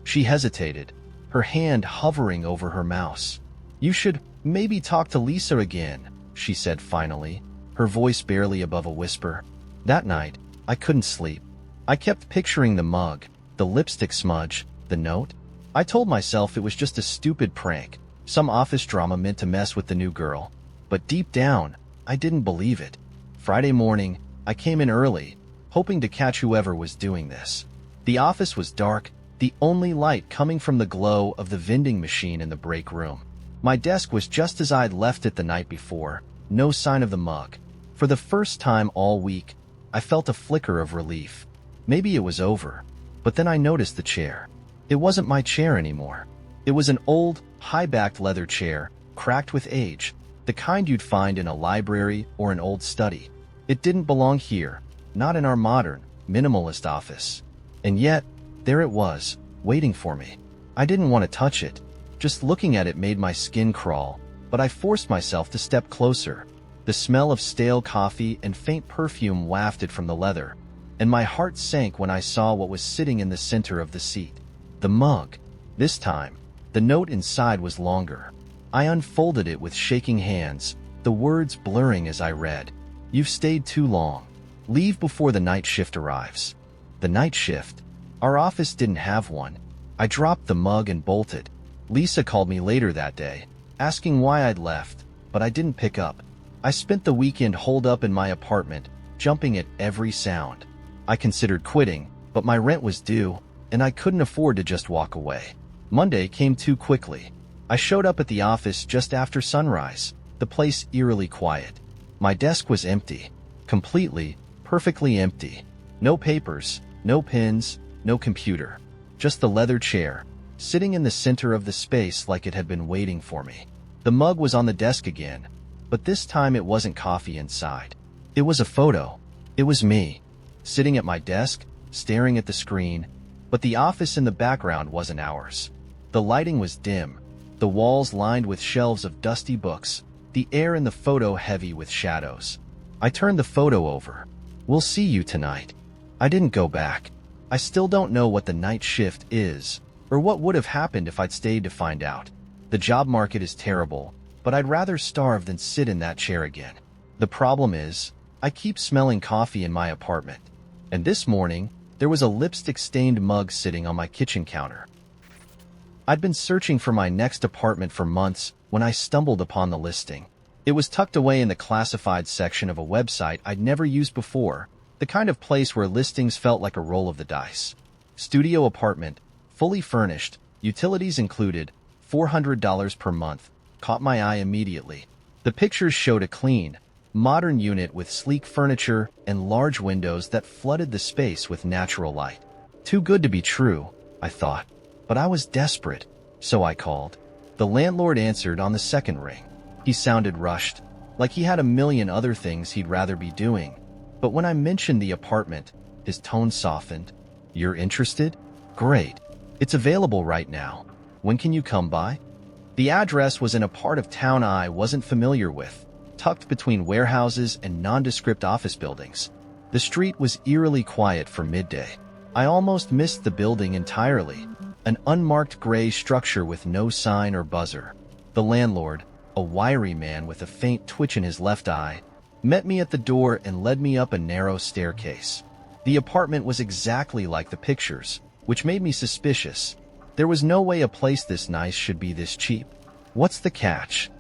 She hesitated, her hand hovering over her mouse. "You should maybe talk to Lisa again," she said finally, her voice barely above a whisper. That night, I couldn't sleep. I kept picturing the mug, the lipstick smudge, the note. I told myself it was just a stupid prank, some office drama meant to mess with the new girl. But deep down, I didn't believe it. Friday morning, I came in early, hoping to catch whoever was doing this. The office was dark, the only light coming from the glow of the vending machine in the break room. My desk was just as I'd left it the night before, no sign of the mug. For the first time all week, I felt a flicker of relief. Maybe it was over. But then I noticed the chair. It wasn't my chair anymore. It was an old, high-backed leather chair, cracked with age, the kind you'd find in a library or an old study. It didn't belong here, not in our modern, minimalist office. And yet, there it was, waiting for me. I didn't want to touch it. Just looking at it made my skin crawl, but I forced myself to step closer. The smell of stale coffee and faint perfume wafted from the leather, and my heart sank when I saw what was sitting in the center of the seat. The mug. This time, the note inside was longer. I unfolded it with shaking hands, the words blurring as I read. "You've stayed too long. Leave before the night shift arrives." The night shift? Our office didn't have one. I dropped the mug and bolted. Lisa called me later that day, asking why I'd left, but I didn't pick up. I spent the weekend holed up in my apartment, jumping at every sound. I considered quitting, but my rent was due, and I couldn't afford to just walk away. Monday came too quickly. I showed up at the office just after sunrise, the place eerily quiet. My desk was empty. Completely, perfectly empty. No papers, no pens, no computer. Just the leather chair, sitting in the center of the space like it had been waiting for me. The mug was on the desk again, but this time it wasn't coffee inside. It was a photo. It was me, sitting at my desk, staring at the screen, but the office in the background wasn't ours. The lighting was dim, the walls lined with shelves of dusty books, the air in the photo heavy with shadows. I turned the photo over. "We'll see you tonight." I didn't go back. I still don't know what the night shift is, or what would have happened if I'd stayed to find out. The job market is terrible, but I'd rather starve than sit in that chair again. The problem is, I keep smelling coffee in my apartment. And this morning, there was a lipstick-stained mug sitting on my kitchen counter. I'd been searching for my next apartment for months when I stumbled upon the listing. It was tucked away in the classified section of a website I'd never used before, the kind of place where listings felt like a roll of the dice. Studio apartment, fully furnished, utilities included, $400 per month, caught my eye immediately. The pictures showed a clean, modern unit with sleek furniture and large windows that flooded the space with natural light. Too good to be true, I thought. But I was desperate, so I called. The landlord answered on the second ring. He sounded rushed, like he had a million other things he'd rather be doing. But when I mentioned the apartment, his tone softened. "You're interested? Great. It's available right now. When can you come by?" The address was in a part of town I wasn't familiar with, tucked between warehouses and nondescript office buildings. The street was eerily quiet for midday. I almost missed the building entirely, an unmarked gray structure with no sign or buzzer. The landlord, a wiry man with a faint twitch in his left eye, met me at the door and led me up a narrow staircase. The apartment was exactly like the pictures, which made me suspicious. There was no way a place this nice should be this cheap. "What's the catch?"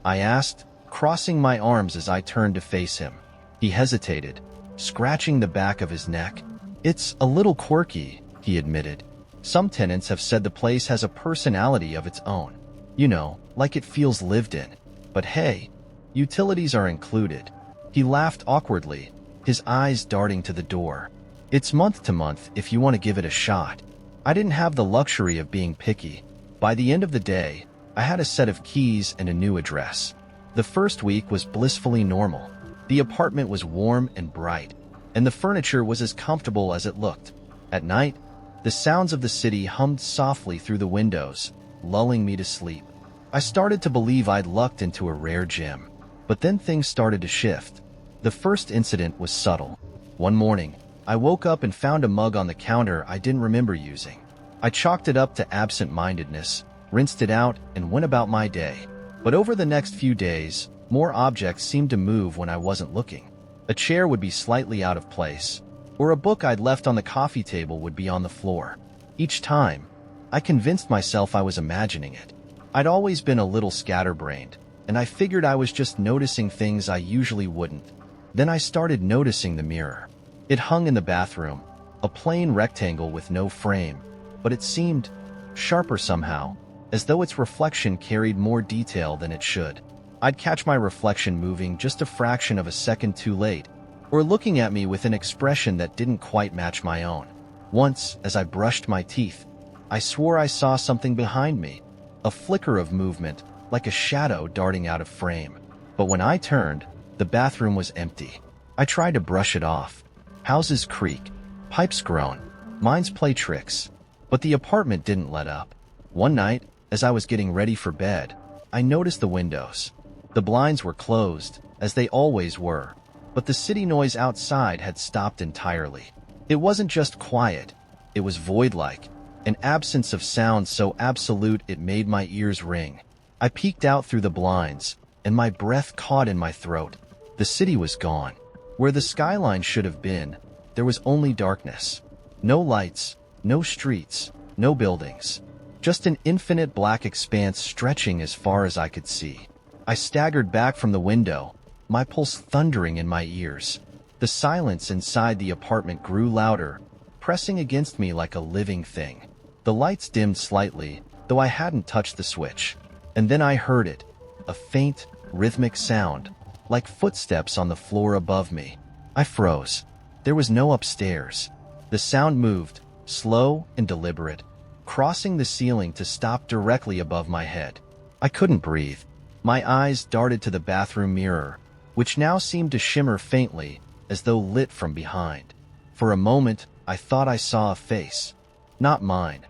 I asked, crossing my arms as I turned to face him. He hesitated, scratching the back of his neck. "It's a little quirky," he admitted. Some tenants have said the place has a personality of its own. You know, like it feels lived in. But hey, utilities are included. He laughed awkwardly, his eyes darting to the door. It's month to month if you want to give it a shot. I didn't have the luxury of being picky. By the end of the day, I had a set of keys and a new address. The first week was blissfully normal. The apartment was warm and bright, and the furniture was as comfortable as it looked. At night, the sounds of the city hummed softly through the windows, lulling me to sleep. I started to believe I'd lucked into a rare gem. But then things started to shift. The first incident was subtle. One morning, I woke up and found a mug on the counter I didn't remember using. I chalked it up to absent-mindedness, rinsed it out, and went about my day. But over the next few days, more objects seemed to move when I wasn't looking. A chair would be slightly out of place, or a book I'd left on the coffee table would be on the floor. Each time, I convinced myself I was imagining it. I'd always been a little scatterbrained, and I figured I was just noticing things I usually wouldn't. Then I started noticing the mirror. It hung in the bathroom, a plain rectangle with no frame, but it seemed sharper somehow, as though its reflection carried more detail than it should. I'd catch my reflection moving just a fraction of a second too late, or looking at me with an expression that didn't quite match my own. Once, as I brushed my teeth, I swore I saw something behind me, a flicker of movement, like a shadow darting out of frame. But when I turned, the bathroom was empty. I tried to brush it off. Houses creak, pipes groan, minds play tricks. But the apartment didn't let up. One night, as I was getting ready for bed, I noticed the windows. The blinds were closed, as they always were, but the city noise outside had stopped entirely. It wasn't just quiet, it was void-like, an absence of sound so absolute it made my ears ring. I peeked out through the blinds, and my breath caught in my throat. The city was gone. Where the skyline should have been, there was only darkness. No lights, no streets, no buildings. Just an infinite black expanse stretching as far as I could see. I staggered back from the window, my pulse thundering in my ears. The silence inside the apartment grew louder, pressing against me like a living thing. The lights dimmed slightly, though I hadn't touched the switch. And then I heard it, a faint, rhythmic sound, like footsteps on the floor above me. I froze. There was no upstairs. The sound moved, slow and deliberate, crossing the ceiling to stop directly above my head. I couldn't breathe. My eyes darted to the bathroom mirror, which now seemed to shimmer faintly, as though lit from behind. For a moment, I thought I saw a face. Not mine.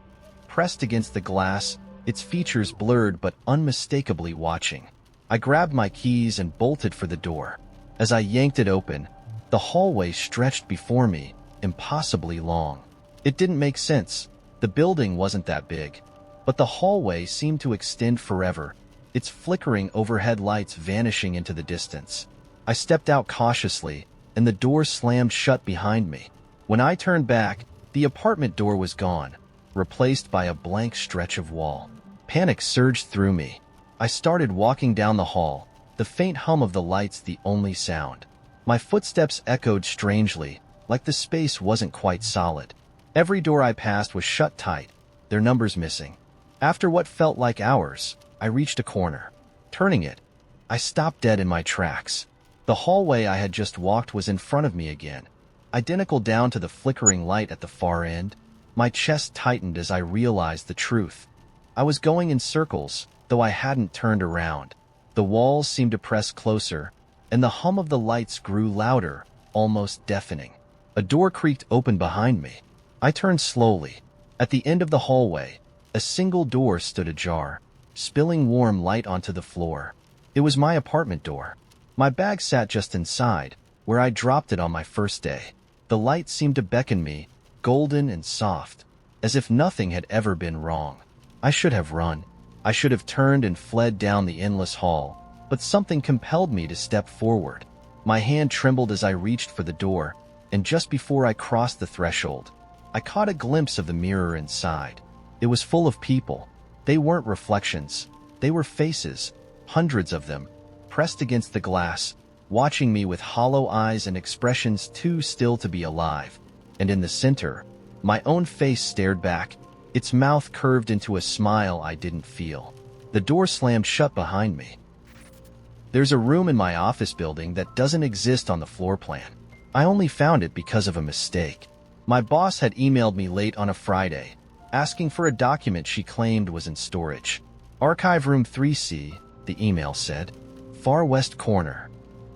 Pressed against the glass, its features blurred but unmistakably watching. I grabbed my keys and bolted for the door. As I yanked it open, the hallway stretched before me, impossibly long. It didn't make sense. The building wasn't that big, but the hallway seemed to extend forever, its flickering overhead lights vanishing into the distance. I stepped out cautiously, and the door slammed shut behind me. When I turned back, the apartment door was gone, replaced by a blank stretch of wall. Panic surged through me. I started walking down the hall, the faint hum of the lights the only sound. My footsteps echoed strangely, like the space wasn't quite solid. Every door I passed was shut tight, their numbers missing. After what felt like hours, I reached a corner. Turning it, I stopped dead in my tracks. The hallway I had just walked was in front of me again, identical down to the flickering light at the far end. My chest tightened as I realized the truth. I was going in circles, though I hadn't turned around. The walls seemed to press closer, and the hum of the lights grew louder, almost deafening. A door creaked open behind me. I turned slowly. At the end of the hallway, a single door stood ajar, spilling warm light onto the floor. It was my apartment door. My bag sat just inside, where I dropped it on my first day. The light seemed to beckon me, golden and soft, as if nothing had ever been wrong. I should have run. I should have turned and fled down the endless hall, but something compelled me to step forward. My hand trembled as I reached for the door, and just before I crossed the threshold, I caught a glimpse of the mirror inside. It was full of people. They weren't reflections. They were faces, hundreds of them, pressed against the glass, watching me with hollow eyes and expressions too still to be alive. And in the center, my own face stared back, Its mouth curved into a smile I didn't feel. The door slammed shut behind me. There's a room in my office building that doesn't exist on the floor plan. I only found it because of a mistake. My boss had emailed me late on a Friday, asking for a document she claimed was in storage. Archive room 3C, the email said. Far west corner.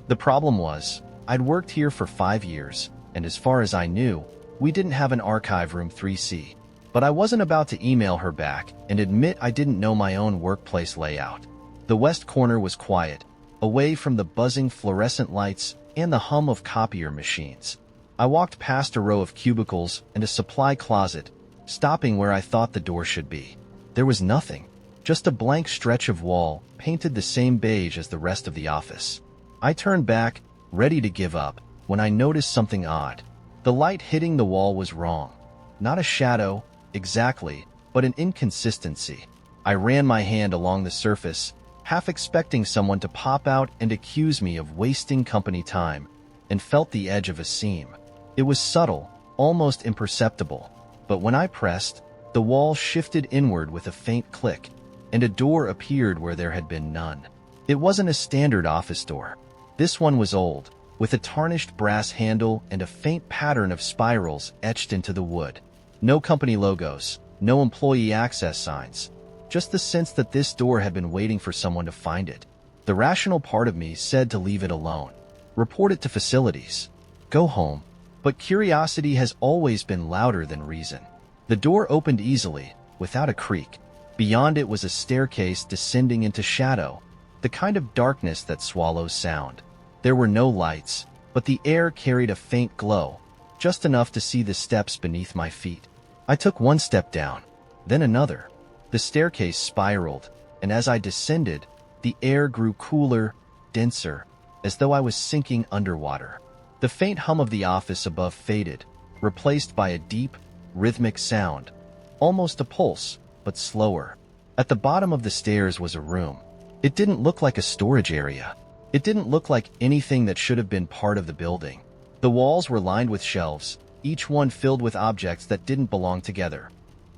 The problem was, I'd worked here for 5 years, and as far as I knew, we didn't have an archive room 3C. But I wasn't about to email her back and admit I didn't know my own workplace layout. The west corner was quiet, away from the buzzing fluorescent lights and the hum of copier machines. I walked past a row of cubicles and a supply closet, stopping where I thought the door should be. There was nothing, just a blank stretch of wall painted the same beige as the rest of the office. I turned back, ready to give up, when I noticed something odd. The light hitting the wall was wrong. Not a shadow, exactly, but an inconsistency. I ran my hand along the surface, half expecting someone to pop out and accuse me of wasting company time, and felt the edge of a seam. It was subtle, almost imperceptible, but when I pressed, the wall shifted inward with a faint click, and a door appeared where there had been none. It wasn't a standard office door. This one was old, with a tarnished brass handle and a faint pattern of spirals etched into the wood. No company logos, no employee access signs, just the sense that this door had been waiting for someone to find it. The rational part of me said to leave it alone, report it to facilities, go home, but curiosity has always been louder than reason. The door opened easily, without a creak. Beyond it was a staircase descending into shadow, the kind of darkness that swallows sound. There were no lights, but the air carried a faint glow, just enough to see the steps beneath my feet. I took one step down, then another. The staircase spiraled, and as I descended, the air grew cooler, denser, as though I was sinking underwater. The faint hum of the office above faded, replaced by a deep, rhythmic sound, almost a pulse, but slower. At the bottom of the stairs was a room. It didn't look like a storage area. It didn't look like anything that should have been part of the building. The walls were lined with shelves, each one filled with objects that didn't belong together.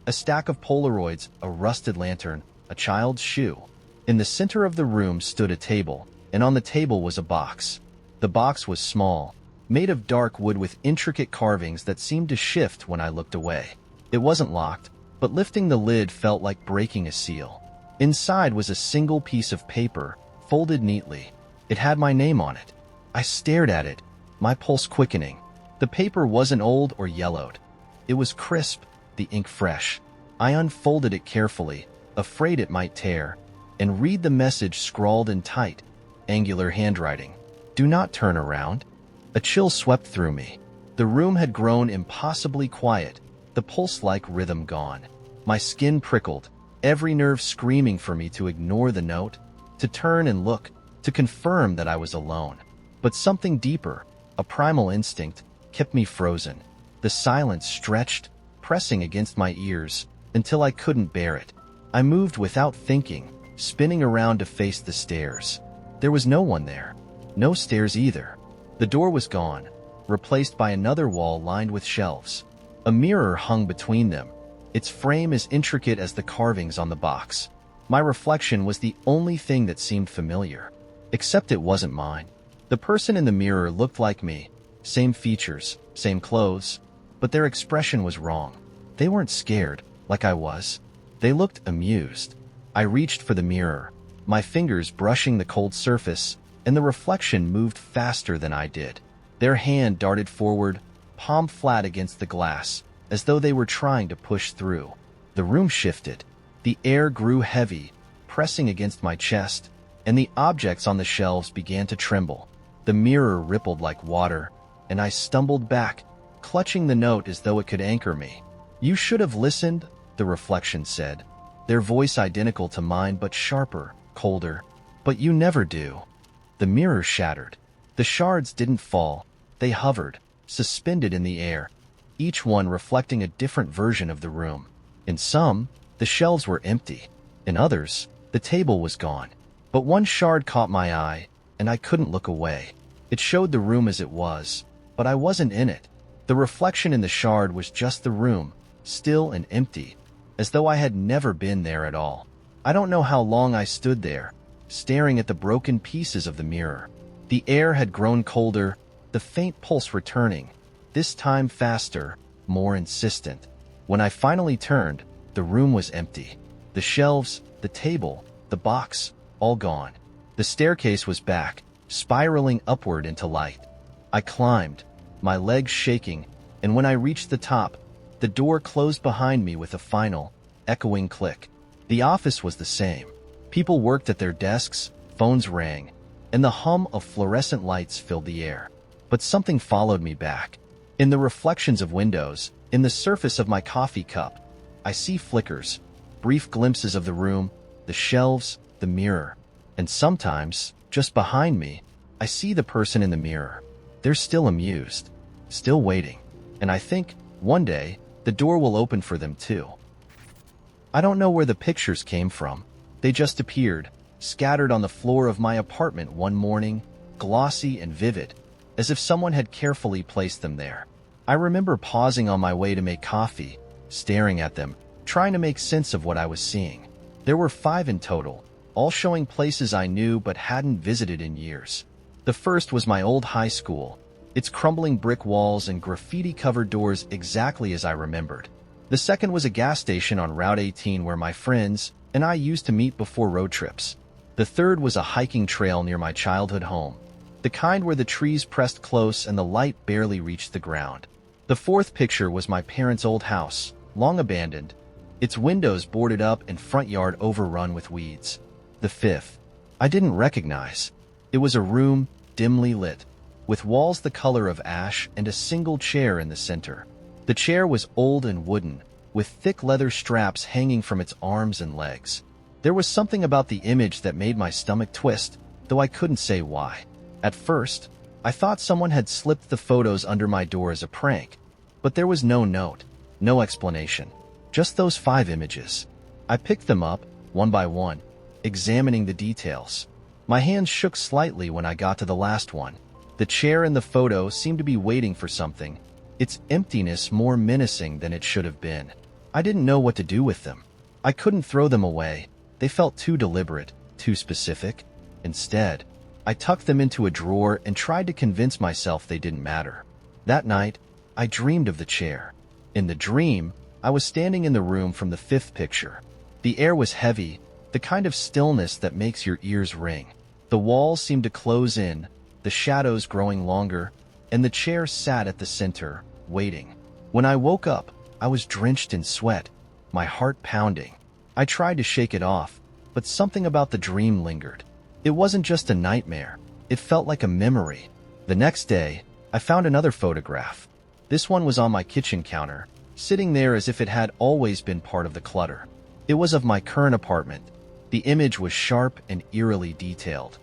A stack of Polaroids, a rusted lantern, a child's shoe. In the center of the room stood a table, and on the table was a box. The box was small, made of dark wood with intricate carvings that seemed to shift when I looked away. It wasn't locked, but lifting the lid felt like breaking a seal. Inside was a single piece of paper, folded neatly. It had my name on it. I stared at it, my pulse quickening. The paper wasn't old or yellowed. It was crisp, the ink fresh. I unfolded it carefully, afraid it might tear, and read the message scrawled in tight, angular handwriting. Do not turn around. A chill swept through me. The room had grown impossibly quiet, the pulse-like rhythm gone. My skin prickled, every nerve screaming for me to ignore the note, to turn and look, to confirm that I was alone. But something deeper, a primal instinct, kept me frozen. The silence stretched, pressing against my ears, until I couldn't bear it. I moved without thinking, spinning around to face the stairs. There was no one there. No stairs either. The door was gone, replaced by another wall lined with shelves. A mirror hung between them, its frame as intricate as the carvings on the box. My reflection was the only thing that seemed familiar. Except it wasn't mine. The person in the mirror looked like me, same features, same clothes, but their expression was wrong. They weren't scared, like I was. They looked amused. I reached for the mirror, my fingers brushing the cold surface, and the reflection moved faster than I did. Their hand darted forward, palm flat against the glass, as though they were trying to push through. The room shifted. The air grew heavy, pressing against my chest, and the objects on the shelves began to tremble. The mirror rippled like water, and I stumbled back, clutching the note as though it could anchor me. You should have listened, the reflection said, their voice identical to mine but sharper, colder. But you never do. The mirror shattered. The shards didn't fall. They hovered, suspended in the air, each one reflecting a different version of the room. In some, the shelves were empty. In others, the table was gone. But one shard caught my eye, and I couldn't look away. It showed the room as it was, but I wasn't in it. The reflection in the shard was just the room, still and empty, as though I had never been there at all. I don't know how long I stood there, staring at the broken pieces of the mirror. The air had grown colder, the faint pulse returning, this time faster, more insistent. When I finally turned, the room was empty. The shelves, the table, the box, all gone. The staircase was back, spiraling upward into light. I climbed, my legs shaking, and when I reached the top, the door closed behind me with a final, echoing click. The office was the same. People worked at their desks, phones rang, and the hum of fluorescent lights filled the air. But something followed me back. In the reflections of windows, in the surface of my coffee cup, I see flickers, brief glimpses of the room, the shelves, the mirror. And sometimes, just behind me, I see the person in the mirror. They're still amused, still waiting. And I think, one day, the door will open for them too. I don't know where the pictures came from. They just appeared, scattered on the floor of my apartment one morning, glossy and vivid, as if someone had carefully placed them there. I remember pausing on my way to make coffee, staring at them, trying to make sense of what I was seeing. There were 5 in total, all showing places I knew but hadn't visited in years. The first was my old high school, its crumbling brick walls and graffiti-covered doors exactly as I remembered. The second was a gas station on Route 18 where my friends and I used to meet before road trips. The third was a hiking trail near my childhood home, the kind where the trees pressed close and the light barely reached the ground. The fourth picture was my parents' old house, long abandoned, its windows boarded up and front yard overrun with weeds. The fifth, I didn't recognize. It was a room, dimly lit, with walls the color of ash and a single chair in the center. The chair was old and wooden, with thick leather straps hanging from its arms and legs. There was something about the image that made my stomach twist, though I couldn't say why. At first, I thought someone had slipped the photos under my door as a prank, but there was no note, no explanation, just those 5 images. I picked them up, one by one, examining the details. My hands shook slightly when I got to the last one. The chair in the photo seemed to be waiting for something, its emptiness more menacing than it should have been. I didn't know what to do with them. I couldn't throw them away. They felt too deliberate, too specific. Instead, I tucked them into a drawer and tried to convince myself they didn't matter. That night, I dreamed of the chair. In the dream, I was standing in the room from the 5th picture. The air was heavy, the kind of stillness that makes your ears ring. The walls seemed to close in, the shadows growing longer, and the chair sat at the center, waiting. When I woke up, I was drenched in sweat, my heart pounding. I tried to shake it off, but something about the dream lingered. It wasn't just a nightmare, it felt like a memory. The next day, I found another photograph. This one was on my kitchen counter, sitting there as if it had always been part of the clutter. It was of my current apartment. The image was sharp and eerily detailed.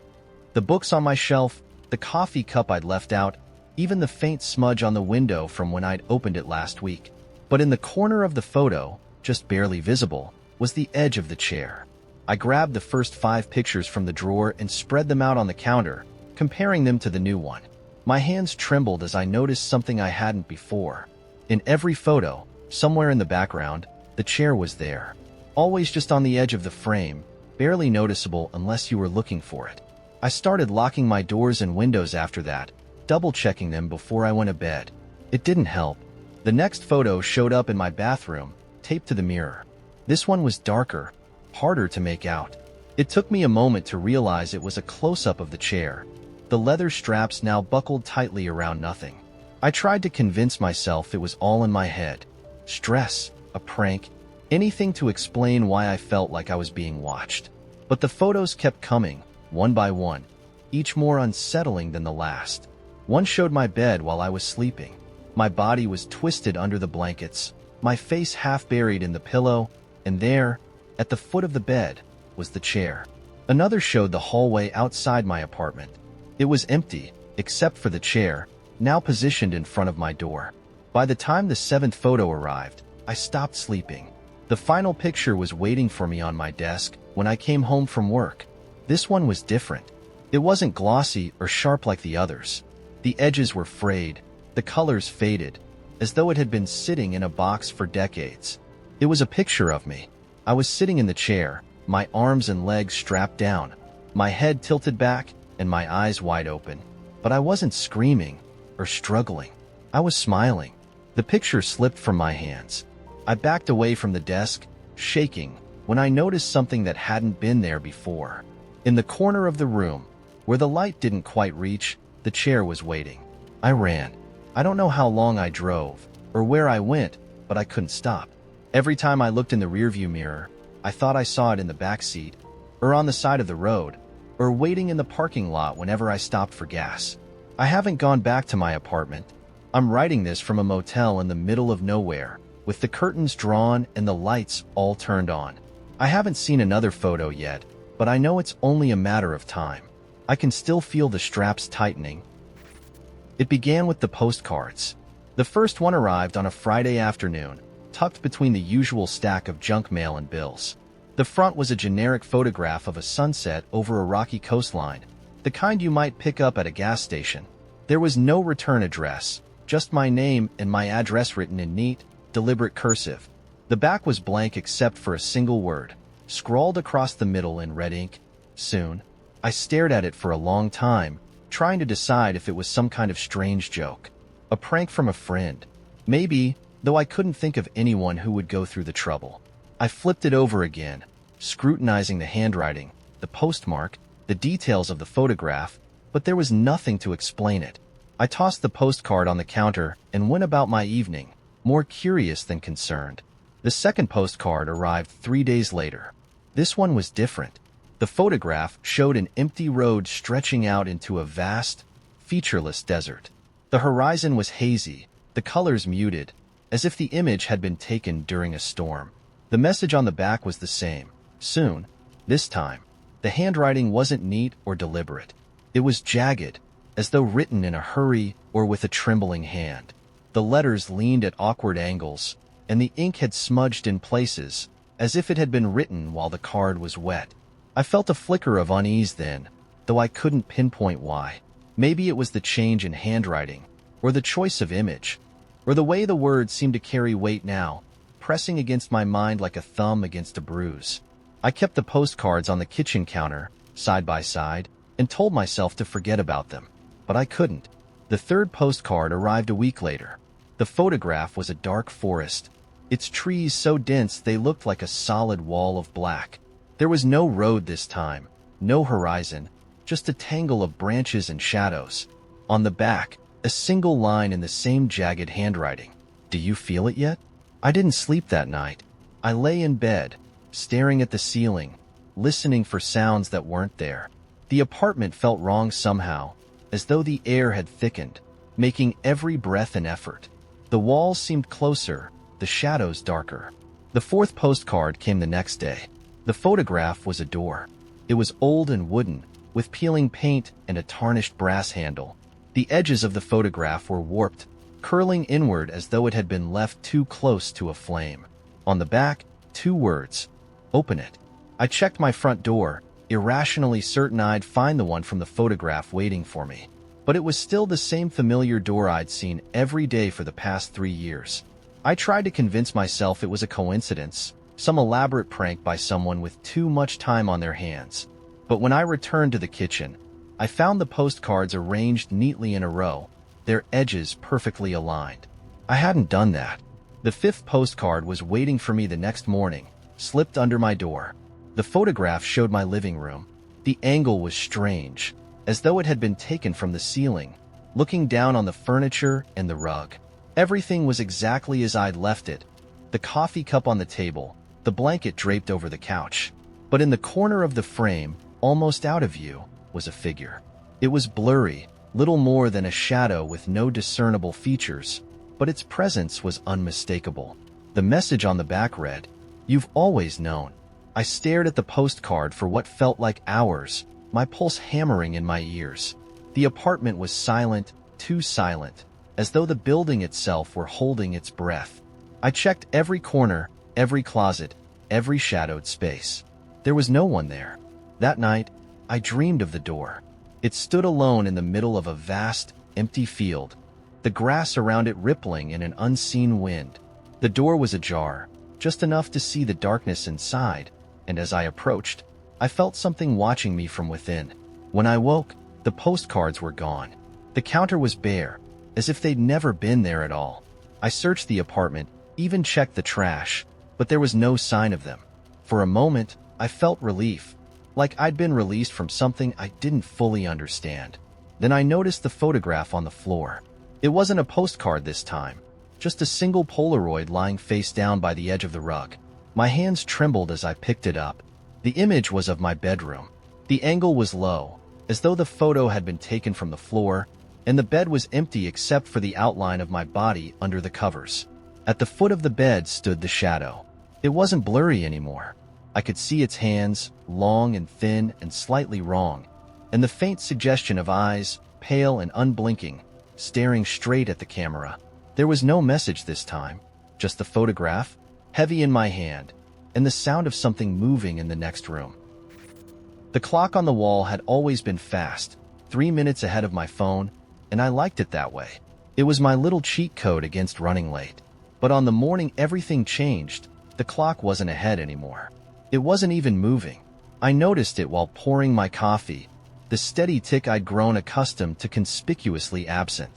The books on my shelf, the coffee cup I'd left out, even the faint smudge on the window from when I'd opened it last week. But in the corner of the photo, just barely visible, was the edge of the chair. I grabbed the first 5 pictures from the drawer and spread them out on the counter, comparing them to the new one. My hands trembled as I noticed something I hadn't before. In every photo, somewhere in the background, the chair was there. Always just on the edge of the frame, barely noticeable unless you were looking for it. I started locking my doors and windows after that, double-checking them before I went to bed. It didn't help. The next photo showed up in my bathroom, taped to the mirror. This one was darker, harder to make out. It took me a moment to realize it was a close-up of the chair, the leather straps now buckled tightly around nothing. I tried to convince myself it was all in my head. Stress, a prank, anything to explain why I felt like I was being watched. But the photos kept coming, one by one, each more unsettling than the last. One showed my bed while I was sleeping. My body was twisted under the blankets, my face half buried in the pillow, and there, at the foot of the bed, was the chair. Another showed the hallway outside my apartment. It was empty, except for the chair, now positioned in front of my door. By the time the 7th photo arrived, I stopped sleeping. The final picture was waiting for me on my desk when I came home from work. This one was different. It wasn't glossy or sharp like the others. The edges were frayed, the colors faded, as though it had been sitting in a box for decades. It was a picture of me. I was sitting in the chair, my arms and legs strapped down, my head tilted back, and my eyes wide open. But I wasn't screaming or struggling. I was smiling. The picture slipped from my hands. I backed away from the desk, shaking, when I noticed something that hadn't been there before. In the corner of the room, where the light didn't quite reach, the chair was waiting. I ran. I don't know how long I drove, or where I went, but I couldn't stop. Every time I looked in the rearview mirror, I thought I saw it in the back seat, or on the side of the road, or waiting in the parking lot whenever I stopped for gas. I haven't gone back to my apartment. I'm writing this from a motel in the middle of nowhere, with the curtains drawn and the lights all turned on. I haven't seen another photo yet, but I know it's only a matter of time. I can still feel the straps tightening. It began with the postcards. The first one arrived on a Friday afternoon, tucked between the usual stack of junk mail and bills. The front was a generic photograph of a sunset over a rocky coastline, the kind you might pick up at a gas station. There was no return address, just my name and my address written in neat, deliberate cursive. The back was blank except for a single word, scrawled across the middle in red ink, soon. I stared at it for a long time, trying to decide if it was some kind of strange joke, a prank from a friend. Maybe, though I couldn't think of anyone who would go through the trouble. I flipped it over again, scrutinizing the handwriting, the postmark, the details of the photograph, but there was nothing to explain it. I tossed the postcard on the counter and went about my evening, more curious than concerned. The second postcard arrived 3 days later. This one was different. The photograph showed an empty road stretching out into a vast, featureless desert. The horizon was hazy, the colors muted, as if the image had been taken during a storm. The message on the back was the same. Soon. This time, the handwriting wasn't neat or deliberate. It was jagged, as though written in a hurry or with a trembling hand. The letters leaned at awkward angles, and the ink had smudged in places, as if it had been written while the card was wet. I felt a flicker of unease then, though I couldn't pinpoint why. Maybe it was the change in handwriting, or the choice of image, or the way the words seemed to carry weight now, pressing against my mind like a thumb against a bruise. I kept the postcards on the kitchen counter, side by side, and told myself to forget about them. But I couldn't. The third postcard arrived a week later. The photograph was a dark forest, its trees so dense they looked like a solid wall of black. There was no road this time, no horizon, just a tangle of branches and shadows. On the back, a single line in the same jagged handwriting. Do you feel it yet? I didn't sleep that night. I lay in bed, staring at the ceiling, listening for sounds that weren't there. The apartment felt wrong somehow, as though the air had thickened, making every breath an effort. The walls seemed closer, the shadows darker. The fourth postcard came the next day. The photograph was a door. It was old and wooden, with peeling paint and a tarnished brass handle. The edges of the photograph were warped, curling inward as though it had been left too close to a flame. On the back, 2 words, "Open it." I checked my front door, irrationally certain I'd find the one from the photograph waiting for me. But it was still the same familiar door I'd seen every day for the past 3 years. I tried to convince myself it was a coincidence, some elaborate prank by someone with too much time on their hands. But when I returned to the kitchen, I found the postcards arranged neatly in a row, their edges perfectly aligned. I hadn't done that. The 5th postcard was waiting for me the next morning, slipped under my door. The photograph showed my living room. The angle was strange, as though it had been taken from the ceiling, looking down on the furniture and the rug. Everything was exactly as I'd left it. The coffee cup on the table, the blanket draped over the couch. But in the corner of the frame, almost out of view, was a figure. It was blurry, little more than a shadow with no discernible features, but its presence was unmistakable. The message on the back read, "You've always known." I stared at the postcard for what felt like hours, my pulse hammering in my ears. The apartment was silent, too silent, as though the building itself were holding its breath. I checked every corner, every closet, every shadowed space. There was no one there. That night, I dreamed of the door. It stood alone in the middle of a vast, empty field, the grass around it rippling in an unseen wind. The door was ajar, just enough to see the darkness inside, and as I approached, I felt something watching me from within. When I woke, the postcards were gone. The counter was bare, as if they'd never been there at all. I searched the apartment, even checked the trash, but there was no sign of them. For a moment, I felt relief, like I'd been released from something I didn't fully understand. Then I noticed the photograph on the floor. It wasn't a postcard this time, just a single Polaroid lying face down by the edge of the rug. My hands trembled as I picked it up. The image was of my bedroom. The angle was low, as though the photo had been taken from the floor, and the bed was empty except for the outline of my body under the covers. At the foot of the bed stood the shadow. It wasn't blurry anymore. I could see its hands, long and thin and slightly wrong, and the faint suggestion of eyes, pale and unblinking, staring straight at the camera. There was no message this time, just the photograph, heavy in my hand, and the sound of something moving in the next room. The clock on the wall had always been fast, 3 minutes ahead of my phone, and I liked it that way. It was my little cheat code against running late. But on the morning everything changed, the clock wasn't ahead anymore. It wasn't even moving. I noticed it while pouring my coffee, the steady tick I'd grown accustomed to conspicuously absent.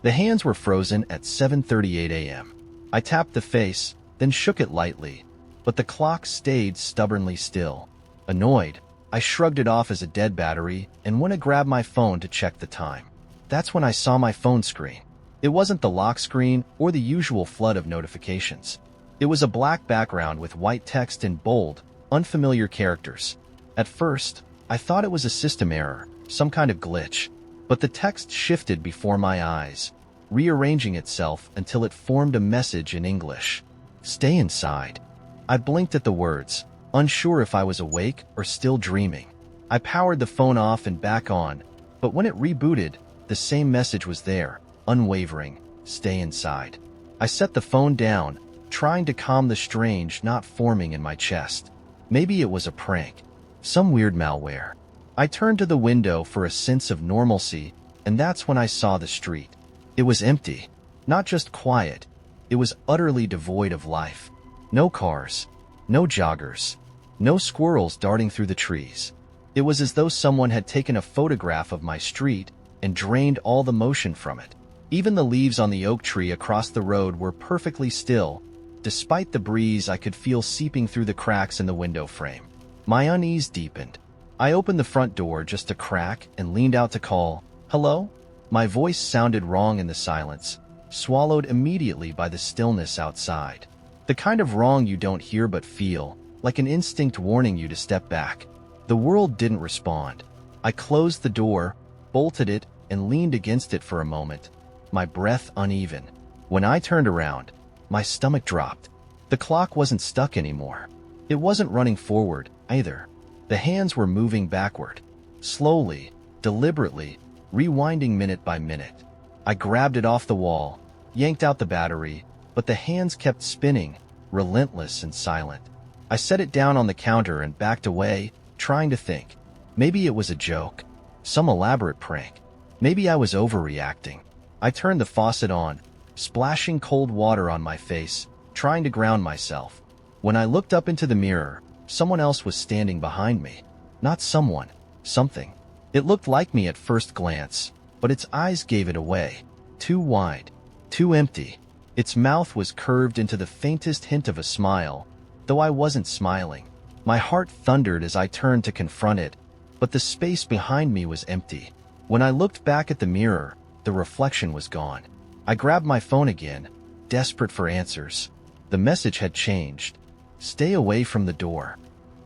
The hands were frozen at 7:38 a.m. I tapped the face, then shook it lightly, but the clock stayed stubbornly still. Annoyed, I shrugged it off as a dead battery and went to grab my phone to check the time. That's when I saw my phone screen. It wasn't the lock screen or the usual flood of notifications. It was a black background with white text in bold, unfamiliar characters. At first, I thought it was a system error, some kind of glitch, but the text shifted before my eyes, rearranging itself until it formed a message in English. "Stay inside." I blinked at the words, unsure if I was awake or still dreaming. I powered the phone off and back on, but when it rebooted, the same message was there, unwavering, "Stay inside." I set the phone down, trying to calm the strange knot forming in my chest. Maybe it was a prank, some weird malware. I turned to the window for a sense of normalcy, and that's when I saw the street. It was empty, not just quiet, it was utterly devoid of life. No cars, no joggers, no squirrels darting through the trees. It was as though someone had taken a photograph of my street and drained all the motion from it. Even the leaves on the oak tree across the road were perfectly still. Despite the breeze, I could feel seeping through the cracks in the window frame. My unease deepened. I opened the front door just a crack and leaned out to call, "Hello?" My voice sounded wrong in the silence, swallowed immediately by the stillness outside. The kind of wrong you don't hear but feel, like an instinct warning you to step back. The world didn't respond. I closed the door, bolted it, and leaned against it for a moment, my breath uneven. When I turned around, my stomach dropped. The clock wasn't stuck anymore. It wasn't running forward, either. The hands were moving backward, slowly, deliberately, rewinding minute by minute. I grabbed it off the wall, yanked out the battery, but the hands kept spinning, relentless and silent. I set it down on the counter and backed away, trying to think. Maybe it was a joke, some elaborate prank. Maybe I was overreacting. I turned the faucet on, splashing cold water on my face, trying to ground myself. When I looked up into the mirror, someone else was standing behind me. Not someone, something. It looked like me at first glance, but its eyes gave it away. Too wide, too empty. Its mouth was curved into the faintest hint of a smile, though I wasn't smiling. My heart thundered as I turned to confront it, but the space behind me was empty. When I looked back at the mirror, the reflection was gone. I grabbed my phone again, desperate for answers. The message had changed. "Stay away from the door."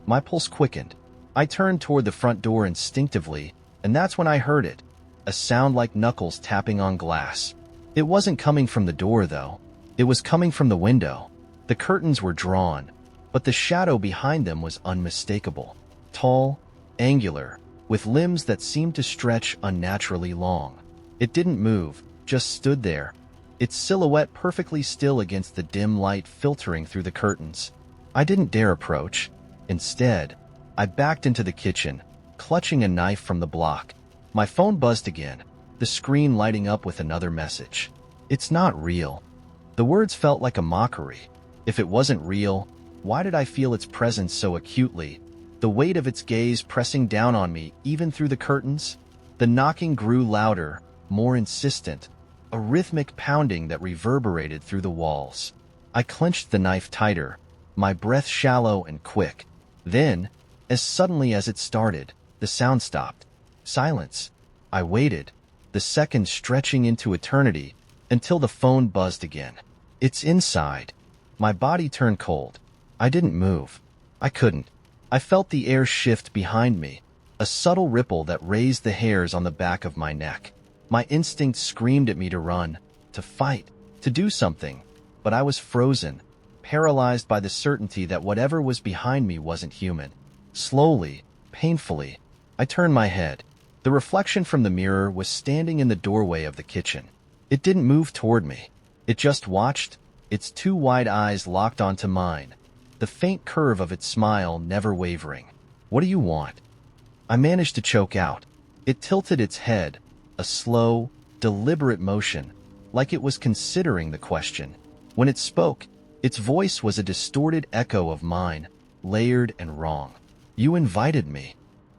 My pulse quickened. I turned toward the front door instinctively, and that's when I heard it. A sound like knuckles tapping on glass. It wasn't coming from the door, though. It was coming from the window. The curtains were drawn, but the shadow behind them was unmistakable. Tall, angular, with limbs that seemed to stretch unnaturally long. It didn't move, just stood there, its silhouette perfectly still against the dim light filtering through the curtains. I didn't dare approach. Instead, I backed into the kitchen, clutching a knife from the block. My phone buzzed again, the screen lighting up with another message. "It's not real." The words felt like a mockery. If it wasn't real, why did I feel its presence so acutely? The weight of its gaze pressing down on me, even through the curtains? The knocking grew louder, more insistent, a rhythmic pounding that reverberated through the walls. I clenched the knife tighter, my breath shallow and quick. Then, as suddenly as it started, the sound stopped. Silence. I waited, the seconds stretching into eternity, until the phone buzzed again. It's inside. My body turned cold. I didn't move. I couldn't. I felt the air shift behind me, a subtle ripple that raised the hairs on the back of my neck. My instinct screamed at me to run, to fight, to do something, but I was frozen, paralyzed by the certainty that whatever was behind me wasn't human. Slowly, painfully, I turned my head. The reflection from the mirror was standing in the doorway of the kitchen. It didn't move toward me. It just watched, its two wide eyes locked onto mine, the faint curve of its smile never wavering. "What do you want?" I managed to choke out. It tilted its head, a slow, deliberate motion, like it was considering the question. When it spoke, its voice was a distorted echo of mine, layered and wrong. "You invited me."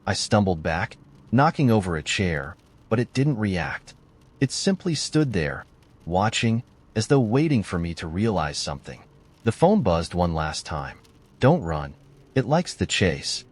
I stumbled back, knocking over a chair, but it didn't react. It simply stood there, watching, as though waiting for me to realize something. The phone buzzed one last time. "Don't run. It likes the chase."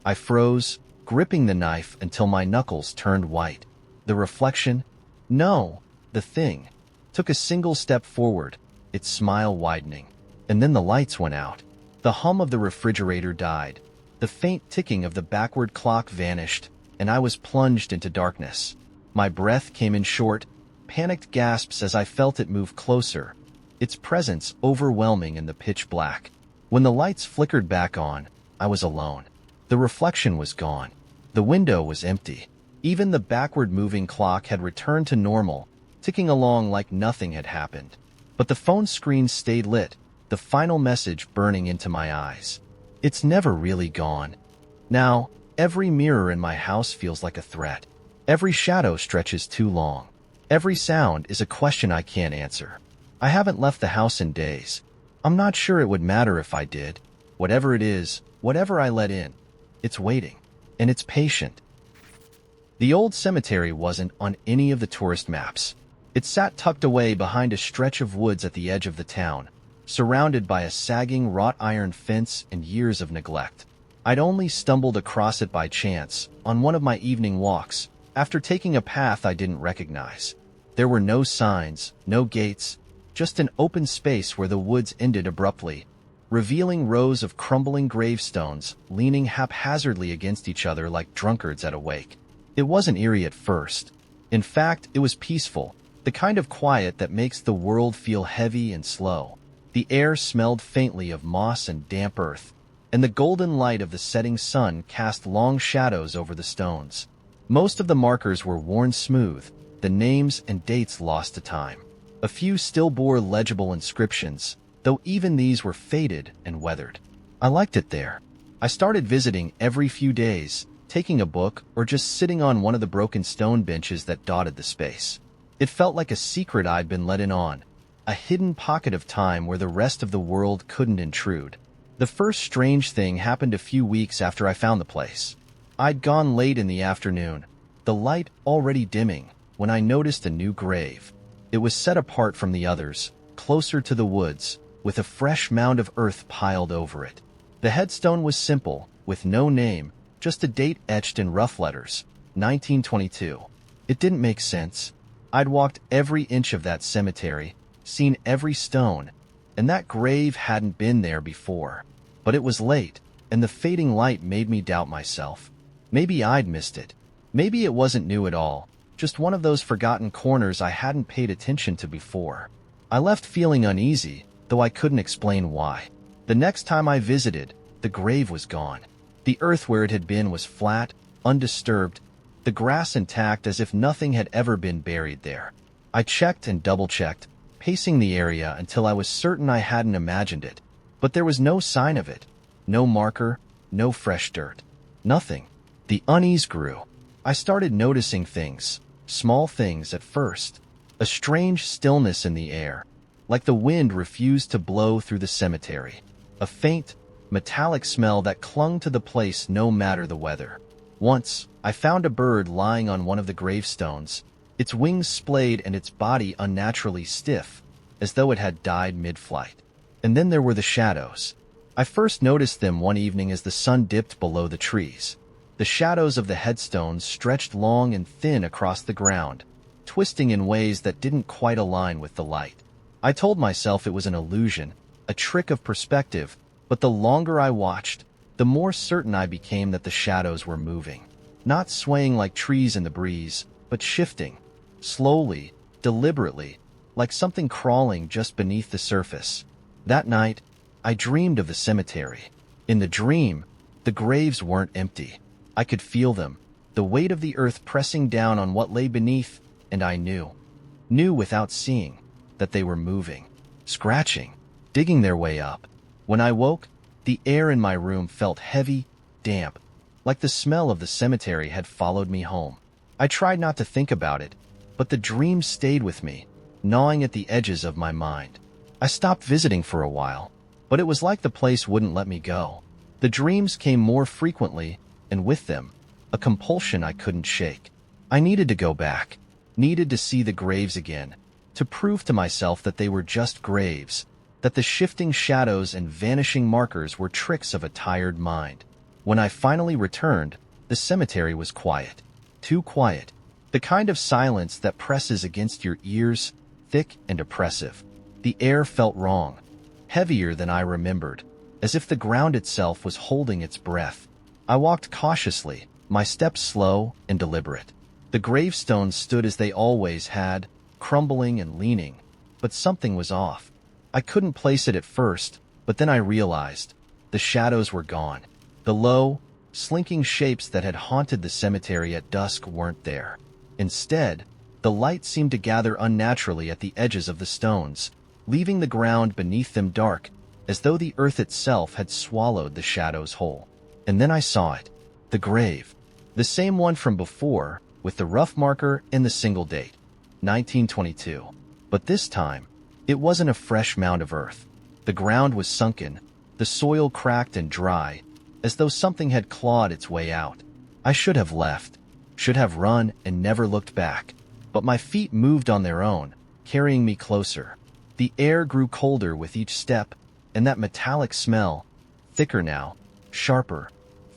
I froze, gripping the knife until my knuckles turned white. The reflection, no, the thing, took a single step forward, its smile widening. And then the lights went out. The hum of the refrigerator died. The faint ticking of the backward clock vanished, and I was plunged into darkness. My breath came in short, panicked gasps as I felt it move closer, its presence overwhelming in the pitch black. When the lights flickered back on, I was alone. The reflection was gone. The window was empty. Even the backward-moving clock had returned to normal, ticking along like nothing had happened. But the phone screen stayed lit, the final message burning into my eyes. It's never really gone. Now, every mirror in my house feels like a threat. Every shadow stretches too long. Every sound is a question I can't answer. I haven't left the house in days. I'm not sure it would matter if I did. Whatever it is, whatever I let in, it's waiting. And it's patient. The old cemetery wasn't on any of the tourist maps. It sat tucked away behind a stretch of woods at the edge of the town, surrounded by a sagging wrought iron fence and years of neglect. I'd only stumbled across it by chance, on one of my evening walks, after taking a path I didn't recognize. There were no signs, no gates, just an open space where the woods ended abruptly, revealing rows of crumbling gravestones leaning haphazardly against each other like drunkards at a wake. It wasn't eerie at first. In fact, it was peaceful, the kind of quiet that makes the world feel heavy and slow. The air smelled faintly of moss and damp earth, and the golden light of the setting sun cast long shadows over the stones. Most of the markers were worn smooth, the names and dates lost to time. A few still bore legible inscriptions, though even these were faded and weathered. I liked it there. I started visiting every few days, taking a book or just sitting on one of the broken stone benches that dotted the space. It felt like a secret I'd been let in on, a hidden pocket of time where the rest of the world couldn't intrude. The first strange thing happened a few weeks after I found the place. I'd gone late in the afternoon, the light already dimming, when I noticed a new grave. It was set apart from the others, closer to the woods, with a fresh mound of earth piled over it. The headstone was simple, with no name, just a date etched in rough letters, 1922. It didn't make sense. I'd walked every inch of that cemetery, seen every stone, and that grave hadn't been there before. But it was late, and the fading light made me doubt myself. Maybe I'd missed it. Maybe it wasn't new at all, just one of those forgotten corners I hadn't paid attention to before. I left feeling uneasy, though I couldn't explain why. The next time I visited, the grave was gone. The earth where it had been was flat, undisturbed, the grass intact as if nothing had ever been buried there. I checked and double-checked, pacing the area until I was certain I hadn't imagined it. But there was no sign of it. No marker, no fresh dirt. Nothing. The unease grew. I started noticing things, small things at first. A strange stillness in the air, like the wind refused to blow through the cemetery. A faint, metallic smell that clung to the place no matter the weather. Once, I found a bird lying on one of the gravestones, its wings splayed and its body unnaturally stiff, as though it had died mid-flight. And then there were the shadows. I first noticed them one evening as the sun dipped below the trees. The shadows of the headstones stretched long and thin across the ground, twisting in ways that didn't quite align with the light. I told myself it was an illusion, a trick of perspective, but the longer I watched, the more certain I became that the shadows were moving. Not swaying like trees in the breeze, but shifting, slowly, deliberately, like something crawling just beneath the surface. That night, I dreamed of the cemetery. In the dream, the graves weren't empty. I could feel them, the weight of the earth pressing down on what lay beneath, and I knew without seeing, that they were moving, scratching, digging their way up. When I woke, the air in my room felt heavy, damp, like the smell of the cemetery had followed me home. I tried not to think about it, but the dream stayed with me, gnawing at the edges of my mind. I stopped visiting for a while, but it was like the place wouldn't let me go. The dreams came more frequently, and with them, a compulsion I couldn't shake. I needed to go back, needed to see the graves again, to prove to myself that they were just graves, that the shifting shadows and vanishing markers were tricks of a tired mind. When I finally returned, the cemetery was quiet. Too quiet. The kind of silence that presses against your ears, thick and oppressive. The air felt wrong, heavier than I remembered, as if the ground itself was holding its breath. I walked cautiously, my steps slow and deliberate. The gravestones stood as they always had, crumbling and leaning, but something was off. I couldn't place it at first, but then I realized the shadows were gone. The low, slinking shapes that had haunted the cemetery at dusk weren't there. Instead, the light seemed to gather unnaturally at the edges of the stones, leaving the ground beneath them dark, as though the earth itself had swallowed the shadows whole. And then I saw it, the grave, the same one from before, with the rough marker and the single date, 1922. But this time, it wasn't a fresh mound of earth. The ground was sunken, the soil cracked and dry, as though something had clawed its way out. I should have left, should have run and never looked back, but my feet moved on their own, carrying me closer. The air grew colder with each step, and that metallic smell, thicker now, sharper,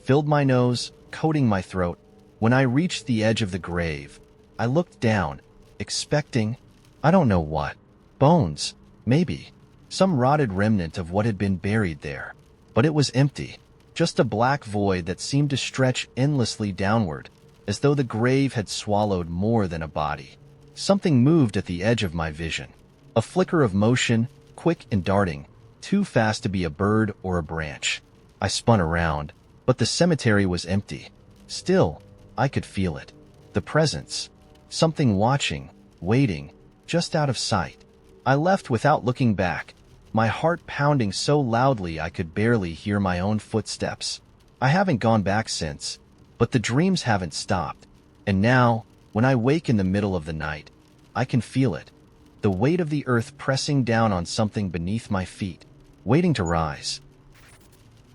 filled my nose, coating my throat. When I reached the edge of the grave, I looked down, expecting, I don't know what, bones, maybe, some rotted remnant of what had been buried there. But it was empty, just a black void that seemed to stretch endlessly downward, as though the grave had swallowed more than a body. Something moved at the edge of my vision. A flicker of motion, quick and darting, too fast to be a bird or a branch. I spun around, but the cemetery was empty. Still, I could feel it. The presence. Something watching, waiting, just out of sight. I left without looking back, my heart pounding so loudly I could barely hear my own footsteps. I haven't gone back since, but the dreams haven't stopped. And now, when I wake in the middle of the night, I can feel it. The weight of the earth pressing down on something beneath my feet, waiting to rise.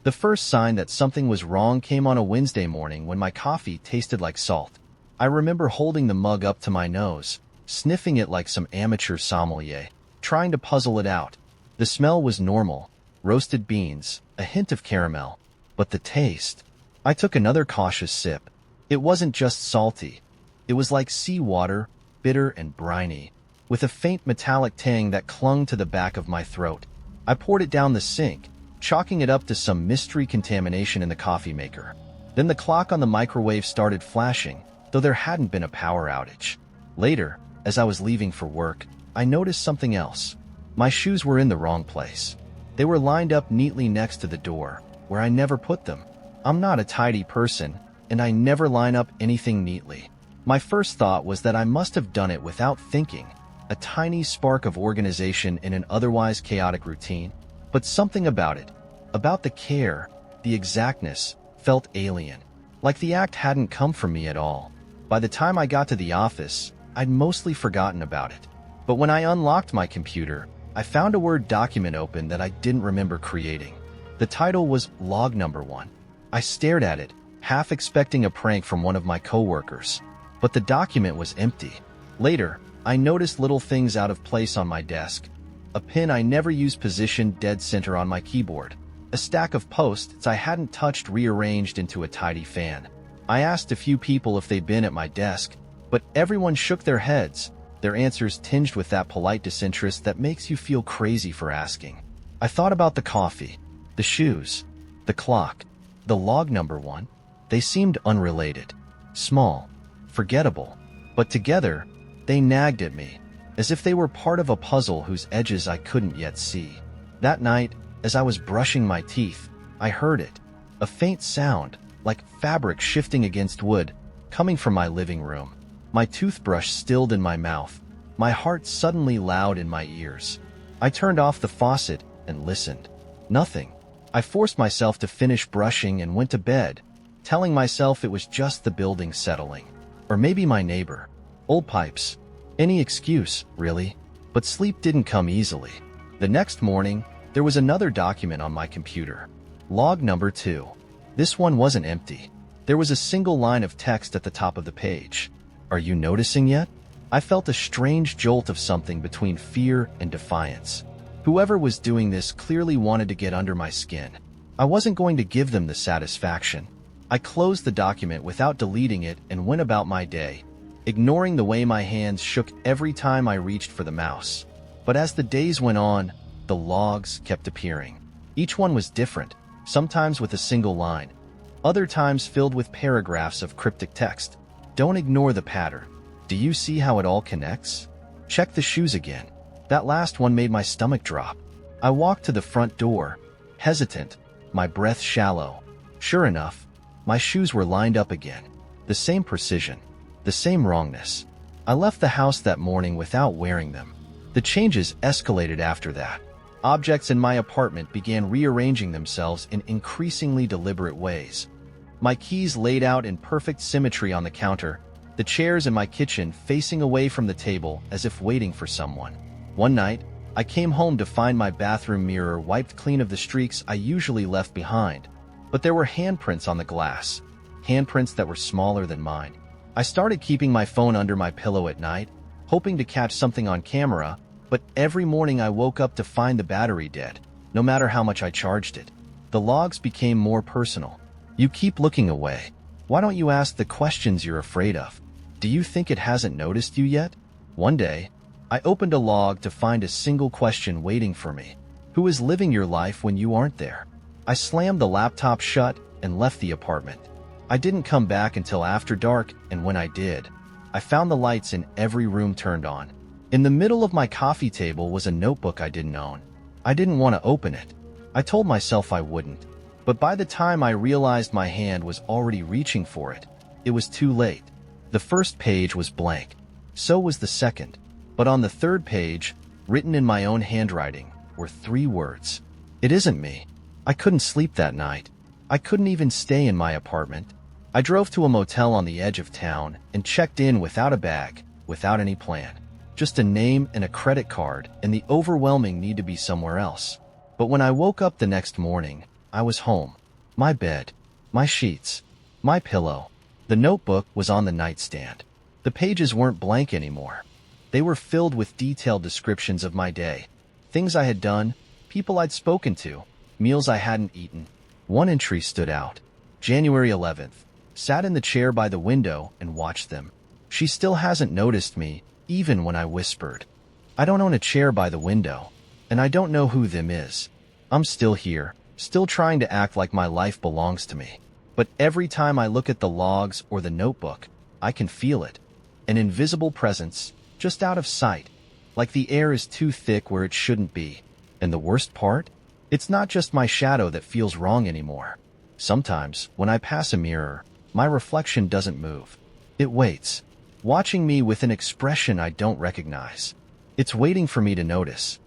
The first sign that something was wrong came on a Wednesday morning when my coffee tasted like salt. I remember holding the mug up to my nose, sniffing it like some amateur sommelier, trying to puzzle it out. The smell was normal, roasted beans, a hint of caramel, but the taste. I took another cautious sip. It wasn't just salty. It was like seawater, bitter and briny, with a faint metallic tang that clung to the back of my throat. I poured it down the sink, chalking it up to some mystery contamination in the coffee maker. Then the clock on the microwave started flashing, though there hadn't been a power outage. Later, as I was leaving for work, I noticed something else. My shoes were in the wrong place. They were lined up neatly next to the door, where I never put them. I'm not a tidy person, and I never line up anything neatly. My first thought was that I must have done it without thinking, a tiny spark of organization in an otherwise chaotic routine. But something about it, about the care, the exactness, felt alien, like the act hadn't come from me at all. By the time I got to the office, I'd mostly forgotten about it. But when I unlocked my computer, I found a Word document open that I didn't remember creating. The title was Log Number 1. I stared at it, half expecting a prank from one of my coworkers. But the document was empty. Later, I noticed little things out of place on my desk. A pin I never used positioned dead center on my keyboard. A stack of post-its I hadn't touched rearranged into a tidy fan. I asked a few people if they'd been at my desk, but everyone shook their heads, their answers tinged with that polite disinterest that makes you feel crazy for asking. I thought about the coffee, the shoes, the clock, the log number 1. They seemed unrelated, small, forgettable, but together, they nagged at me, as if they were part of a puzzle whose edges I couldn't yet see. That night, as I was brushing my teeth, I heard it, a faint sound, like fabric shifting against wood, coming from my living room. My toothbrush stilled in my mouth, my heart suddenly loud in my ears. I turned off the faucet and listened. Nothing. I forced myself to finish brushing and went to bed, telling myself it was just the building settling. Or maybe my neighbor. Old pipes. Any excuse, really. But sleep didn't come easily. The next morning, there was another document on my computer. Log number 2. This one wasn't empty. There was a single line of text at the top of the page. Are you noticing yet? I felt a strange jolt of something between fear and defiance. Whoever was doing this clearly wanted to get under my skin. I wasn't going to give them the satisfaction. I closed the document without deleting it and went about my day, ignoring the way my hands shook every time I reached for the mouse. But as the days went on, the logs kept appearing. Each one was different, sometimes with a single line, other times filled with paragraphs of cryptic text. Don't ignore the pattern. Do you see how it all connects? Check the shoes again. That last one made my stomach drop. I walked to the front door, hesitant, my breath shallow. Sure enough, my shoes were lined up again. The same precision, the same wrongness. I left the house that morning without wearing them. The changes escalated after that. Objects in my apartment began rearranging themselves in increasingly deliberate ways. My keys laid out in perfect symmetry on the counter, the chairs in my kitchen facing away from the table as if waiting for someone. One night, I came home to find my bathroom mirror wiped clean of the streaks I usually left behind, but there were handprints on the glass, handprints that were smaller than mine. I started keeping my phone under my pillow at night, hoping to catch something on camera, but every morning I woke up to find the battery dead, no matter how much I charged it. The logs became more personal. You keep looking away. Why don't you ask the questions you're afraid of? Do you think it hasn't noticed you yet? One day, I opened a log to find a single question waiting for me. Who is living your life when you aren't there? I slammed the laptop shut and left the apartment. I didn't come back until after dark, and when I did, I found the lights in every room turned on. In the middle of my coffee table was a notebook I didn't own. I didn't want to open it. I told myself I wouldn't. But by the time I realized my hand was already reaching for it, it was too late. The first page was blank. So was the second. But on the third page, written in my own handwriting, were 3 words. It isn't me. I couldn't sleep that night. I couldn't even stay in my apartment. I drove to a motel on the edge of town and checked in without a bag, without any plan. Just a name and a credit card and the overwhelming need to be somewhere else. But when I woke up the next morning, I was home. My bed, my sheets, my pillow. The notebook was on the nightstand. The pages weren't blank anymore. They were filled with detailed descriptions of my day. Things I had done, people I'd spoken to, meals I hadn't eaten. One entry stood out. January 11th. Sat in the chair by the window and watched them. She still hasn't noticed me, even when I whispered. I don't own a chair by the window, and I don't know who them is. I'm still here, still trying to act like my life belongs to me. But every time I look at the logs or the notebook, I can feel it. An invisible presence, just out of sight, like the air is too thick where it shouldn't be. And the worst part? It's not just my shadow that feels wrong anymore. Sometimes, when I pass a mirror, my reflection doesn't move. It waits, watching me with an expression I don't recognize. It's waiting for me to notice.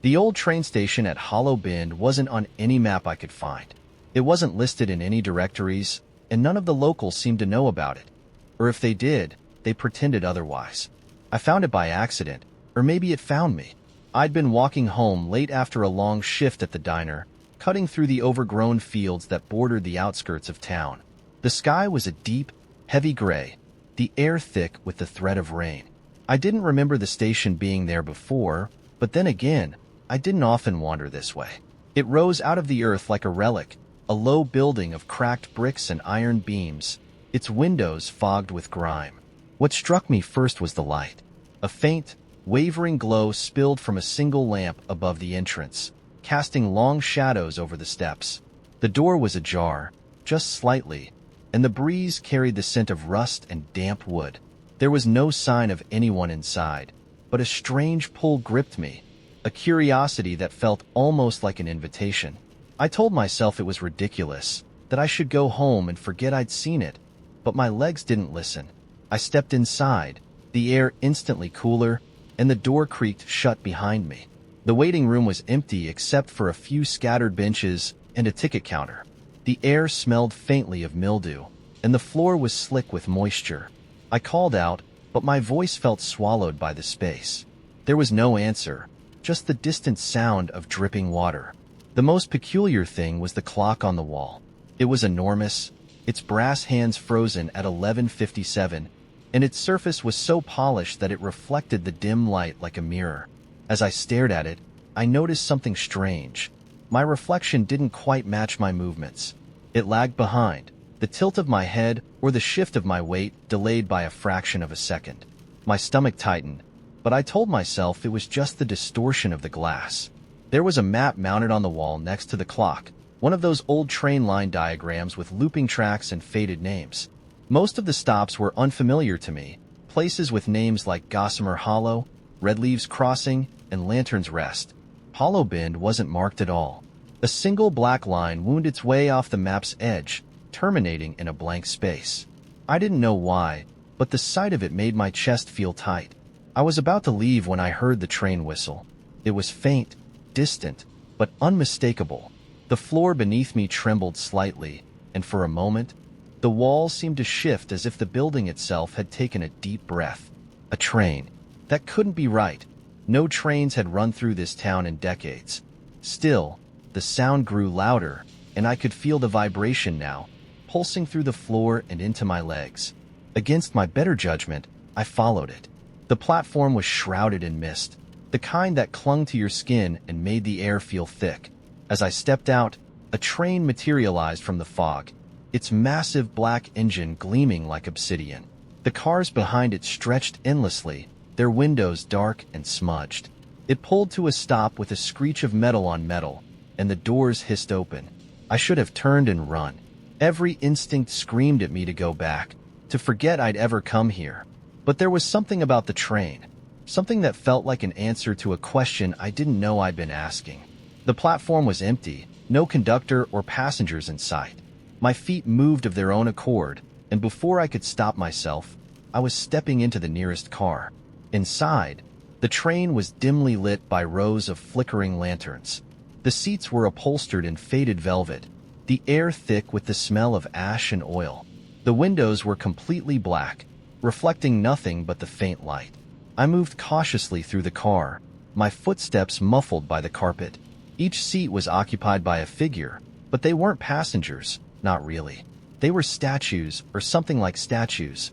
The old train station at Hollow Bend wasn't on any map I could find. It wasn't listed in any directories, and none of the locals seemed to know about it. Or if they did, they pretended otherwise. I found it by accident, or maybe it found me. I'd been walking home late after a long shift at the diner, cutting through the overgrown fields that bordered the outskirts of town. The sky was a deep, heavy gray, the air thick with the threat of rain. I didn't remember the station being there before, but then again, I didn't often wander this way. It rose out of the earth like a relic, a low building of cracked bricks and iron beams, its windows fogged with grime. What struck me first was the light. A faint, wavering glow spilled from a single lamp above the entrance, casting long shadows over the steps. The door was ajar, just slightly, and the breeze carried the scent of rust and damp wood. There was no sign of anyone inside, but a strange pull gripped me, a curiosity that felt almost like an invitation. I told myself it was ridiculous, that I should go home and forget I'd seen it, but my legs didn't listen. I stepped inside, the air instantly cooler, and the door creaked shut behind me. The waiting room was empty except for a few scattered benches and a ticket counter. The air smelled faintly of mildew, and the floor was slick with moisture. I called out, but my voice felt swallowed by the space. There was no answer, just the distant sound of dripping water. The most peculiar thing was the clock on the wall. It was enormous, its brass hands frozen at 11:57, and its surface was so polished that it reflected the dim light like a mirror. As I stared at it, I noticed something strange. My reflection didn't quite match my movements. It lagged behind, the tilt of my head or the shift of my weight delayed by a fraction of a second. My stomach tightened, but I told myself it was just the distortion of the glass. There was a map mounted on the wall next to the clock, one of those old train line diagrams with looping tracks and faded names. Most of the stops were unfamiliar to me, places with names like Gossamer Hollow, Red Leaves Crossing, and Lantern's Rest. Hollow Bend wasn't marked at all. A single black line wound its way off the map's edge, terminating in a blank space. I didn't know why, but the sight of it made my chest feel tight. I was about to leave when I heard the train whistle. It was faint, distant, but unmistakable. The floor beneath me trembled slightly, and for a moment, the walls seemed to shift as if the building itself had taken a deep breath. A train. That couldn't be right. No trains had run through this town in decades. Still, the sound grew louder, and I could feel the vibration now, pulsing through the floor and into my legs. Against my better judgment, I followed it. The platform was shrouded in mist, the kind that clung to your skin and made the air feel thick. As I stepped out, a train materialized from the fog, its massive black engine gleaming like obsidian. The cars behind it stretched endlessly, their windows dark and smudged. It pulled to a stop with a screech of metal on metal, and the doors hissed open. I should have turned and run. Every instinct screamed at me to go back, to forget I'd ever come here. But there was something about the train, something that felt like an answer to a question I didn't know I'd been asking. The platform was empty, no conductor or passengers in sight. My feet moved of their own accord, and before I could stop myself, I was stepping into the nearest car. Inside, the train was dimly lit by rows of flickering lanterns. The seats were upholstered in faded velvet, the air thick with the smell of ash and oil. The windows were completely black, reflecting nothing but the faint light. I moved cautiously through the car, my footsteps muffled by the carpet. Each seat was occupied by a figure, but they weren't passengers, not really. They were statues, or something like statues.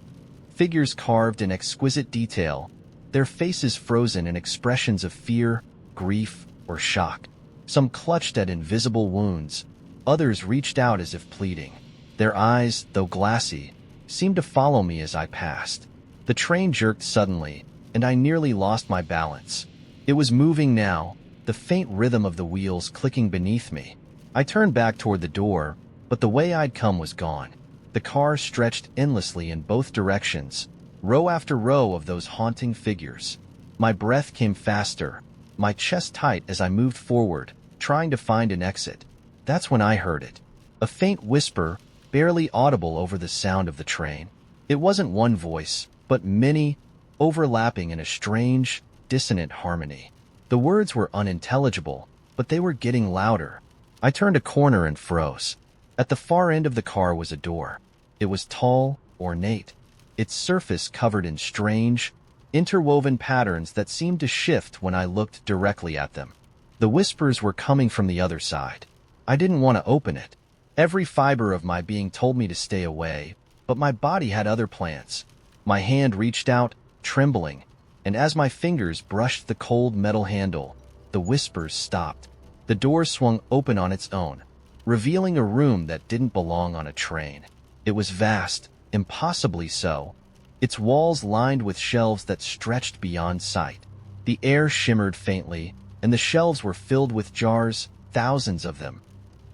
Figures carved in exquisite detail, their faces frozen in expressions of fear, grief, or shock. Some clutched at invisible wounds, others reached out as if pleading. Their eyes, though glassy, seemed to follow me as I passed. The train jerked suddenly, and I nearly lost my balance. It was moving now, the faint rhythm of the wheels clicking beneath me. I turned back toward the door, but the way I'd come was gone. The car stretched endlessly in both directions, row after row of those haunting figures. My breath came faster, my chest tight as I moved forward, trying to find an exit. That's when I heard it. A faint whisper, barely audible over the sound of the train. It wasn't one voice, but many, overlapping in a strange, dissonant harmony. The words were unintelligible, but they were getting louder. I turned a corner and froze. At the far end of the car was a door. It was tall, ornate, its surface covered in strange, interwoven patterns that seemed to shift when I looked directly at them. The whispers were coming from the other side. I didn't want to open it. Every fiber of my being told me to stay away, but my body had other plans. My hand reached out, trembling, and as my fingers brushed the cold metal handle, the whispers stopped. The door swung open on its own, revealing a room that didn't belong on a train. It was vast, impossibly so, its walls lined with shelves that stretched beyond sight. The air shimmered faintly, and the shelves were filled with jars, thousands of them,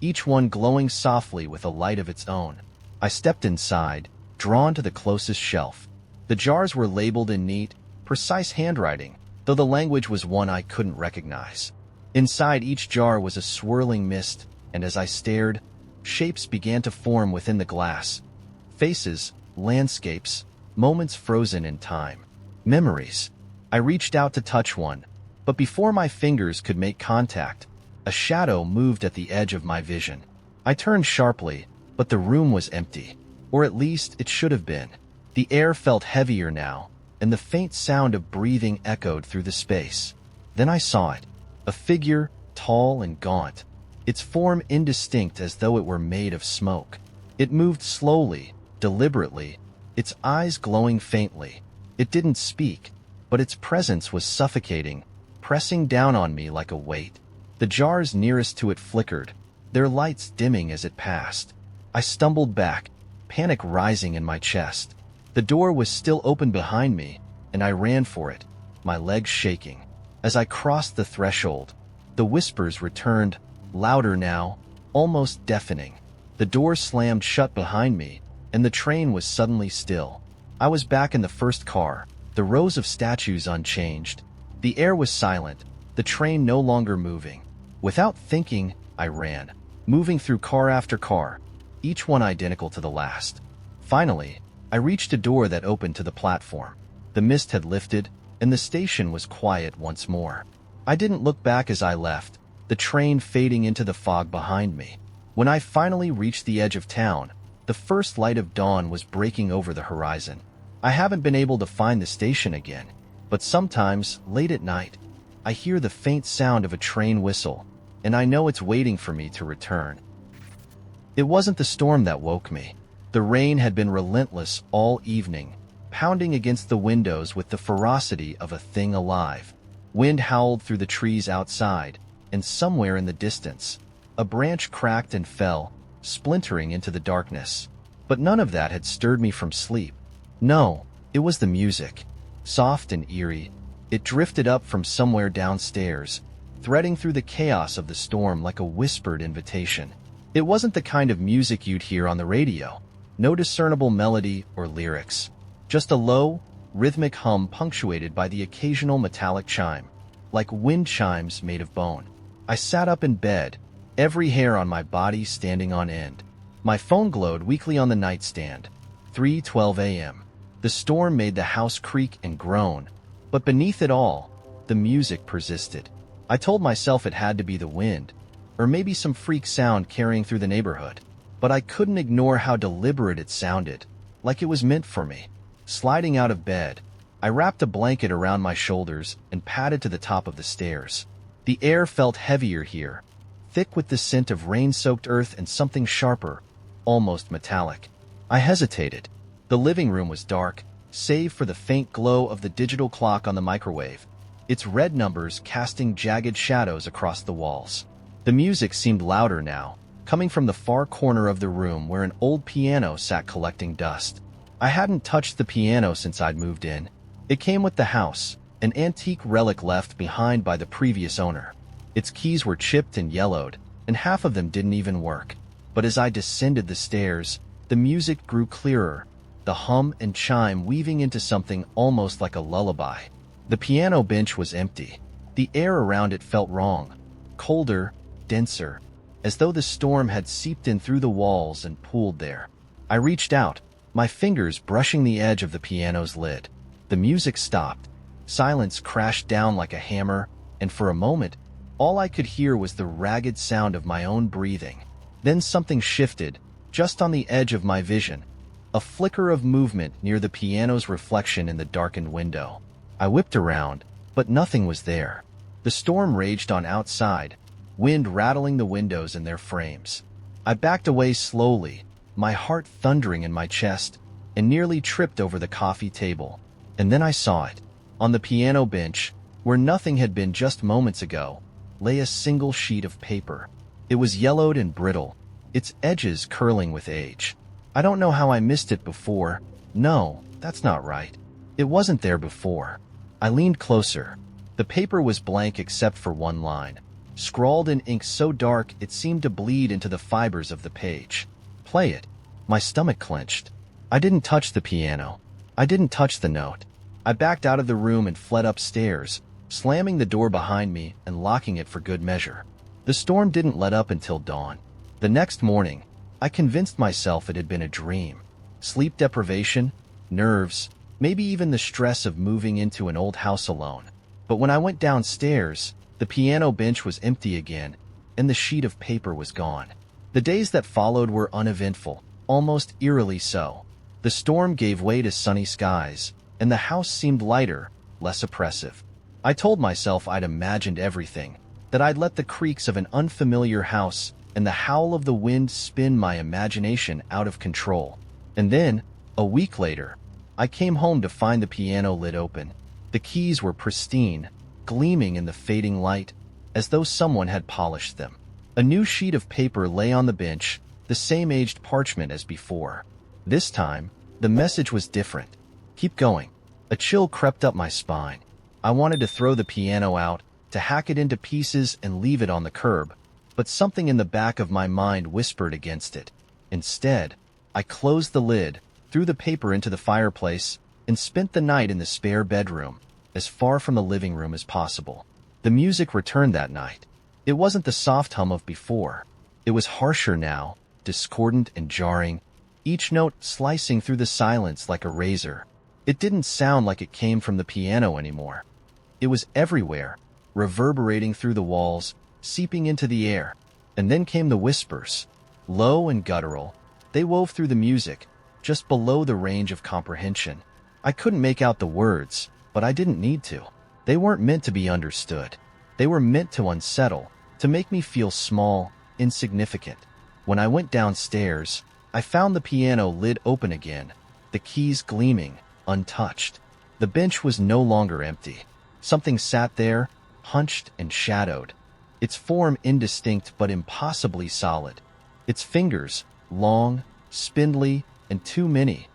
each one glowing softly with a light of its own. I stepped inside, drawn to the closest shelf. The jars were labeled in neat, precise handwriting, though the language was one I couldn't recognize. Inside each jar was a swirling mist, and as I stared, shapes began to form within the glass. Faces, landscapes, moments frozen in time. Memories. I reached out to touch one, but before my fingers could make contact, a shadow moved at the edge of my vision. I turned sharply, but the room was empty. Or at least it should have been. The air felt heavier now, and the faint sound of breathing echoed through the space. Then I saw it. A figure, tall and gaunt, its form indistinct as though it were made of smoke. It moved slowly, deliberately, its eyes glowing faintly. It didn't speak, but its presence was suffocating, pressing down on me like a weight. The jars nearest to it flickered, their lights dimming as it passed. I stumbled back, panic rising in my chest. The door was still open behind me, and I ran for it, my legs shaking. As I crossed the threshold, the whispers returned, louder now, almost deafening. The door slammed shut behind me, and the train was suddenly still. I was back in the first car, the rows of statues unchanged. The air was silent, the train no longer moving. Without thinking, I ran, moving through car after car, each one identical to the last. Finally, I reached a door that opened to the platform. The mist had lifted, and the station was quiet once more. I didn't look back as I left, the train fading into the fog behind me. When I finally reached the edge of town, the first light of dawn was breaking over the horizon. I haven't been able to find the station again, but sometimes, late at night, I hear the faint sound of a train whistle, and I know it's waiting for me to return. It wasn't the storm that woke me. The rain had been relentless all evening, pounding against the windows with the ferocity of a thing alive. Wind howled through the trees outside, and somewhere in the distance, a branch cracked and fell, splintering into the darkness. But none of that had stirred me from sleep. No, it was the music. Soft and eerie, it drifted up from somewhere downstairs, threading through the chaos of the storm like a whispered invitation. It wasn't the kind of music you'd hear on the radio. No discernible melody or lyrics. Just a low, rhythmic hum punctuated by the occasional metallic chime, like wind chimes made of bone. I sat up in bed, every hair on my body standing on end. My phone glowed weakly on the nightstand. 3:12 a.m. The storm made the house creak and groan, but beneath it all, the music persisted. I told myself it had to be the wind, or maybe some freak sound carrying through the neighborhood. But I couldn't ignore how deliberate it sounded, like it was meant for me. Sliding out of bed, I wrapped a blanket around my shoulders and padded to the top of the stairs. The air felt heavier here, thick with the scent of rain-soaked earth and something sharper, almost metallic. I hesitated. The living room was dark, save for the faint glow of the digital clock on the microwave, its red numbers casting jagged shadows across the walls. The music seemed louder now, coming from the far corner of the room where an old piano sat collecting dust. I hadn't touched the piano since I'd moved in. It came with the house, an antique relic left behind by the previous owner. Its keys were chipped and yellowed, and half of them didn't even work. But as I descended the stairs, the music grew clearer, the hum and chime weaving into something almost like a lullaby. The piano bench was empty. The air around it felt wrong, colder, denser, as though the storm had seeped in through the walls and pooled there. I reached out, my fingers brushing the edge of the piano's lid. The music stopped. Silence crashed down like a hammer, and for a moment, all I could hear was the ragged sound of my own breathing. Then something shifted, just on the edge of my vision. A flicker of movement near the piano's reflection in the darkened window. I whipped around, but nothing was there. The storm raged on outside, wind rattling the windows and their frames. I backed away slowly, my heart thundering in my chest, and nearly tripped over the coffee table. And then I saw it. On the piano bench, where nothing had been just moments ago, lay a single sheet of paper. It was yellowed and brittle, its edges curling with age. I don't know how I missed it before. No, that's not right. It wasn't there before. I leaned closer. The paper was blank except for one line, scrawled in ink so dark it seemed to bleed into the fibers of the page. Play it. My stomach clenched. I didn't touch the piano. I didn't touch the note. I backed out of the room and fled upstairs, slamming the door behind me and locking it for good measure. The storm didn't let up until dawn. The next morning, I convinced myself it had been a dream. Sleep deprivation, nerves, maybe even the stress of moving into an old house alone. But when I went downstairs, the piano bench was empty again, and the sheet of paper was gone. The days that followed were uneventful, almost eerily so. The storm gave way to sunny skies, and the house seemed lighter, less oppressive. I told myself I'd imagined everything, that I'd let the creaks of an unfamiliar house and the howl of the wind spin my imagination out of control. And then, a week later, I came home to find the piano lid open. The keys were pristine, gleaming in the fading light, as though someone had polished them. A new sheet of paper lay on the bench, the same aged parchment as before. This time, the message was different. Keep going. A chill crept up my spine. I wanted to throw the piano out, to hack it into pieces and leave it on the curb, but something in the back of my mind whispered against it. Instead, I closed the lid, threw the paper into the fireplace, and spent the night in the spare bedroom, as far from the living room as possible. The music returned that night. It wasn't the soft hum of before. It was harsher now, discordant and jarring, each note slicing through the silence like a razor. It didn't sound like it came from the piano anymore. It was everywhere, reverberating through the walls, seeping into the air. And then came the whispers, low and guttural. They wove through the music, just below the range of comprehension. I couldn't make out the words, but I didn't need to. They weren't meant to be understood. They were meant to unsettle, to make me feel small, insignificant. When I went downstairs, I found the piano lid open again, the keys gleaming, untouched. The bench was no longer empty. Something sat there, hunched and shadowed, its form indistinct but impossibly solid. Its fingers, long, spindly, and too many,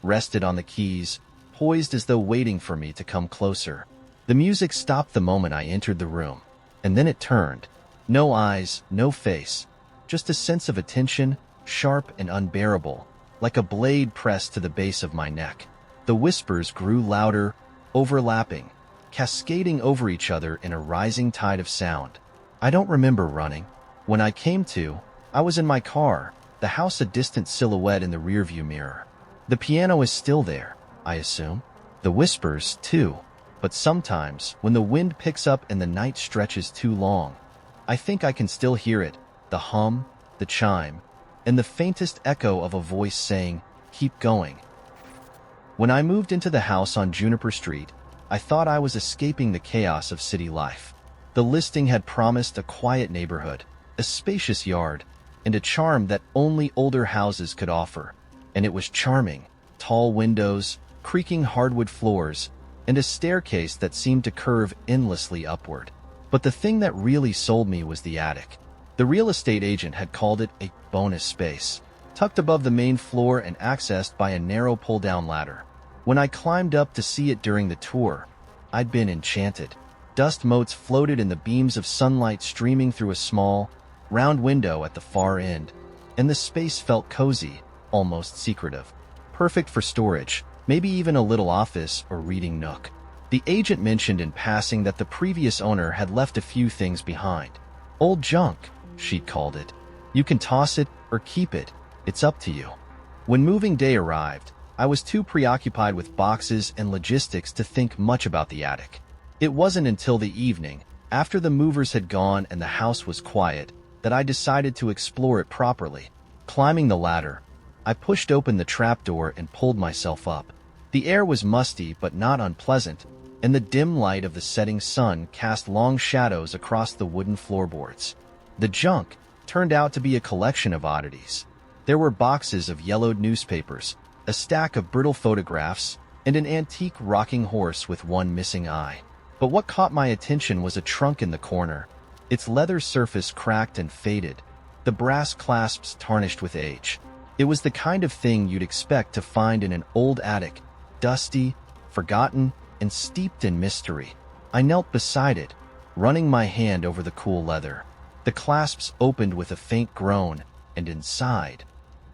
rested on the keys, poised as though waiting for me to come closer. The music stopped the moment I entered the room, and then it turned. No eyes, no face, just a sense of attention, sharp and unbearable, like a blade pressed to the base of my neck. The whispers grew louder, overlapping, cascading over each other in a rising tide of sound. I don't remember running. When I came to, I was in my car, the house a distant silhouette in the rearview mirror. The piano is still there, I assume. The whispers, too. But sometimes, when the wind picks up and the night stretches too long, I think I can still hear it, the hum, the chime, and the faintest echo of a voice saying, "Keep going." When I moved into the house on Juniper Street, I thought I was escaping the chaos of city life. The listing had promised a quiet neighborhood, a spacious yard, and a charm that only older houses could offer. And it was charming. Tall windows, creaking hardwood floors, and a staircase that seemed to curve endlessly upward. But the thing that really sold me was the attic. The real estate agent had called it a bonus space, tucked above the main floor and accessed by a narrow pull-down ladder. When I climbed up to see it during the tour, I'd been enchanted. Dust motes floated in the beams of sunlight streaming through a small, round window at the far end, and the space felt cozy, almost secretive. Perfect for storage, maybe even a little office or reading nook. The agent mentioned in passing that the previous owner had left a few things behind. Old junk, she'd called it. You can toss it or keep it. It's up to you. When moving day arrived, I was too preoccupied with boxes and logistics to think much about the attic. It wasn't until the evening, after the movers had gone and the house was quiet, that I decided to explore it properly. Climbing the ladder, I pushed open the trapdoor and pulled myself up. The air was musty but not unpleasant, and the dim light of the setting sun cast long shadows across the wooden floorboards. The junk turned out to be a collection of oddities. There were boxes of yellowed newspapers, a stack of brittle photographs, and an antique rocking horse with one missing eye. But what caught my attention was a trunk in the corner, its leather surface cracked and faded, the brass clasps tarnished with age. It was the kind of thing you'd expect to find in an old attic, dusty, forgotten, and steeped in mystery. I knelt beside it, running my hand over the cool leather. The clasps opened with a faint groan, and inside,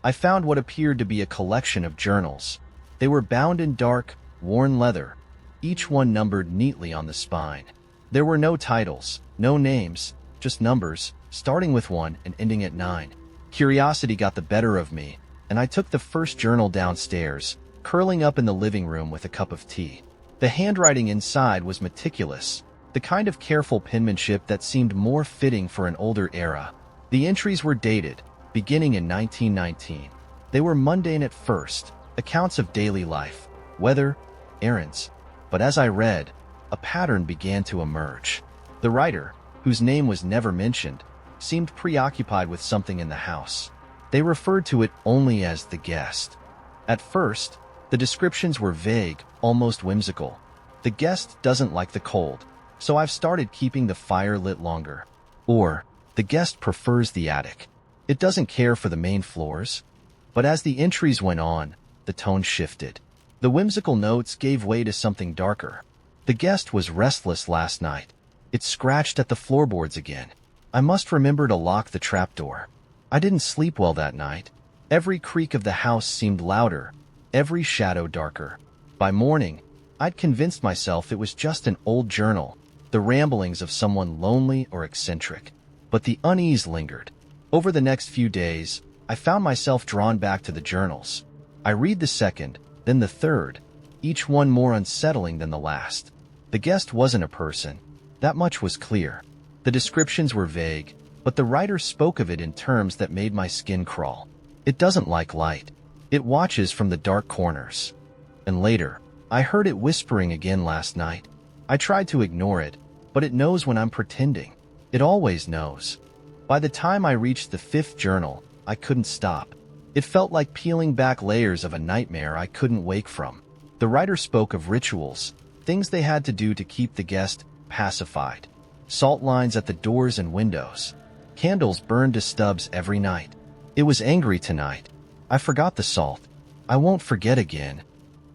I found what appeared to be a collection of journals. They were bound in dark, worn leather, each one numbered neatly on the spine. There were no titles, no names, just numbers, starting with 1 and ending at 9. Curiosity got the better of me, and I took the first journal downstairs, curling up in the living room with a cup of tea. The handwriting inside was meticulous, the kind of careful penmanship that seemed more fitting for an older era. The entries were dated, beginning in 1919. They were mundane at first, accounts of daily life, weather, errands. But as I read, a pattern began to emerge. The writer, whose name was never mentioned, seemed preoccupied with something in the house. They referred to it only as the guest. At first, the descriptions were vague, almost whimsical. The guest doesn't like the cold, so I've started keeping the fire lit longer. Or, the guest prefers the attic. It doesn't care for the main floors. But as the entries went on, the tone shifted. The whimsical notes gave way to something darker. The guest was restless last night. It scratched at the floorboards again. I must remember to lock the trapdoor. I didn't sleep well that night. Every creak of the house seemed louder, every shadow darker. By morning, I'd convinced myself it was just an old journal, the ramblings of someone lonely or eccentric. But the unease lingered. Over the next few days, I found myself drawn back to the journals. I read the second, then the third, each one more unsettling than the last. The guest wasn't a person. That much was clear. The descriptions were vague, but the writer spoke of it in terms that made my skin crawl. It doesn't like light. It watches from the dark corners. And later, I heard it whispering again last night. I tried to ignore it, but it knows when I'm pretending. It always knows. By the time I reached the 5th journal, I couldn't stop. It felt like peeling back layers of a nightmare I couldn't wake from. The writer spoke of rituals, things they had to do to keep the guest pacified. Salt lines at the doors and windows. Candles burned to stubs every night. It was angry tonight. I forgot the salt. I won't forget again.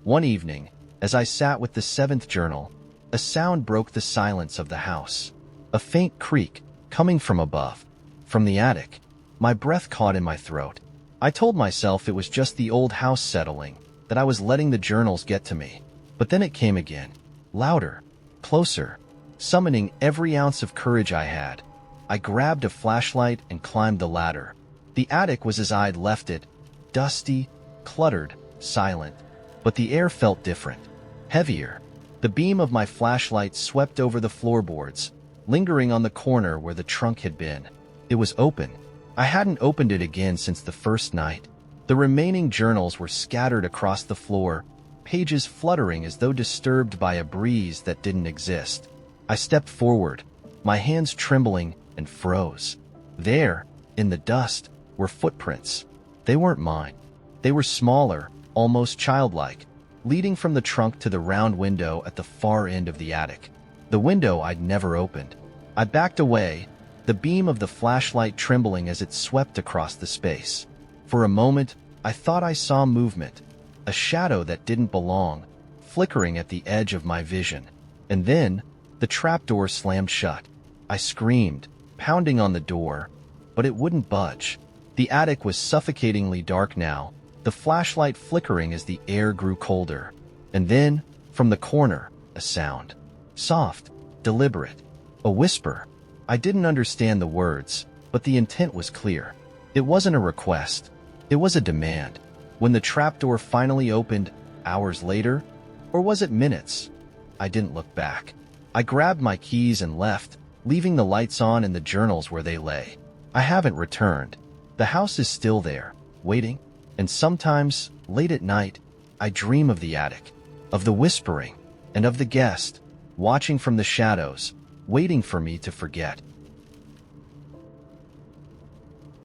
One evening, as I sat with the 7th journal, a sound broke the silence of the house. A faint creak, coming from above. From the attic. My breath caught in my throat. I told myself it was just the old house settling, that I was letting the journals get to me. But then it came again. Louder. Closer. Summoning every ounce of courage I had. I grabbed a flashlight and climbed the ladder. The attic was as I'd left it. Dusty, cluttered, silent. But the air felt different. Heavier. The beam of my flashlight swept over the floorboards, lingering on the corner where the trunk had been. It was open. I hadn't opened it again since the first night. The remaining journals were scattered across the floor, pages fluttering as though disturbed by a breeze that didn't exist. I stepped forward, my hands trembling, and froze. There, in the dust, were footprints. They weren't mine. They were smaller, almost childlike, leading from the trunk to the round window at the far end of the attic. The window I'd never opened. I backed away, the beam of the flashlight trembling as it swept across the space. For a moment, I thought I saw movement, a shadow that didn't belong, flickering at the edge of my vision. And then, the trapdoor slammed shut. I screamed, pounding on the door, but it wouldn't budge. The attic was suffocatingly dark now, the flashlight flickering as the air grew colder. And then, from the corner, a sound. Soft, deliberate, a whisper. I didn't understand the words, but the intent was clear. It wasn't a request. It was a demand. When the trapdoor finally opened, hours later, or was it minutes? I didn't look back. I grabbed my keys and left, leaving the lights on and the journals where they lay. I haven't returned. The house is still there, waiting, and sometimes, late at night, I dream of the attic, of the whispering, and of the guest, watching from the shadows, waiting for me to forget.